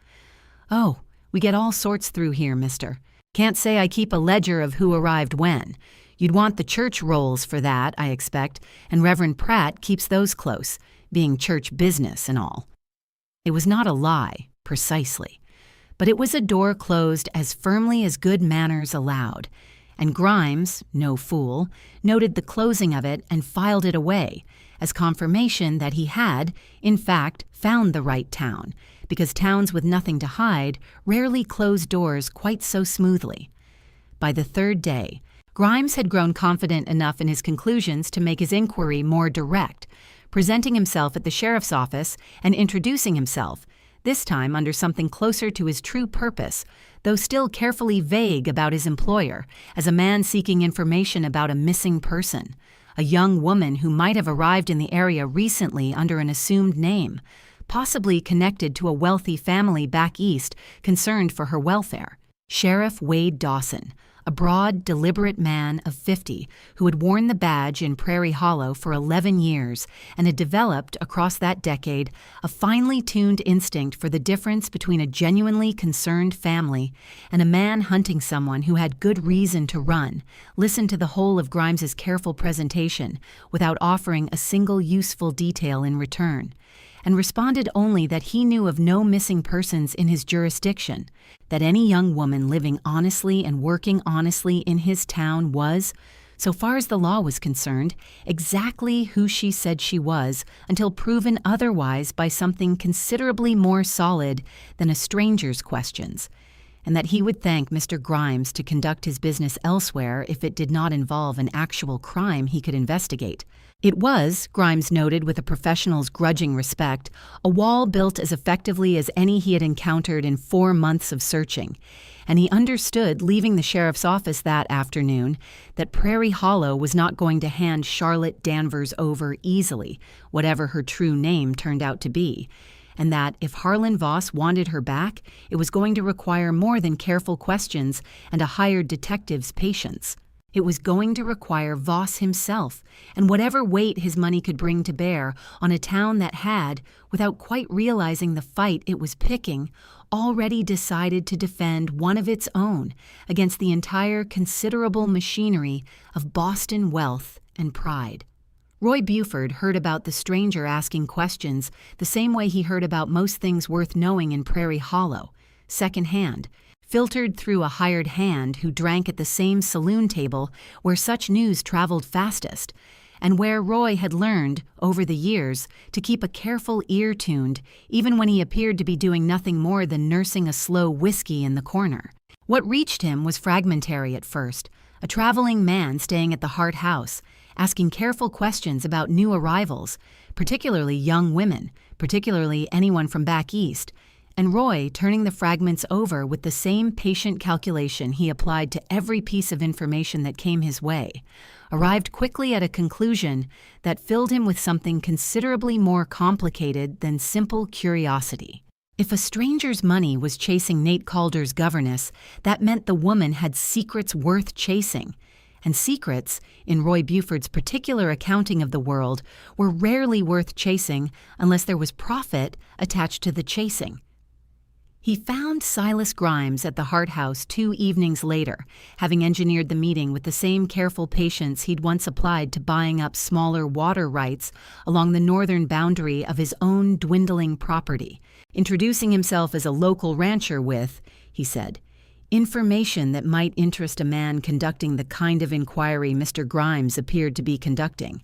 "Oh, we get all sorts through here, mister. Can't say I keep a ledger of who arrived when. You'd want the church rolls for that, I expect, and Reverend Pratt keeps those close, being church business and all." It was not a lie, precisely, but it was a door closed as firmly as good manners allowed, and Grimes, no fool, noted the closing of it and filed it away, as confirmation that he had, in fact, found the right town, because towns with nothing to hide rarely close doors quite so smoothly. By the 3rd day, Grimes had grown confident enough in his conclusions to make his inquiry more direct, presenting himself at the sheriff's office and introducing himself, this time under something closer to his true purpose, though still carefully vague about his employer, as a man seeking information about a missing person, a young woman who might have arrived in the area recently under an assumed name, possibly connected to a wealthy family back east concerned for her welfare. Sheriff Wade Dawson, a broad, deliberate man of 50 who had worn the badge in Prairie Hollow for 11 years and had developed, across that decade, a finely tuned instinct for the difference between a genuinely concerned family and a man hunting someone who had good reason to run, listened to the whole of Grimes's careful presentation without offering a single useful detail in return, and responded only that he knew of no missing persons in his jurisdiction, that any young woman living honestly and working honestly in his town was, so far as the law was concerned, exactly who she said she was until proven otherwise by something considerably more solid than a stranger's questions, and that he would thank Mr. Grimes to conduct his business elsewhere if it did not involve an actual crime he could investigate. It was, Grimes noted with a professional's grudging respect, a wall built as effectively as any he had encountered in 4 months of searching, and he understood, leaving the sheriff's office that afternoon, that Prairie Hollow was not going to hand Charlotte Danvers over easily, whatever her true name turned out to be, and that if Harlan Voss wanted her back, it was going to require more than careful questions and a hired detective's patience. It was going to require Voss himself, and whatever weight his money could bring to bear on a town that had, without quite realizing the fight it was picking, already decided to defend one of its own against the entire considerable machinery of Boston wealth and pride. Roy Buford heard about the stranger asking questions the same way he heard about most things worth knowing in Prairie Hollow, secondhand, filtered through a hired hand who drank at the same saloon table where such news traveled fastest, and where Roy had learned, over the years, to keep a careful ear tuned, even when he appeared to be doing nothing more than nursing a slow whiskey in the corner. What reached him was fragmentary at first, a traveling man staying at the Hart House, asking careful questions about new arrivals, particularly young women, particularly anyone from back east, and Roy turning the fragments over with the same patient calculation he applied to every piece of information that came his way, arrived quickly at a conclusion that filled him with something considerably more complicated than simple curiosity. If a stranger's money was chasing Nate Calder's governess, that meant the woman had secrets worth chasing. And secrets, in Roy Buford's particular accounting of the world, were rarely worth chasing unless there was profit attached to the chasing. He found Silas Grimes at the Hart House 2 evenings later, having engineered the meeting with the same careful patience he'd once applied to buying up smaller water rights along the northern boundary of his own dwindling property, introducing himself as a local rancher with, he said, information that might interest a man conducting the kind of inquiry Mr. Grimes appeared to be conducting,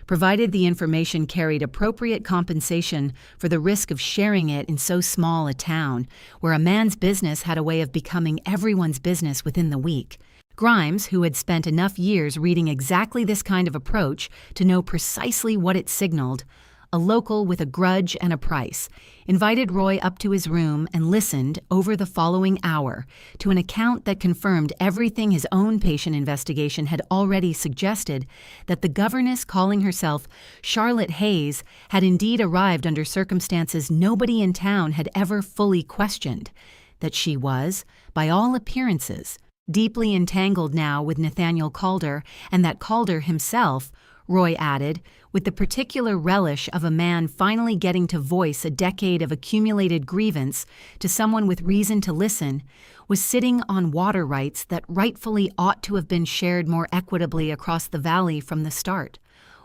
provided the information carried appropriate compensation for the risk of sharing it in so small a town, where a man's business had a way of becoming everyone's business within the week. Grimes, who had spent enough years reading exactly this kind of approach to know precisely what it signaled, a local with a grudge and a price, invited Roy up to his room and listened, over the following hour, to an account that confirmed everything his own patient investigation had already suggested, that the governess calling herself Charlotte Hayes had indeed arrived under circumstances nobody in town had ever fully questioned, that she was, by all appearances, deeply entangled now with Nathaniel Calder, and that Calder himself, Roy added, with the particular relish of a man finally getting to voice a decade of accumulated grievance to someone with reason to listen, was sitting on water rights that rightfully ought to have been shared more equitably across the valley from the start.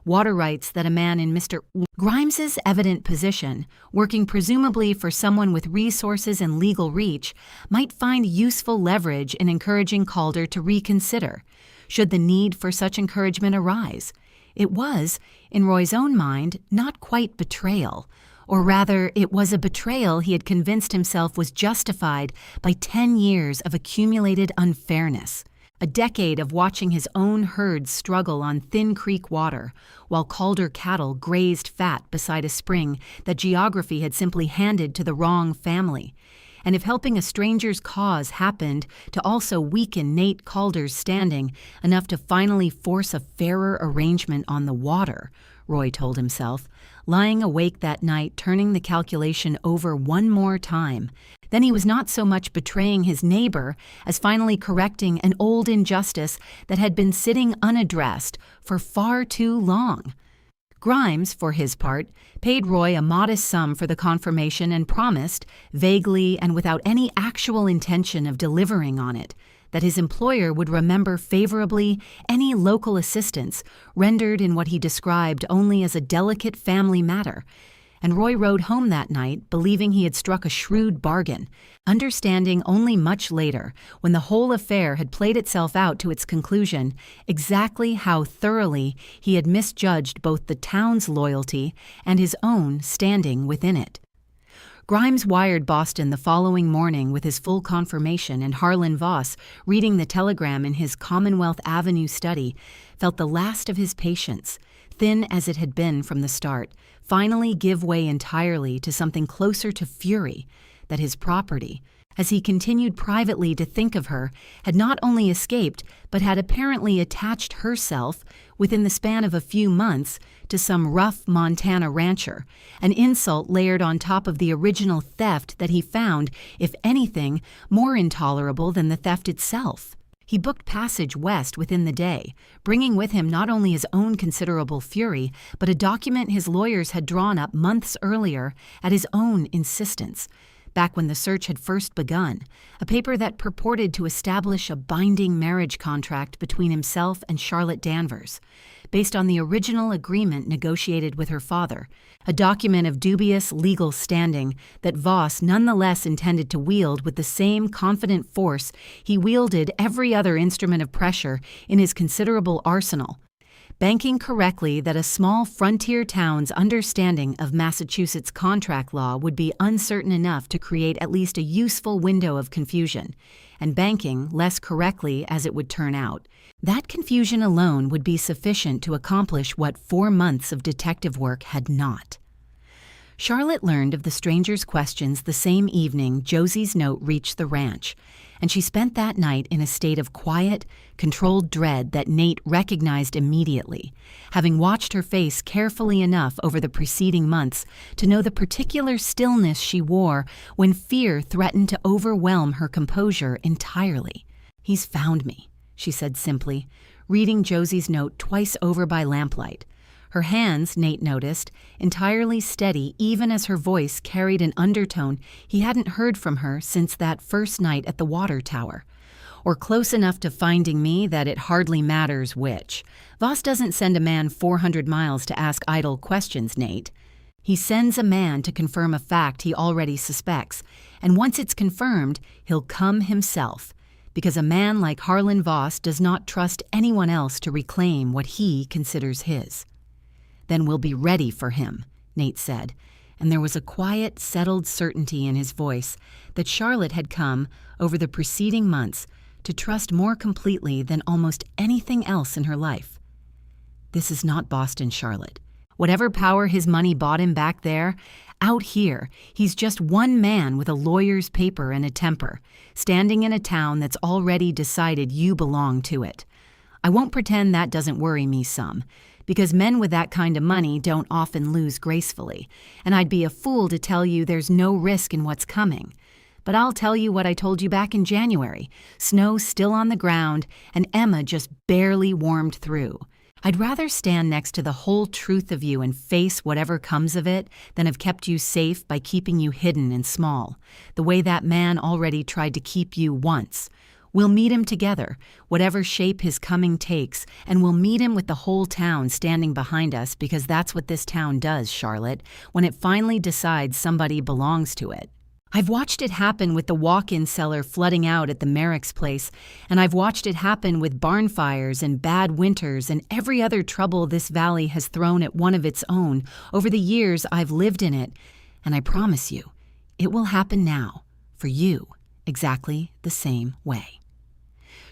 Water rights that a man in Mr. Grimes's evident position, working presumably for someone with resources and legal reach, might find useful leverage in encouraging Calder to reconsider, should the need for such encouragement arise. It was, in Roy's own mind, not quite betrayal, or rather, it was a betrayal he had convinced himself was justified by 10 years of accumulated unfairness, a decade of watching his own herds struggle on thin creek water, while Calder cattle grazed fat beside a spring that geography had simply handed to the wrong family. And if helping a stranger's cause happened to also weaken Nate Calder's standing enough to finally force a fairer arrangement on the water, Roy told himself, lying awake that night turning the calculation over one more time, then he was not so much betraying his neighbor as finally correcting an old injustice that had been sitting unaddressed for far too long. Grimes, for his part, paid Roy a modest sum for the confirmation and promised, vaguely and without any actual intention of delivering on it, that his employer would remember favorably any local assistance rendered in what he described only as a delicate family matter, and Roy rode home that night believing he had struck a shrewd bargain, understanding only much later, when the whole affair had played itself out to its conclusion, exactly how thoroughly he had misjudged both the town's loyalty and his own standing within it. Grimes wired Boston the following morning with his full confirmation, and Harlan Voss, reading the telegram in his Commonwealth Avenue study, felt the last of his patience, thin as it had been from the start, finally give way entirely to something closer to fury, that his property, as he continued privately to think of her, had not only escaped, but had apparently attached herself, within the span of a few months, to some rough Montana rancher, an insult layered on top of the original theft that he found, if anything, more intolerable than the theft itself. He booked passage west within the day, bringing with him not only his own considerable fury, but a document his lawyers had drawn up months earlier at his own insistence, back when the search had first begun, a paper that purported to establish a binding marriage contract between himself and Charlotte Danvers, based on the original agreement negotiated with her father, a document of dubious legal standing that Voss nonetheless intended to wield with the same confident force he wielded every other instrument of pressure in his considerable arsenal. banking correctly that a small frontier town's understanding of Massachusetts contract law would be uncertain enough to create at least a useful window of confusion, and banking less correctly as it would turn out. That confusion alone would be sufficient to accomplish what 4 months of detective work had not. Charlotte learned of the stranger's questions the same evening Josie's note reached the ranch, and she spent that night in a state of quiet, controlled dread that Nate recognized immediately, having watched her face carefully enough over the preceding months to know the particular stillness she wore when fear threatened to overwhelm her composure entirely. "He's found me," she said simply, reading Josie's note twice over by lamplight. Her hands, Nate noticed, entirely steady even as her voice carried an undertone he hadn't heard from her since that first night at the water tower. "Or close enough to finding me that it hardly matters which. Voss doesn't send a man 400 miles to ask idle questions, Nate. He sends a man to confirm a fact he already suspects, and once it's confirmed, he'll come himself. Because a man like Harlan Voss does not trust anyone else to reclaim what he considers his." "Then we'll be ready for him," Nate said, and there was a quiet, settled certainty in his voice that Charlotte had come, over the preceding months, to trust more completely than almost anything else in her life. "This is not Boston, Charlotte. Whatever power his money bought him back there, out here, he's just one man with a lawyer's paper and a temper, standing in a town that's already decided you belong to it. I won't pretend that doesn't worry me some, because men with that kind of money don't often lose gracefully, and I'd be a fool to tell you there's no risk in what's coming. But I'll tell you what I told you back in January, snow still on the ground, and Emma just barely warmed through. I'd rather stand next to the whole truth of you and face whatever comes of it than have kept you safe by keeping you hidden and small, the way that man already tried to keep you once. We'll meet him together, whatever shape his coming takes, and we'll meet him with the whole town standing behind us because that's what this town does, Charlotte, when it finally decides somebody belongs to it. I've watched it happen with the walk-in cellar flooding out at the Merrick's place, and I've watched it happen with barn fires and bad winters and every other trouble this valley has thrown at one of its own over the years I've lived in it, and I promise you, it will happen now, for you, exactly the same way."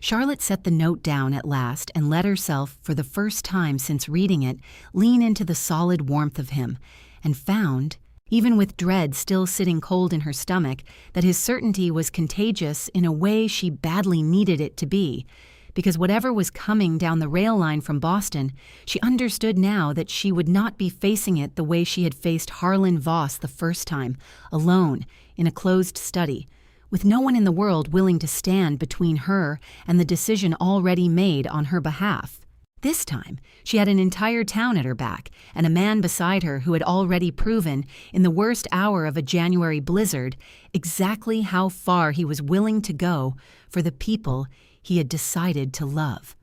Charlotte set the note down at last and let herself, for the first time since reading it, lean into the solid warmth of him, and found, even with dread still sitting cold in her stomach, that his certainty was contagious in a way she badly needed it to be, because whatever was coming down the rail line from Boston, she understood now that she would not be facing it the way she had faced Harlan Voss the first time, alone, in a closed study, with no one in the world willing to stand between her and the decision already made on her behalf. This time, she had an entire town at her back and a man beside her who had already proven, in the worst hour of a January blizzard, exactly how far he was willing to go for the people he had decided to love.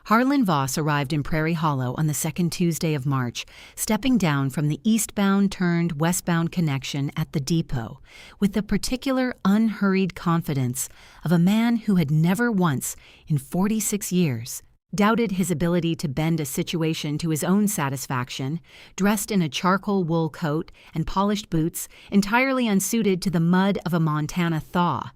Harlan Voss arrived in Prairie Hollow on the second Tuesday of March, stepping down from the eastbound turned westbound connection at the depot, with the particular unhurried confidence of a man who had never once, in 46 years, doubted his ability to bend a situation to his own satisfaction, dressed in a charcoal wool coat and polished boots entirely unsuited to the mud of a Montana thaw,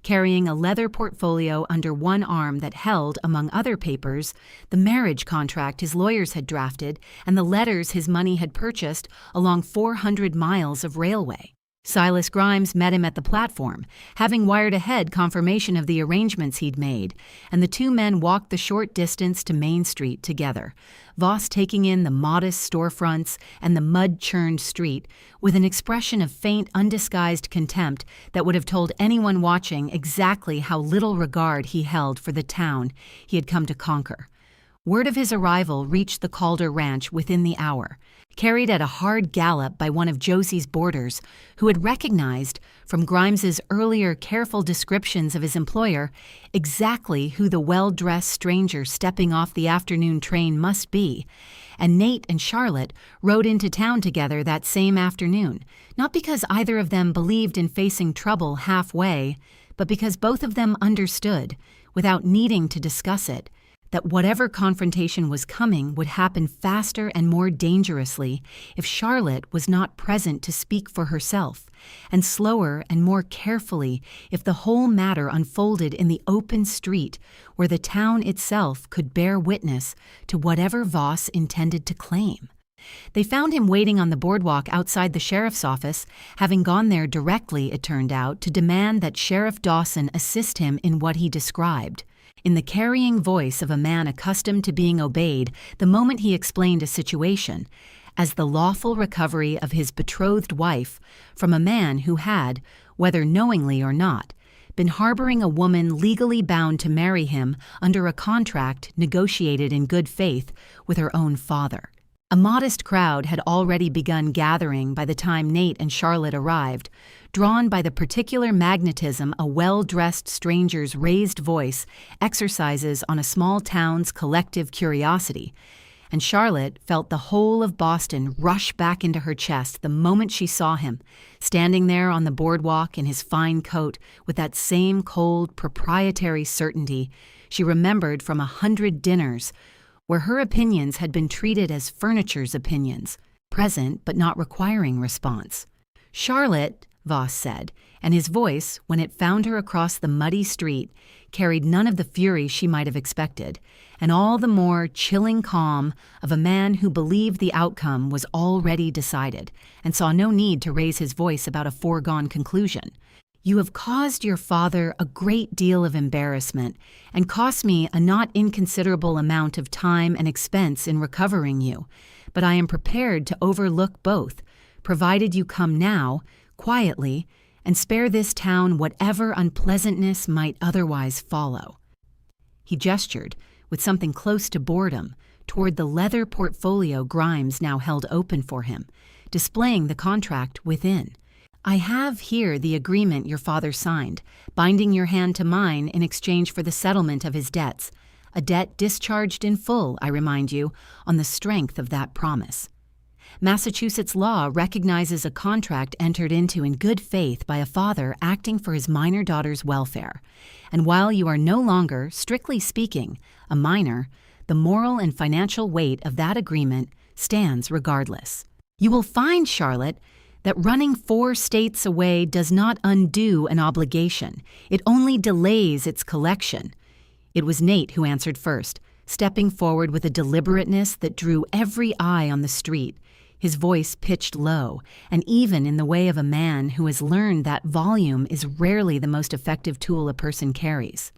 carrying a leather portfolio under one arm that held, among other papers, the marriage contract his lawyers had drafted and the letters his money had purchased along 400 miles of railway. Silas Grimes met him at the platform, having wired ahead confirmation of the arrangements he'd made, and the two men walked the short distance to Main Street together, Voss taking in the modest storefronts and the mud-churned street with an expression of faint, undisguised contempt that would have told anyone watching exactly how little regard he held for the town he had come to conquer. Word of his arrival reached the Calder ranch within the hour, carried at a hard gallop by one of Josie's boarders, who had recognized, from Grimes's earlier careful descriptions of his employer, exactly who the well-dressed stranger stepping off the afternoon train must be, and Nate and Charlotte rode into town together that same afternoon, not because either of them believed in facing trouble halfway, but because both of them understood, without needing to discuss it, that whatever confrontation was coming would happen faster and more dangerously if Charlotte was not present to speak for herself, and slower and more carefully if the whole matter unfolded in the open street where the town itself could bear witness to whatever Voss intended to claim. They found him waiting on the boardwalk outside the sheriff's office, having gone there directly, it turned out, to demand that Sheriff Dawson assist him in what he described. In the carrying voice of a man accustomed to being obeyed the moment he explained a situation, as the lawful recovery of his betrothed wife from a man who had, whether knowingly or not, been harboring a woman legally bound to marry him under a contract negotiated in good faith with her own father. A modest crowd had already begun gathering by the time Nate and Charlotte arrived, drawn by the particular magnetism a well-dressed stranger's raised voice exercises on a small town's collective curiosity, and Charlotte felt the whole of Boston rush back into her chest the moment she saw him, standing there on the boardwalk in his fine coat with that same cold, proprietary certainty she remembered from 100 dinners, where her opinions had been treated as furniture's opinions, present but not requiring response. "Charlotte," Voss said, and his voice, when it found her across the muddy street, carried none of the fury she might have expected, and all the more chilling calm of a man who believed the outcome was already decided, and saw no need to raise his voice about a foregone conclusion. "You have caused your father a great deal of embarrassment, and cost me a not inconsiderable amount of time and expense in recovering you, but I am prepared to overlook both, provided you come now, quietly, and spare this town whatever unpleasantness might otherwise follow." He gestured, with something close to boredom, toward the leather portfolio Grimes now held open for him, displaying the contract within. "I have here the agreement your father signed, binding your hand to mine in exchange for the settlement of his debts, a debt discharged in full, I remind you, on the strength of that promise. Massachusetts law recognizes a contract entered into in good faith by a father acting for his minor daughter's welfare, and while you are no longer, strictly speaking, a minor, the moral and financial weight of that agreement stands regardless. You will find, Charlotte, that running 4 states away does not undo an obligation. It only delays its collection." It was Nate who answered first, stepping forward with a deliberateness that drew every eye on the street, his voice pitched low, and even in the way of a man who has learned that volume is rarely the most effective tool a person carries.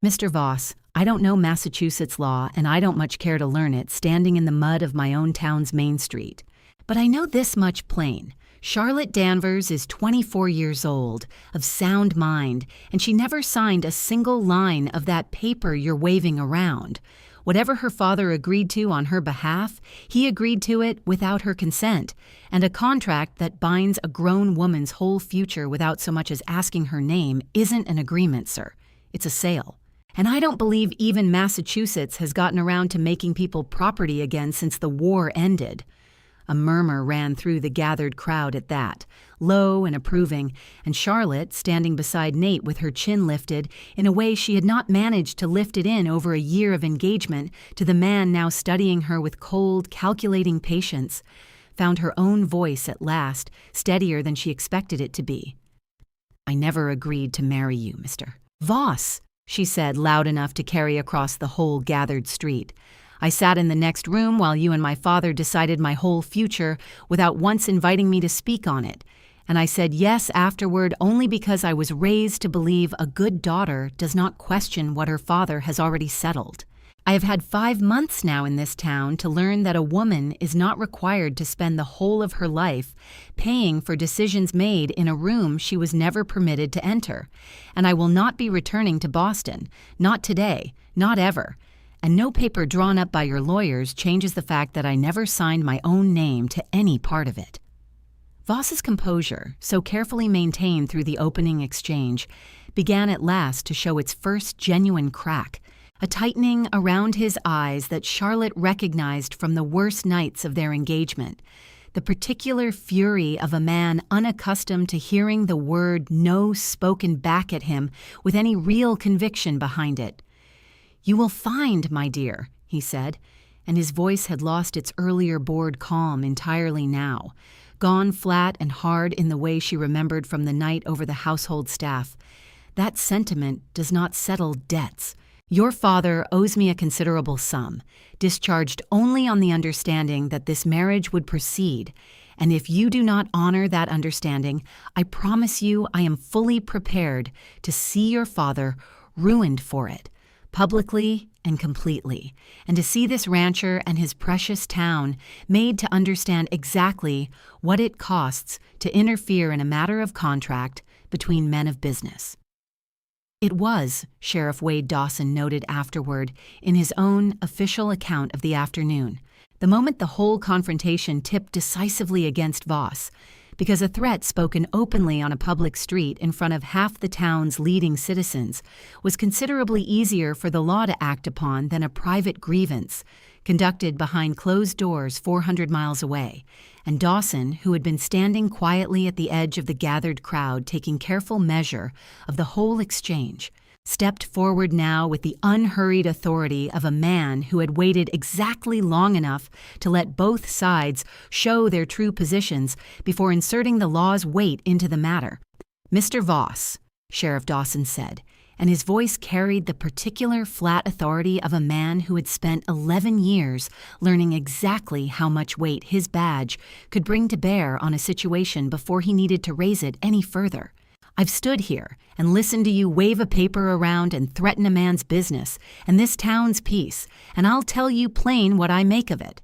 "Mr. Voss, I don't know Massachusetts law, and I don't much care to learn it standing in the mud of my own town's Main Street. But I know this much plain. Charlotte Danvers is 24 years old, of sound mind, and she never signed a single line of that paper you're waving around. Whatever her father agreed to on her behalf, he agreed to it without her consent, and a contract that binds a grown woman's whole future without so much as asking her name isn't an agreement, sir. It's a sale. And I don't believe even Massachusetts has gotten around to making people property again since the war ended." A murmur ran through the gathered crowd at that, low and approving, and Charlotte, standing beside Nate with her chin lifted in a way she had not managed to lift it in over a year of engagement to the man now studying her with cold, calculating patience, found her own voice at last steadier than she expected it to be. "I never agreed to marry you, Mr. Voss," she said loud enough to carry across the whole gathered street. "I sat in the next room while you and my father decided my whole future without once inviting me to speak on it, and I said yes afterward only because I was raised to believe a good daughter does not question what her father has already settled. I have had 5 months now in this town to learn that a woman is not required to spend the whole of her life paying for decisions made in a room she was never permitted to enter, and I will not be returning to Boston, not today, not ever. And no paper drawn up by your lawyers changes the fact that I never signed my own name to any part of it." Voss's composure, so carefully maintained through the opening exchange, began at last to show its first genuine crack, a tightening around his eyes that Charlotte recognized from the worst nights of their engagement, the particular fury of a man unaccustomed to hearing the word no spoken back at him with any real conviction behind it. "You will find, my dear," he said, and his voice had lost its earlier bored calm entirely now, gone flat and hard in the way she remembered from the night over the household staff. "That sentiment does not settle debts. Your father owes me a considerable sum, discharged only on the understanding that this marriage would proceed, and if you do not honor that understanding, I promise you I am fully prepared to see your father ruined for it, publicly and completely, and to see this rancher and his precious town made to understand exactly what it costs to interfere in a matter of contract between men of business." It was, Sheriff Wade Dawson noted afterward in his own official account of the afternoon, the moment the whole confrontation tipped decisively against Voss, because a threat spoken openly on a public street in front of half the town's leading citizens was considerably easier for the law to act upon than a private grievance conducted behind closed doors 400 miles away, and Dawson, who had been standing quietly at the edge of the gathered crowd taking careful measure of the whole exchange, stepped forward now with the unhurried authority of a man who had waited exactly long enough to let both sides show their true positions before inserting the law's weight into the matter. "Mr. Voss," Sheriff Dawson said, and his voice carried the particular flat authority of a man who had spent 11 years learning exactly how much weight his badge could bring to bear on a situation before he needed to raise it any further. "I've stood here and listened to you wave a paper around and threaten a man's business and this town's peace, and I'll tell you plain what I make of it.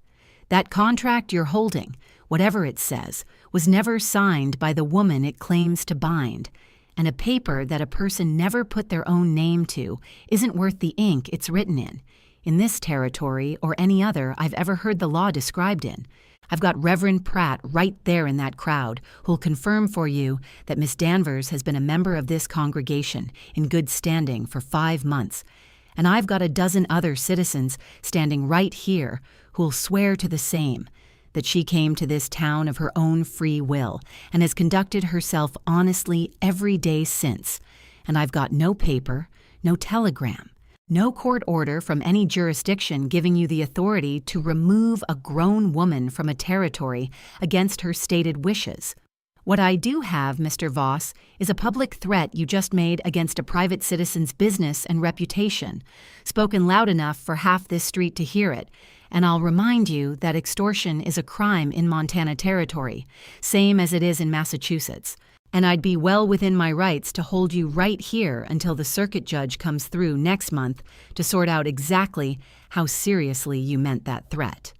That contract you're holding, whatever it says, was never signed by the woman it claims to bind, and a paper that a person never put their own name to isn't worth the ink it's written in this territory or any other I've ever heard the law described in. I've got Reverend Pratt right there in that crowd who'll confirm for you that Miss Danvers has been a member of this congregation in good standing for 5 months, and I've got a dozen other citizens standing right here who'll swear to the same, that she came to this town of her own free will and has conducted herself honestly every day since, and I've got no paper, no telegram, no court order from any jurisdiction giving you the authority to remove a grown woman from a territory against her stated wishes. What I do have, Mr. Voss, is a public threat you just made against a private citizen's business and reputation, spoken loud enough for half this street to hear it, and I'll remind you that extortion is a crime in Montana Territory, same as it is in Massachusetts, and I'd be well within my rights to hold you right here until the circuit judge comes through next month to sort out exactly how seriously you meant that threat."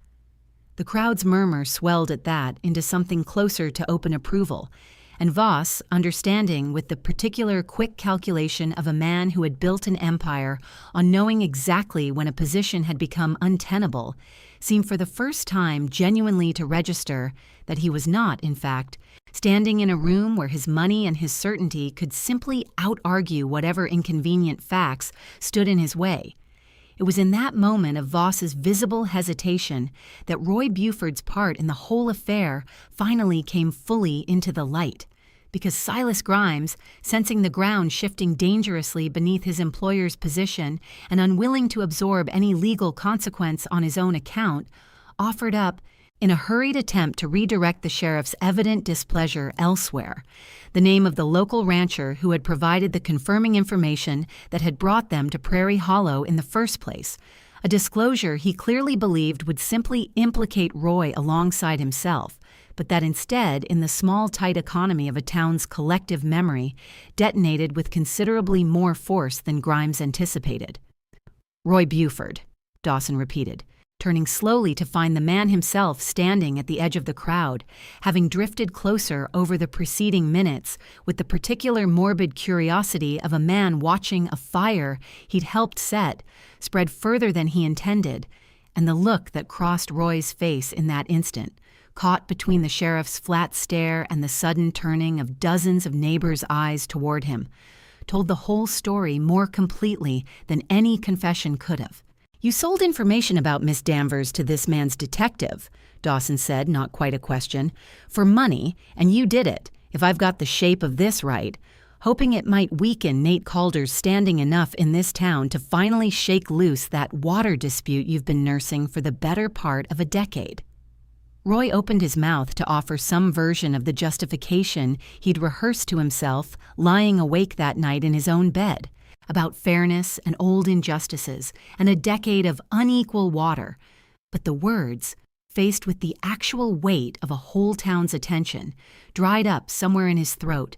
The crowd's murmur swelled at that into something closer to open approval, and Voss, understanding with the particular quick calculation of a man who had built an empire on knowing exactly when a position had become untenable, seemed for the first time genuinely to register that he was not, in fact, standing in a room where his money and his certainty could simply out-argue whatever inconvenient facts stood in his way. It was in that moment of Voss's visible hesitation that Roy Buford's part in the whole affair finally came fully into the light, because Silas Grimes, sensing the ground shifting dangerously beneath his employer's position and unwilling to absorb any legal consequence on his own account, offered up, in a hurried attempt to redirect the sheriff's evident displeasure elsewhere, the name of the local rancher who had provided the confirming information that had brought them to Prairie Hollow in the first place, a disclosure he clearly believed would simply implicate Roy alongside himself, but that instead, in the small, tight economy of a town's collective memory, detonated with considerably more force than Grimes anticipated. "Roy Buford," Dawson repeated, turning slowly to find the man himself standing at the edge of the crowd, having drifted closer over the preceding minutes with the particular morbid curiosity of a man watching a fire he'd helped set spread further than he intended, and the look that crossed Roy's face in that instant, caught between the sheriff's flat stare and the sudden turning of dozens of neighbors' eyes toward him, told the whole story more completely than any confession could have. "You sold information about Miss Danvers to this man's detective," Dawson said, not quite a question, "for money, and you did it, if I've got the shape of this right. hoping it might weaken Nate Calder's standing enough in this town to finally shake loose that water dispute you've been nursing for the better part of a decade. Roy opened his mouth to offer some version of the justification he'd rehearsed to himself lying awake that night in his own bed, about fairness and old injustices and a decade of unequal water, but the words, faced with the actual weight of a whole town's attention, dried up somewhere in his throat,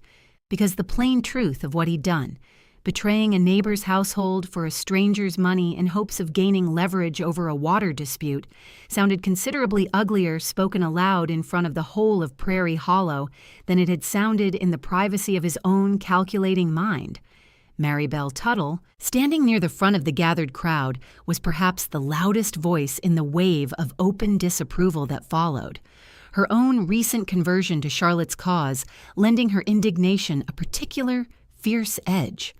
because the plain truth of what he'd done, betraying a neighbor's household for a stranger's money in hopes of gaining leverage over a water dispute, sounded considerably uglier spoken aloud in front of the whole of Prairie Hollow than it had sounded in the privacy of his own calculating mind. Maribel Tuttle, standing near the front of the gathered crowd, was perhaps the loudest voice in the wave of open disapproval that followed, her own recent conversion to Charlotte's cause lending her indignation a particular, fierce edge.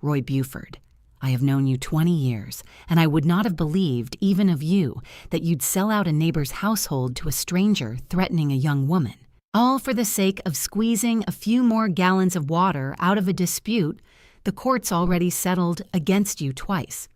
Roy Buford, I have known you 20 years, and I would not have believed, even of you, that you'd sell out a neighbor's household to a stranger threatening a young woman, all for the sake of squeezing a few more gallons of water out of a dispute the courts already settled against you twice.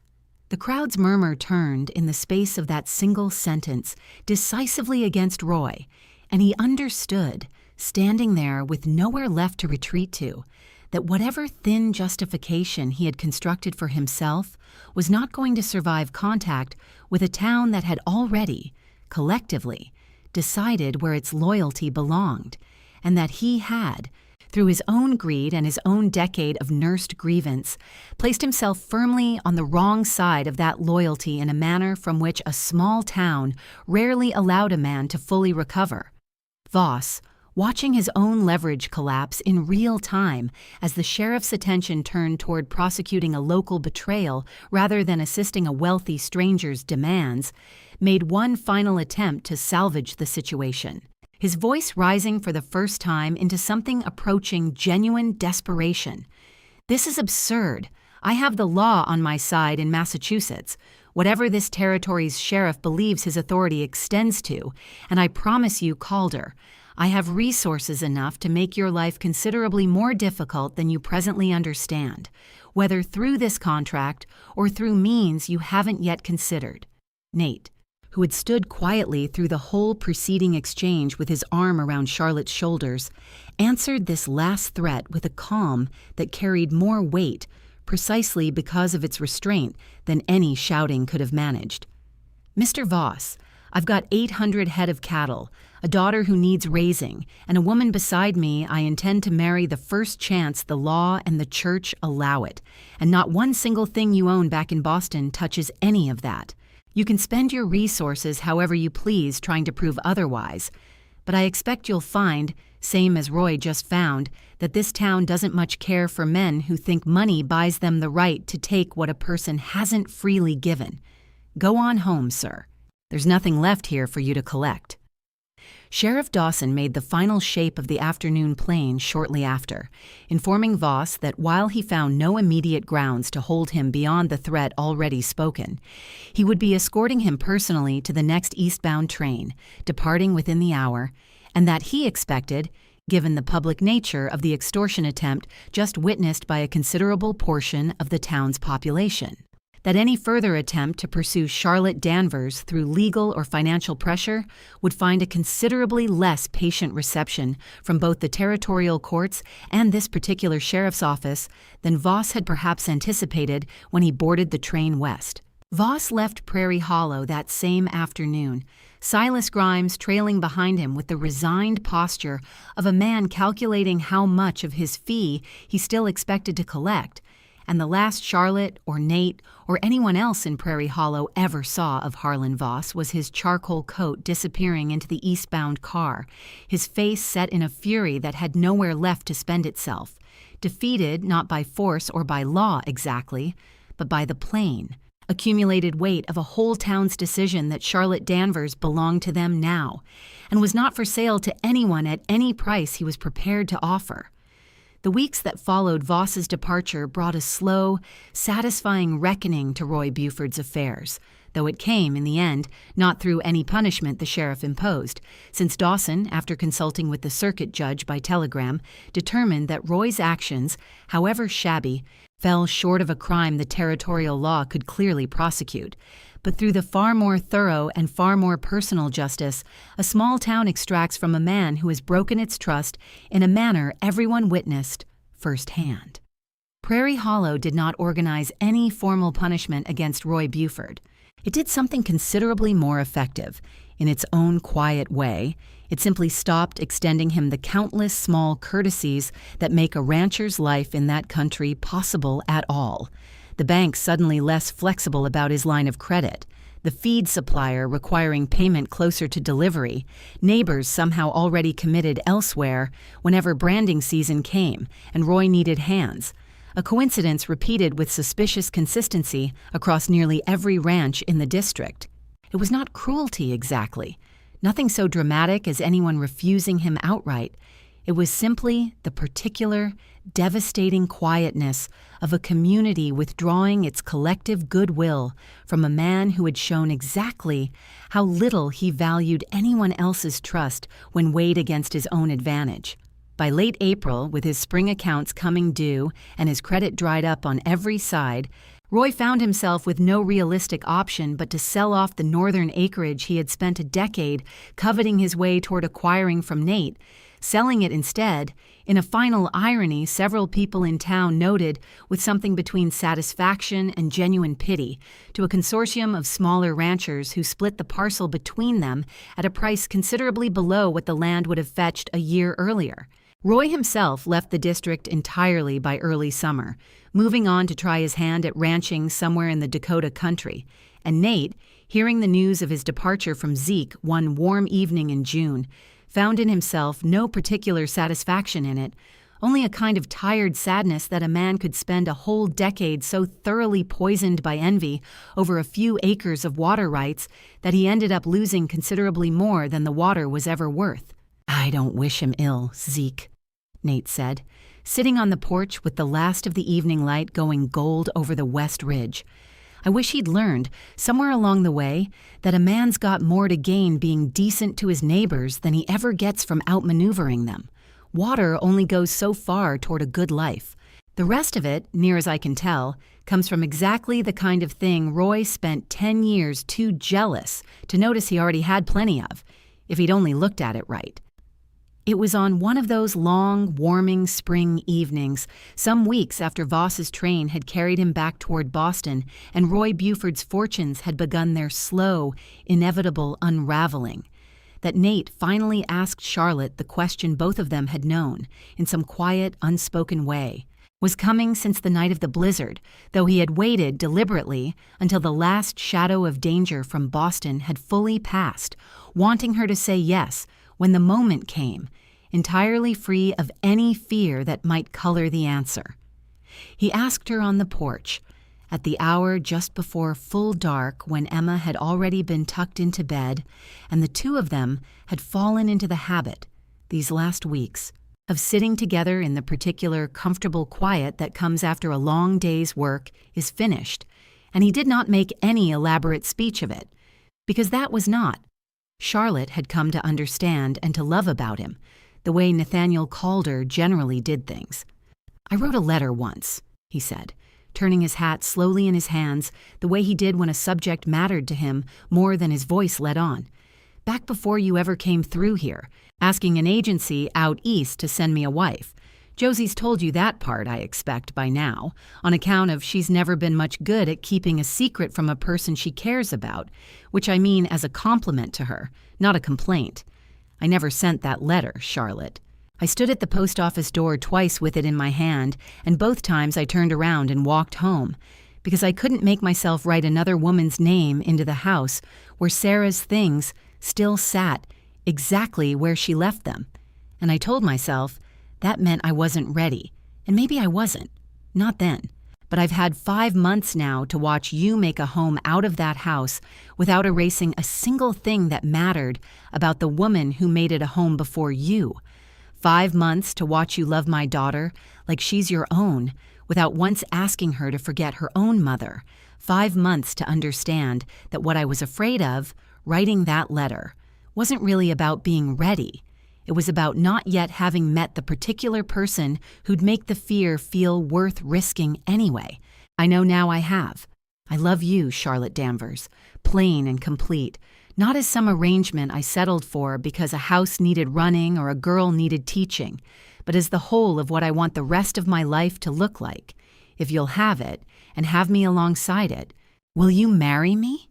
The crowd's murmur turned in the space of that single sentence decisively against Roy, and he understood, standing there with nowhere left to retreat to, that whatever thin justification he had constructed for himself was not going to survive contact with a town that had already, collectively, decided where its loyalty belonged, and that he had, through his own greed and his own decade of nursed grievance, placed himself firmly on the wrong side of that loyalty in a manner from which a small town rarely allowed a man to fully recover. Voss, watching his own leverage collapse in real time as the sheriff's attention turned toward prosecuting a local betrayal rather than assisting a wealthy stranger's demands, made one final attempt to salvage the situation, his voice rising for the first time into something approaching genuine desperation. This is absurd. I have the law on my side in Massachusetts, whatever this territory's sheriff believes his authority extends to, and I promise you, Calder, I have resources enough to make your life considerably more difficult than you presently understand, whether through this contract or through means you haven't yet considered. Nate, who had stood quietly through the whole preceding exchange with his arm around Charlotte's shoulders, answered this last threat with a calm that carried more weight, precisely because of its restraint, than any shouting could have managed. Mr. Voss, I've got 800 head of cattle, a daughter who needs raising, and a woman beside me I intend to marry the first chance the law and the church allow it, and not one single thing you own back in Boston touches any of that. You can spend your resources however you please trying to prove otherwise, but I expect you'll find, same as Roy just found, that this town doesn't much care for men who think money buys them the right to take what a person hasn't freely given. Go on home, sir. There's nothing left here for you to collect. Sheriff Dawson made the final shape of the afternoon plane shortly after, informing Voss that while he found no immediate grounds to hold him beyond the threat already spoken, he would be escorting him personally to the next eastbound train, departing within the hour, and that he expected, given the public nature of the extortion attempt just witnessed by a considerable portion of the town's population, that any further attempt to pursue Charlotte Danvers through legal or financial pressure would find a considerably less patient reception from both the territorial courts and this particular sheriff's office than Voss had perhaps anticipated when he boarded the train west. Voss left Prairie Hollow that same afternoon, Silas Grimes trailing behind him with the resigned posture of a man calculating how much of his fee he still expected to collect, and the last Charlotte or Nate or anyone else in Prairie Hollow ever saw of Harlan Voss was his charcoal coat disappearing into the eastbound car, his face set in a fury that had nowhere left to spend itself, defeated not by force or by law exactly, but by the plain, accumulated weight of a whole town's decision that Charlotte Danvers belonged to them now, and was not for sale to anyone at any price he was prepared to offer. The weeks that followed Voss's departure brought a slow, satisfying reckoning to Roy Buford's affairs, though it came, in the end, not through any punishment the sheriff imposed, since Dawson, after consulting with the circuit judge by telegram, determined that Roy's actions, however shabby, fell short of a crime the territorial law could clearly prosecute. But through the far more thorough and far more personal justice, a small town extracts from a man who has broken its trust in a manner everyone witnessed firsthand. Prairie Hollow did not organize any formal punishment against Roy Buford. It did something considerably more effective. In its own quiet way, it simply stopped extending him the countless small courtesies that make a rancher's life in that country possible at all. The bank suddenly less flexible about his line of credit, the feed supplier requiring payment closer to delivery, neighbors somehow already committed elsewhere whenever branding season came and Roy needed hands, a coincidence repeated with suspicious consistency across nearly every ranch in the district. It was not cruelty exactly, nothing so dramatic as anyone refusing him outright. It was simply the particular, devastating quietness of a community withdrawing its collective goodwill from a man who had shown exactly how little he valued anyone else's trust when weighed against his own advantage. By late April, with his spring accounts coming due and his credit dried up on every side, Roy found himself with no realistic option but to sell off the northern acreage he had spent a decade coveting his way toward acquiring from Nate, selling it instead, in a final irony several people in town noted with something between satisfaction and genuine pity, to a consortium of smaller ranchers who split the parcel between them at a price considerably below what the land would have fetched a year earlier. Roy himself left the district entirely by early summer, moving on to try his hand at ranching somewhere in the Dakota country, and Nate, hearing the news of his departure from Zeke one warm evening in June, found in himself no particular satisfaction in it, only a kind of tired sadness that a man could spend a whole decade so thoroughly poisoned by envy over a few acres of water rights that he ended up losing considerably more than the water was ever worth. "I don't wish him ill, Zeke," Nate said, sitting on the porch with the last of the evening light going gold over the west ridge. "I wish he'd learned, somewhere along the way, that a man's got more to gain being decent to his neighbors than he ever gets from outmaneuvering them. Water only goes so far toward a good life. The rest of it, near as I can tell, comes from exactly the kind of thing Roy spent 10 years too jealous to notice he already had plenty of, if he'd only looked at it right." It was on one of those long, warming spring evenings, some weeks after Voss's train had carried him back toward Boston and Roy Buford's fortunes had begun their slow, inevitable unraveling, that Nate finally asked Charlotte the question both of them had known, in some quiet, unspoken way, was coming since the night of the blizzard, though he had waited deliberately until the last shadow of danger from Boston had fully passed, wanting her to say yes when the moment came, entirely free of any fear that might color the answer. He asked her on the porch, at the hour just before full dark when Emma had already been tucked into bed, and the two of them had fallen into the habit, these last weeks, of sitting together in the particular comfortable quiet that comes after a long day's work is finished, and he did not make any elaborate speech of it, because that was not. Charlotte had come to understand and to love about him, the way Nathaniel Calder generally did things. "I wrote a letter once," he said, turning his hat slowly in his hands the way he did when a subject mattered to him more than his voice let on. "Back before you ever came through here, asking an agency out east to send me a wife. Josie's told you that part, I expect, by now, on account of she's never been much good at keeping a secret from a person she cares about, which I mean as a compliment to her, not a complaint. I never sent that letter, Charlotte. I stood at the post office door twice with it in my hand, and both times I turned around and walked home, because I couldn't make myself write another woman's name into the house where Sarah's things still sat exactly where she left them. And I told myself that meant I wasn't ready, and maybe I wasn't. Not then. But I've had 5 months now to watch you make a home out of that house without erasing a single thing that mattered about the woman who made it a home before you. 5 months to watch you love my daughter like she's your own, without once asking her to forget her own mother. 5 months to understand that what I was afraid of, writing that letter, wasn't really about being ready. It was about not yet having met the particular person who'd make the fear feel worth risking anyway. I know now I have. I love you, Charlotte Danvers, plain and complete, not as some arrangement I settled for because a house needed running or a girl needed teaching, but as the whole of what I want the rest of my life to look like. If you'll have it, and have me alongside it, will you marry me?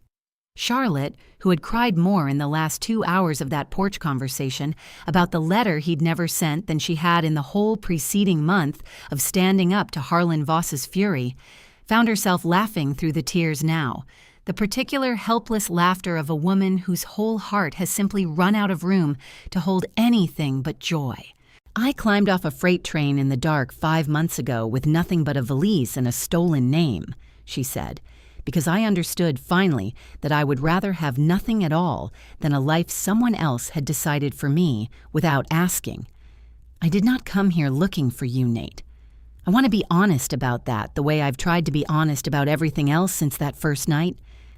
Charlotte, who had cried more in the last 2 hours of that porch conversation about the letter he'd never sent than she had in the whole preceding month of standing up to Harlan Voss's fury, found herself laughing through the tears now, the particular helpless laughter of a woman whose whole heart has simply run out of room to hold anything but joy. I climbed off a freight train in the dark 5 months ago with nothing but a valise and a stolen name, she said, because I understood finally that I would rather have nothing at all than a life someone else had decided for me without asking. I did not come here looking for you, Nate. I want to be honest about that, the way I've tried to be honest about everything else since that first night.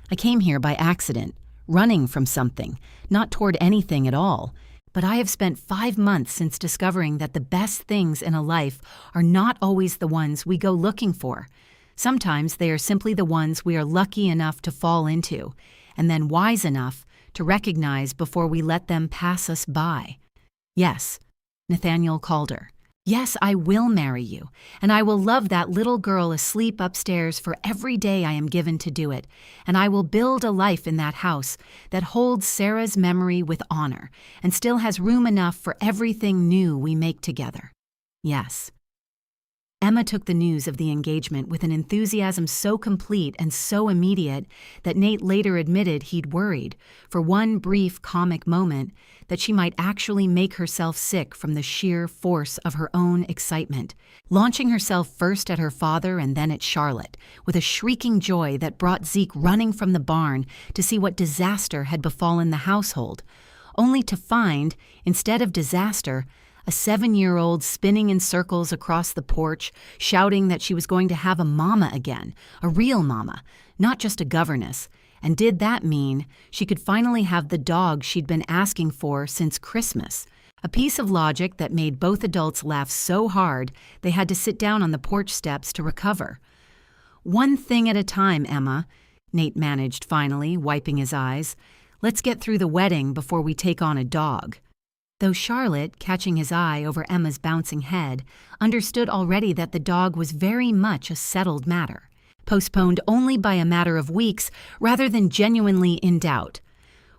I came here by accident, running from something, not toward anything at all. But I have spent 5 months since discovering that the best things in a life are not always the ones we go looking for. Sometimes they are simply the ones we are lucky enough to fall into, and then wise enough to recognize before we let them pass us by. Yes, Nathaniel Calder. Yes, I will marry you, and I will love that little girl asleep upstairs for every day I am given to do it, and I will build a life in that house that holds Sarah's memory with honor and still has room enough for everything new we make together. Yes. Emma took the news of the engagement with an enthusiasm so complete and so immediate that Nate later admitted he'd worried, for one brief comic moment, that she might actually make herself sick from the sheer force of her own excitement, launching herself first at her father and then at Charlotte, with a shrieking joy that brought Zeke running from the barn to see what disaster had befallen the household, only to find, instead of disaster, a 7-year-old spinning in circles across the porch, shouting that she was going to have a mama again, a real mama, not just a governess. And did that mean she could finally have the dog she'd been asking for since Christmas? A piece of logic that made both adults laugh so hard they had to sit down on the porch steps to recover. "One thing at a time, Emma," Nate managed finally, wiping his eyes. "Let's get through the wedding before we take on a dog." Though Charlotte, catching his eye over Emma's bouncing head, understood already that the dog was very much a settled matter, postponed only by a matter of weeks rather than genuinely in doubt.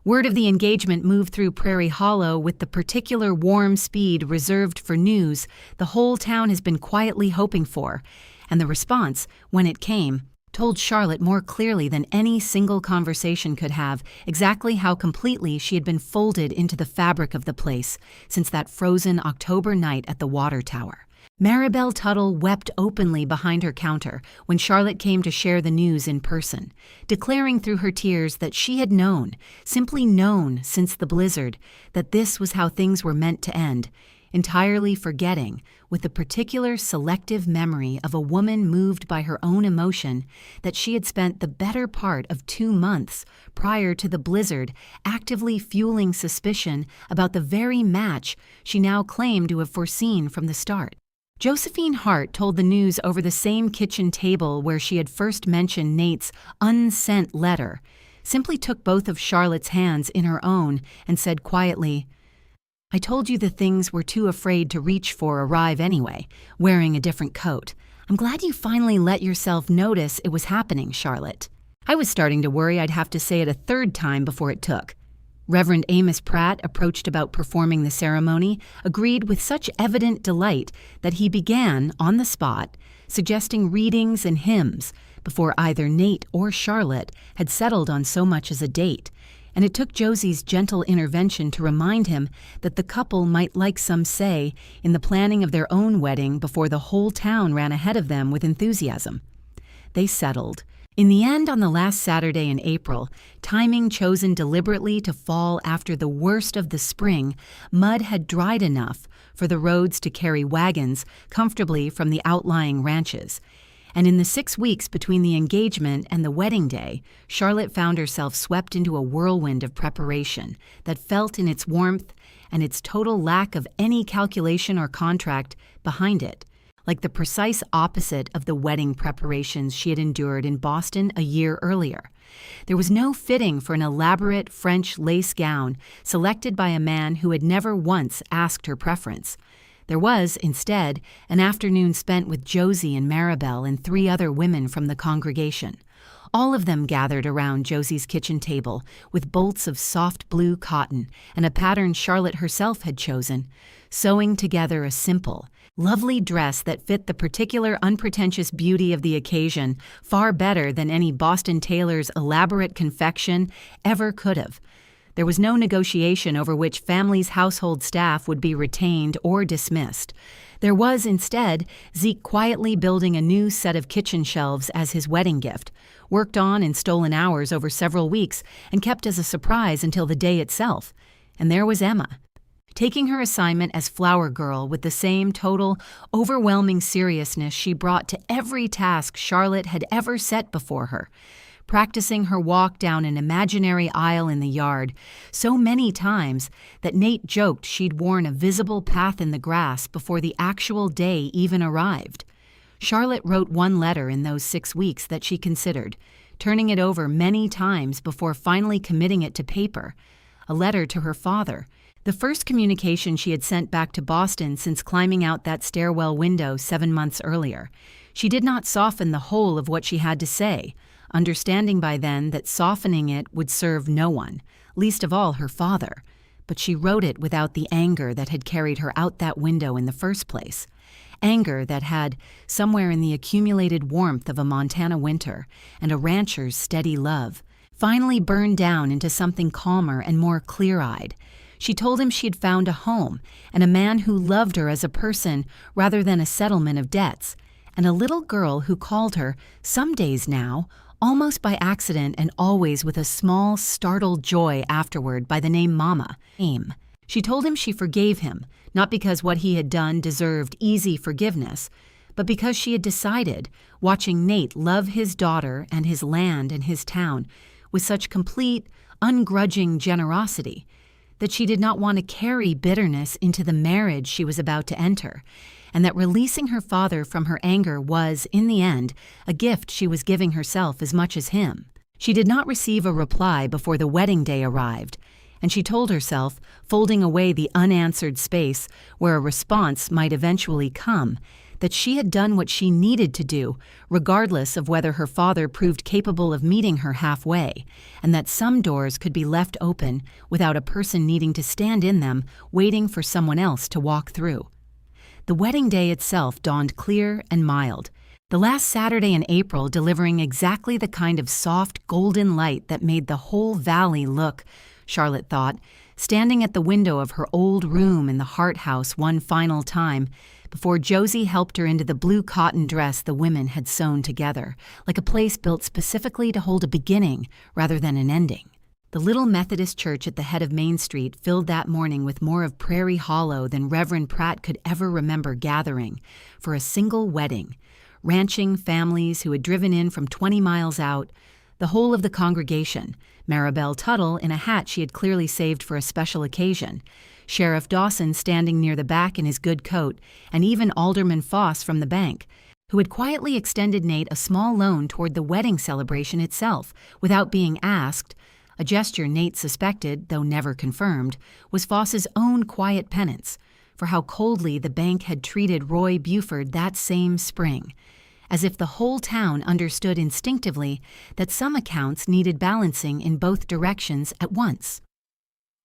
Word of the engagement moved through Prairie Hollow with the particular warm speed reserved for news the whole town has been quietly hoping for, and the response, when it came, told Charlotte more clearly than any single conversation could have exactly how completely she had been folded into the fabric of the place since that frozen October night at the water tower. Maribel Tuttle wept openly behind her counter when Charlotte came to share the news in person, declaring through her tears that she had known, simply known since the blizzard, that this was how things were meant to end, entirely forgetting, with the particular selective memory of a woman moved by her own emotion, that she had spent the better part of 2 months prior to the blizzard actively fueling suspicion about the very match she now claimed to have foreseen from the start. Josephine Hart told the news over the same kitchen table where she had first mentioned Nate's unsent letter, simply took both of Charlotte's hands in her own and said quietly, "I told you the things we're too afraid to reach for arrive anyway, wearing a different coat. I'm glad you finally let yourself notice it was happening, Charlotte. I was starting to worry I'd have to say it a 3rd time before it took." Reverend Amos Pratt, approached about performing the ceremony, agreed with such evident delight that he began, on the spot, suggesting readings and hymns before either Nate or Charlotte had settled on so much as a date, and it took Josie's gentle intervention to remind him that the couple might like some say in the planning of their own wedding before the whole town ran ahead of them with enthusiasm. They settled. In the end, on the last Saturday in April, timing chosen deliberately to fall after the worst of the spring, mud had dried enough for the roads to carry wagons comfortably from the outlying ranches, And in the 6 weeks between the engagement and the wedding day, Charlotte found herself swept into a whirlwind of preparation that felt in its warmth and its total lack of any calculation or contract behind it, like the precise opposite of the wedding preparations she had endured in Boston a year earlier. There was no fitting for an elaborate French lace gown selected by a man who had never once asked her preference. There was, instead, an afternoon spent with Josie and Maribel and 3 other women from the congregation. All of them gathered around Josie's kitchen table with bolts of soft blue cotton and a pattern Charlotte herself had chosen, sewing together a simple, lovely dress that fit the particular unpretentious beauty of the occasion far better than any Boston tailor's elaborate confection ever could have. There was no negotiation over which family's household staff would be retained or dismissed. There was, instead, Zeke quietly building a new set of kitchen shelves as his wedding gift, worked on in stolen hours over several weeks and kept as a surprise until the day itself. And there was Emma, taking her assignment as flower girl with the same total, overwhelming seriousness she brought to every task Charlotte had ever set before her, practicing her walk down an imaginary aisle in the yard so many times that Nate joked she'd worn a visible path in the grass before the actual day even arrived. Charlotte wrote one letter in those 6 weeks that she considered, turning it over many times before finally committing it to paper, a letter to her father, the first communication she had sent back to Boston since climbing out that stairwell window 7 months earlier. She did not soften the whole of what she had to say, understanding by then that softening it would serve no one, least of all her father. But she wrote it without the anger that had carried her out that window in the first place. Anger that had, somewhere in the accumulated warmth of a Montana winter and a rancher's steady love, finally burned down into something calmer and more clear-eyed. She told him she had found a home and a man who loved her as a person rather than a settlement of debts, and a little girl who called her, some days now, almost by accident and always with a small, startled joy afterward, by the name Mama. She told him she forgave him, not because what he had done deserved easy forgiveness, but because she had decided, watching Nate love his daughter and his land and his town with such complete, ungrudging generosity, that she did not want to carry bitterness into the marriage she was about to enter, and that releasing her father from her anger was, in the end, a gift she was giving herself as much as him. She did not receive a reply before the wedding day arrived, and she told herself, folding away the unanswered space where a response might eventually come, that she had done what she needed to do, regardless of whether her father proved capable of meeting her halfway, and that some doors could be left open without a person needing to stand in them, waiting for someone else to walk through. The wedding day itself dawned clear and mild, the last Saturday in April delivering exactly the kind of soft, golden light that made the whole valley look, Charlotte thought, standing at the window of her old room in the Hart House one final time, before Josie helped her into the blue cotton dress the women had sewn together, like a place built specifically to hold a beginning rather than an ending. The little Methodist church at the head of Main Street filled that morning with more of Prairie Hollow than Reverend Pratt could ever remember gathering for a single wedding. Ranching families who had driven in from 20 miles out, the whole of the congregation, Maribel Tuttle in a hat she had clearly saved for a special occasion, Sheriff Dawson standing near the back in his good coat, and even Alderman Foss from the bank, who had quietly extended Nate a small loan toward the wedding celebration itself without being asked, a gesture Nate suspected, though never confirmed, was Foss's own quiet penance for how coldly the bank had treated Roy Buford that same spring, as if the whole town understood instinctively that some accounts needed balancing in both directions at once.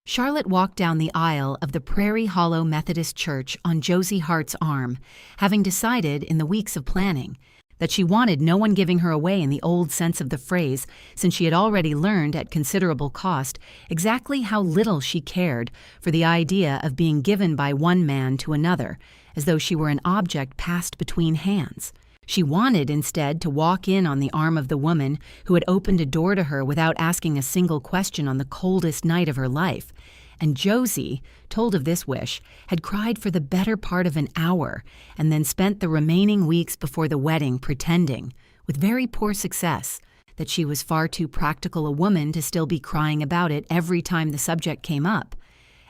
Charlotte walked down the aisle of the Prairie Hollow Methodist Church on Josie Hart's arm, having decided in the weeks of planning that she wanted no one giving her away in the old sense of the phrase, since she had already learned at considerable cost exactly how little she cared for the idea of being given by one man to another, as though she were an object passed between hands. She wanted, instead, to walk in on the arm of the woman who had opened a door to her without asking a single question on the coldest night of her life, and Josie, told of this wish, had cried for the better part of an hour and then spent the remaining weeks before the wedding pretending, with very poor success, that she was far too practical a woman to still be crying about it every time the subject came up.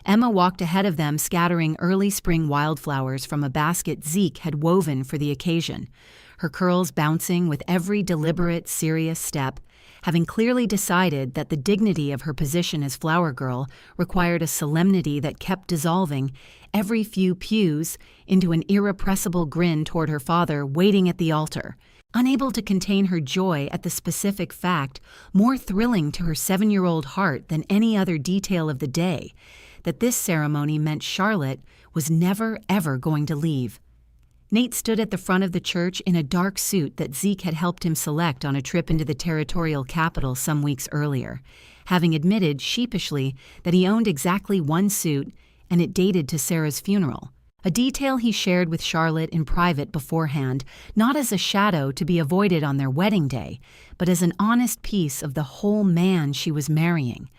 Emma walked ahead of them, scattering early spring wildflowers from a basket Zeke had woven for the occasion, her curls bouncing with every deliberate, serious step, having clearly decided that the dignity of her position as flower girl required a solemnity that kept dissolving every few pews into an irrepressible grin toward her father waiting at the altar, unable to contain her joy at the specific fact, more thrilling to her 7-year-old heart than any other detail of the day, that this ceremony meant Charlotte was never, ever going to leave. Nate stood at the front of the church in a dark suit that Zeke had helped him select on a trip into the territorial capital some weeks earlier, having admitted sheepishly that he owned exactly one suit and it dated to Sarah's funeral, a detail he shared with Charlotte in private beforehand, not as a shadow to be avoided on their wedding day, but as an honest piece of the whole man she was marrying,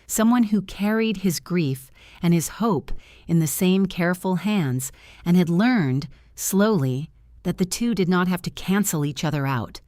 someone who carried his grief and his hope in the same careful hands and had learned, slowly, that the two did not have to cancel each other out.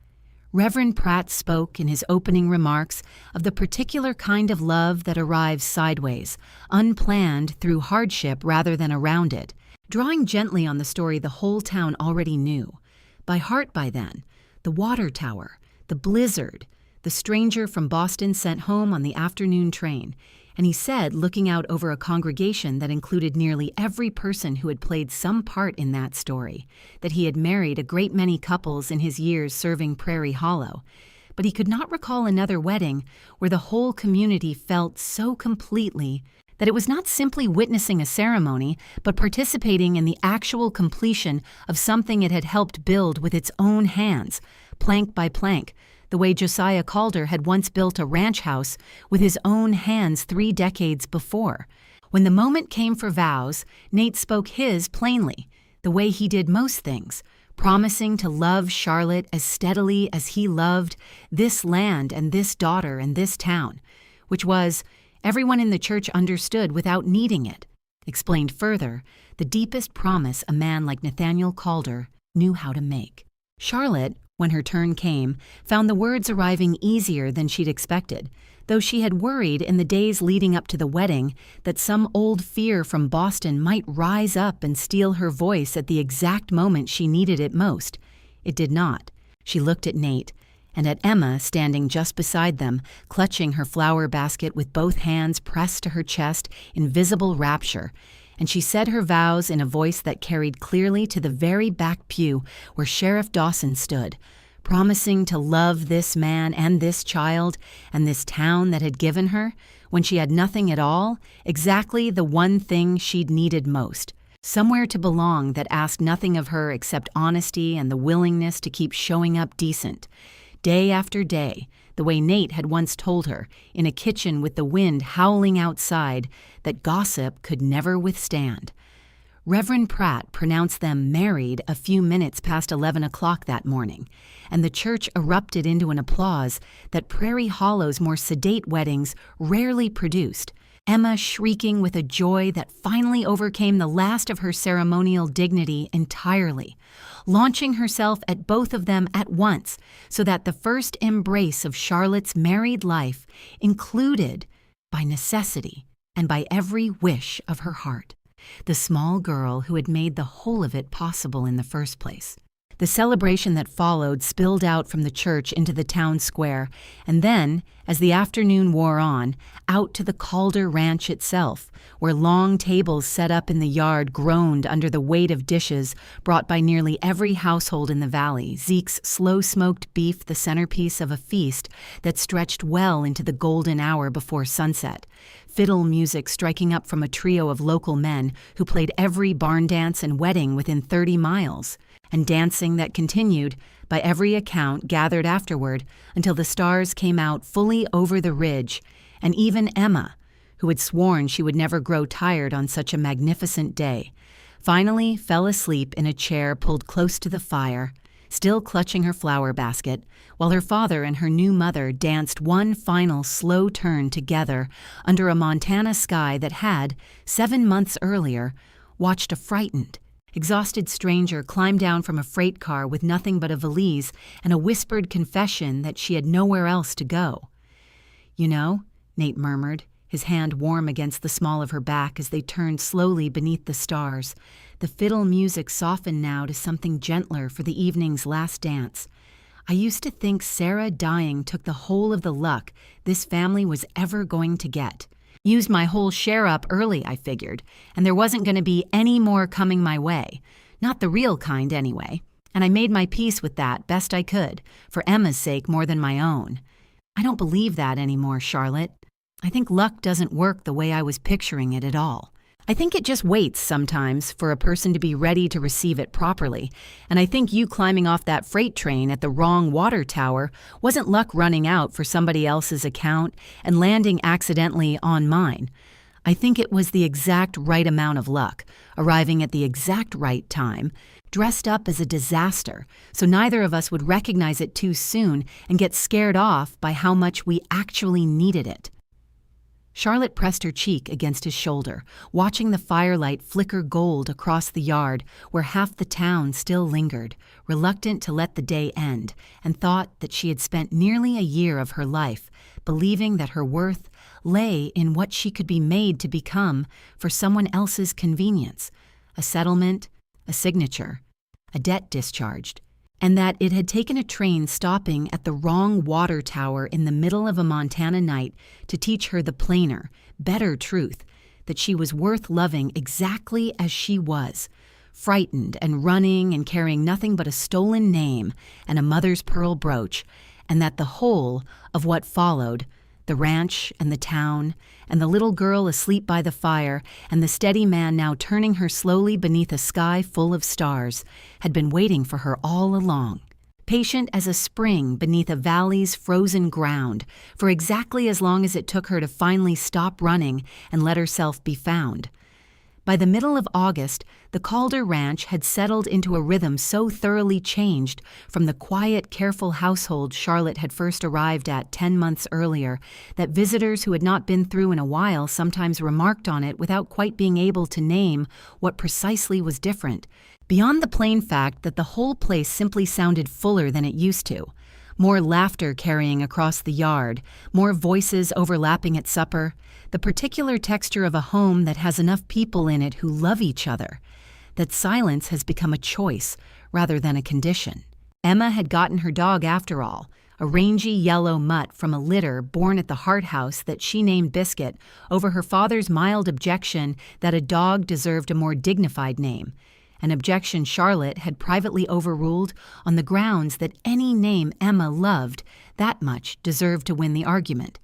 Reverend Pratt spoke in his opening remarks of the particular kind of love that arrives sideways, unplanned through hardship rather than around it, drawing gently on the story the whole town already knew. By heart by then, the water tower, the blizzard, the stranger from Boston sent home on the afternoon train, and he said, looking out over a congregation that included nearly every person who had played some part in that story, that he had married a great many couples in his years serving Prairie Hollow. But he could not recall another wedding where the whole community felt so completely that it was not simply witnessing a ceremony, but participating in the actual completion of something it had helped build with its own hands, plank by plank, the way Josiah Calder had once built a ranch house with his own hands 3 decades before. When the moment came for vows, Nate spoke his plainly, the way he did most things, promising to love Charlotte as steadily as he loved this land and this daughter and this town, which was, everyone in the church understood without needing it, explained further, the deepest promise a man like Nathaniel Calder knew how to make. Charlotte, when her turn came, found the words arriving easier than she'd expected, though she had worried in the days leading up to the wedding that some old fear from Boston might rise up and steal her voice at the exact moment she needed it most. It did not. She looked at Nate, and at Emma standing just beside them, clutching her flower basket with both hands pressed to her chest in visible rapture, and she said her vows in a voice that carried clearly to the very back pew where Sheriff Dawson stood, promising to love this man and this child and this town that had given her, when she had nothing at all, exactly the one thing she'd needed most, somewhere to belong that asked nothing of her except honesty and the willingness to keep showing up decent, day after day, the way Nate had once told her, in a kitchen with the wind howling outside that gossip could never withstand. Reverend Pratt pronounced them married a few minutes past 11 o'clock that morning, and the church erupted into an applause that Prairie Hollow's more sedate weddings rarely produced, Emma shrieking with a joy that finally overcame the last of her ceremonial dignity entirely, launching herself at both of them at once so that the first embrace of Charlotte's married life included, by necessity and by every wish of her heart, the small girl who had made the whole of it possible in the first place. The celebration that followed spilled out from the church into the town square, and then, as the afternoon wore on, out to the Calder Ranch itself, where long tables set up in the yard groaned under the weight of dishes brought by nearly every household in the valley, Zeke's slow-smoked beef the centerpiece of a feast that stretched well into the golden hour before sunset, fiddle music striking up from a trio of local men who played every barn dance and wedding within 30 miles, and dancing that continued, by every account gathered afterward, until the stars came out fully over the ridge, and even Emma, who had sworn she would never grow tired on such a magnificent day, finally fell asleep in a chair pulled close to the fire, still clutching her flower basket, while her father and her new mother danced one final slow turn together under a Montana sky that had, 7 months earlier, watched a frightened, exhausted stranger climb down from a freight car with nothing but a valise and a whispered confession that she had nowhere else to go. "You know," Nate murmured, his hand warm against the small of her back as they turned slowly beneath the stars. The fiddle music softened now to something gentler for the evening's last dance. "I used to think Sarah dying took the whole of the luck this family was ever going to get. Used my whole share up early, I figured, and there wasn't going to be any more coming my way. Not the real kind, anyway. And I made my peace with that best I could, for Emma's sake more than my own. I don't believe that anymore, Charlotte. I think luck doesn't work the way I was picturing it at all. I think it just waits sometimes for a person to be ready to receive it properly, and I think you climbing off that freight train at the wrong water tower wasn't luck running out for somebody else's account and landing accidentally on mine. I think it was the exact right amount of luck, arriving at the exact right time, dressed up as a disaster, so neither of us would recognize it too soon and get scared off by how much we actually needed it." Charlotte pressed her cheek against his shoulder, watching the firelight flicker gold across the yard where half the town still lingered, reluctant to let the day end, and thought that she had spent nearly a year of her life believing that her worth lay in what she could be made to become for someone else's convenience, a settlement, a signature, a debt discharged, and that it had taken a train stopping at the wrong water tower in the middle of a Montana night to teach her the plainer, better truth that she was worth loving exactly as she was, frightened and running and carrying nothing but a stolen name and a mother's pearl brooch, and that the whole of what followed, the ranch and the town, and the little girl asleep by the fire, and the steady man now turning her slowly beneath a sky full of stars, had been waiting for her all along, patient as a spring beneath a valley's frozen ground, for exactly as long as it took her to finally stop running and let herself be found. By the middle of August, the Calder ranch had settled into a rhythm so thoroughly changed from the quiet, careful household Charlotte had first arrived at 10 months earlier that visitors who had not been through in a while sometimes remarked on it without quite being able to name what precisely was different, beyond the plain fact that the whole place simply sounded fuller than it used to. More laughter carrying across the yard, more voices overlapping at supper, the particular texture of a home that has enough people in it who love each other, that silence has become a choice rather than a condition. Emma had gotten her dog after all, a rangy yellow mutt from a litter born at the Hart House that she named Biscuit over her father's mild objection that a dog deserved a more dignified name, an objection Charlotte had privately overruled on the grounds that any name Emma loved that much deserved to win the argument,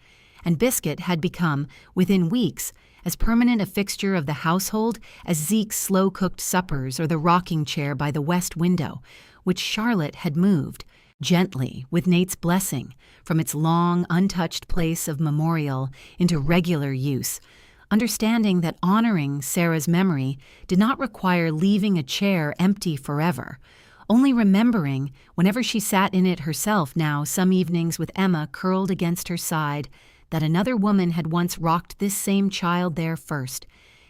and Biscuit had become, within weeks, as permanent a fixture of the household as Zeke's slow-cooked suppers or the rocking chair by the west window, which Charlotte had moved, gently, with Nate's blessing, from its long, untouched place of memorial into regular use, understanding that honoring Sarah's memory did not require leaving a chair empty forever, only remembering, whenever she sat in it herself now some evenings with Emma curled against her side, that another woman had once rocked this same child there first,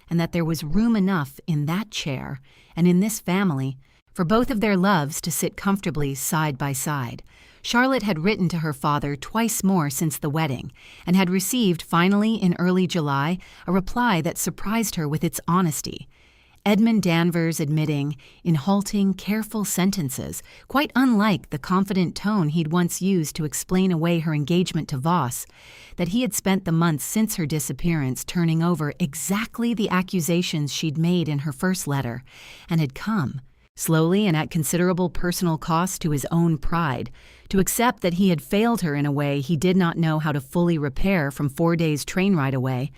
and that there was room enough in that chair and in this family for both of their loves to sit comfortably side by side. Charlotte had written to her father twice more since the wedding, and had received, finally in early July, a reply that surprised her with its honesty. Edmund Danvers admitting, in halting, careful sentences, quite unlike the confident tone he'd once used to explain away her engagement to Voss, that he had spent the months since her disappearance turning over exactly the accusations she'd made in her first letter, and had come, slowly and at considerable personal cost to his own pride, to accept that he had failed her in a way he did not know how to fully repair from 4 days' train ride away,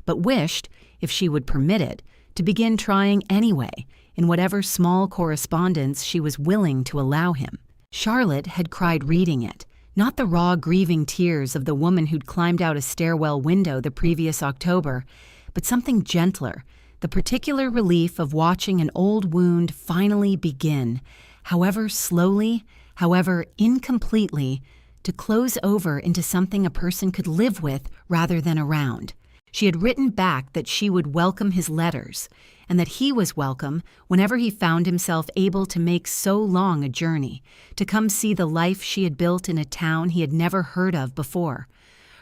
but wished, if she would permit it, to begin trying anyway, in whatever small correspondence she was willing to allow him. Charlotte had cried reading it, not the raw grieving tears of the woman who'd climbed out a stairwell window the previous October, but something gentler, the particular relief of watching an old wound finally begin, however slowly, however incompletely, to close over into something a person could live with rather than around. She had written back that she would welcome his letters, and that he was welcome whenever he found himself able to make so long a journey, to come see the life she had built in a town he had never heard of before.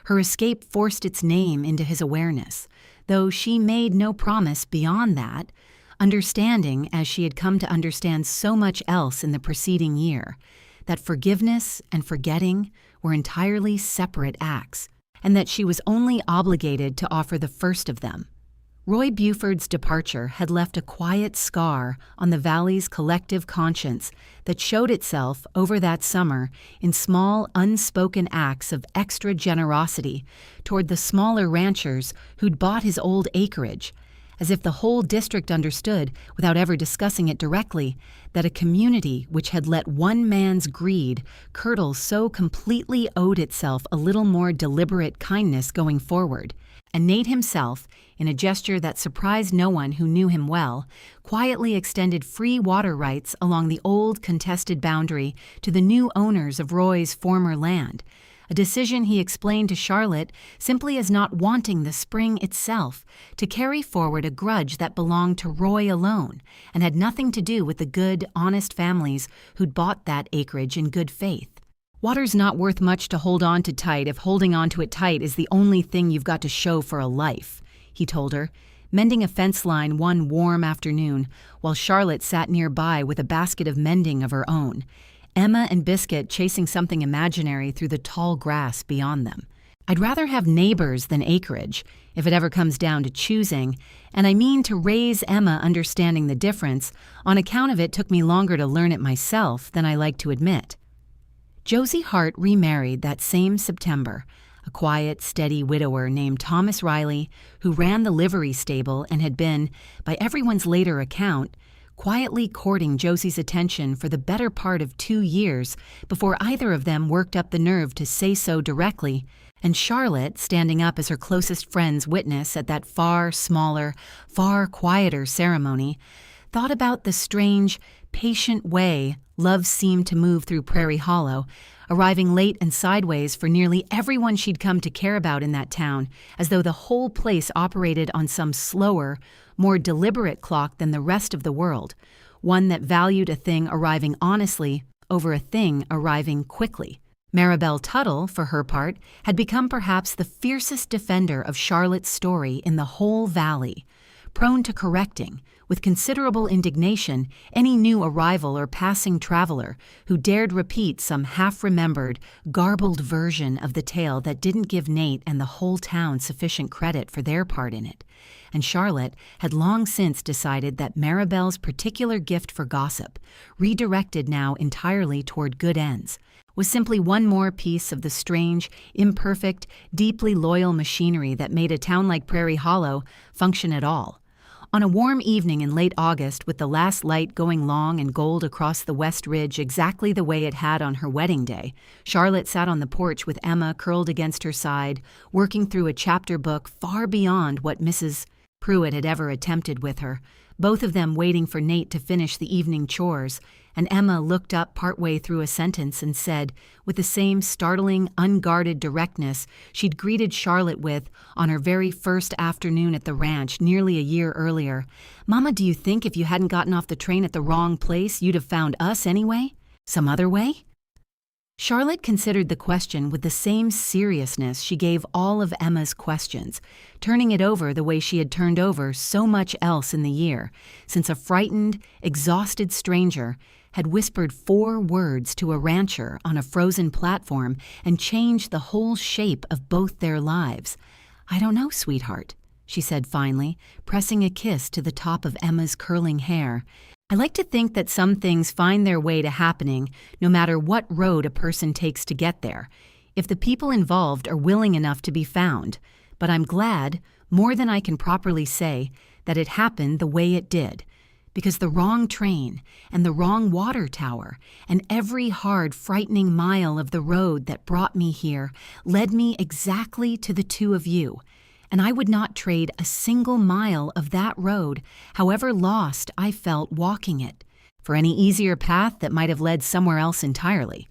Her escape forced its name into his awareness, though she made no promise beyond that, understanding, as she had come to understand so much else in the preceding year, that forgiveness and forgetting were entirely separate acts, and that she was only obligated to offer the first of them. Roy Buford's departure had left a quiet scar on the valley's collective conscience that showed itself over that summer in small, unspoken acts of extra generosity toward the smaller ranchers who'd bought his old acreage, as if the whole district understood, without ever discussing it directly, that a community which had let one man's greed curdle so completely owed itself a little more deliberate kindness going forward. And Nate himself, in a gesture that surprised no one who knew him well, quietly extended free water rights along the old contested boundary to the new owners of Roy's former land, a decision he explained to Charlotte simply as not wanting the spring itself to carry forward a grudge that belonged to Roy alone and had nothing to do with the good, honest families who'd bought that acreage in good faith. Water's not worth much to hold on to tight if holding on to it tight is the only thing you've got to show for a life, he told her, mending a fence line one warm afternoon while Charlotte sat nearby with a basket of mending of her own, Emma and Biscuit chasing something imaginary through the tall grass beyond them. I'd rather have neighbors than acreage, if it ever comes down to choosing, and I mean to raise Emma understanding the difference. On account of it took me longer to learn it myself than I like to admit. Josie Hart remarried that same September, a quiet, steady widower named Thomas Riley, who ran the livery stable and had been, by everyone's later account, quietly courting Josie's attention for the better part of 2 years before either of them worked up the nerve to say so directly, and Charlotte, standing up as her closest friend's witness at that far smaller, far quieter ceremony, thought about the strange, patient way love seemed to move through Prairie Hollow, arriving late and sideways for nearly everyone she'd come to care about in that town, as though the whole place operated on some slower, more deliberate clock than the rest of the world, one that valued a thing arriving honestly over a thing arriving quickly. Maribel Tuttle, for her part, had become perhaps the fiercest defender of Charlotte's story in the whole valley, prone to correcting, with considerable indignation, any new arrival or passing traveler who dared repeat some half-remembered, garbled version of the tale that didn't give Nate and the whole town sufficient credit for their part in it. And Charlotte had long since decided that Maribel's particular gift for gossip, redirected now entirely toward good ends, was simply one more piece of the strange, imperfect, deeply loyal machinery that made a town like Prairie Hollow function at all. On a warm evening in late August, with the last light going long and gold across the West Ridge exactly the way it had on her wedding day, Charlotte sat on the porch with Emma curled against her side, working through a chapter book far beyond what Mrs. Pruitt had ever attempted with her, both of them waiting for Nate to finish the evening chores, and Emma looked up partway through a sentence and said, with the same startling, unguarded directness she'd greeted Charlotte with on her very first afternoon at the ranch nearly a year earlier, "Mama, do you think if you hadn't gotten off the train at the wrong place, you'd have found us anyway? Some other way?" Charlotte considered the question with the same seriousness she gave all of Emma's questions, turning it over the way she had turned over so much else in the year, since a frightened, exhausted stranger had whispered 4 words to a rancher on a frozen platform and changed the whole shape of both their lives. "I don't know, sweetheart," she said finally, pressing a kiss to the top of Emma's curling hair. "I like to think that some things find their way to happening no matter what road a person takes to get there, if the people involved are willing enough to be found, but I'm glad, more than I can properly say, that it happened the way it did, because the wrong train and the wrong water tower and every hard, frightening mile of the road that brought me here led me exactly to the two of you, and I would not trade a single mile of that road, however lost I felt walking it, for any easier path that might have led somewhere else entirely.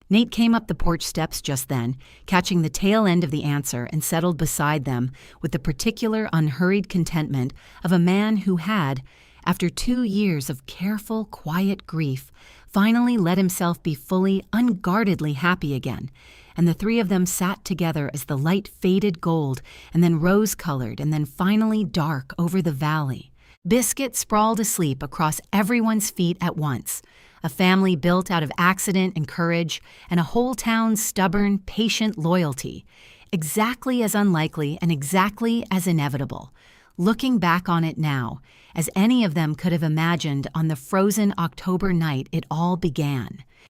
Nate came up the porch steps just then, catching the tail end of the answer, and settled beside them with the particular unhurried contentment of a man who had, after 2 years of careful, quiet grief, finally let himself be fully, unguardedly happy again. And the three of them sat together as the light faded gold, and then rose-colored, and then finally dark over the valley. Biscuit sprawled asleep across everyone's feet at once, a family built out of accident and courage, and a whole town's stubborn, patient loyalty, exactly as unlikely and exactly as inevitable, looking back on it now, as any of them could have imagined on the frozen October night it all began.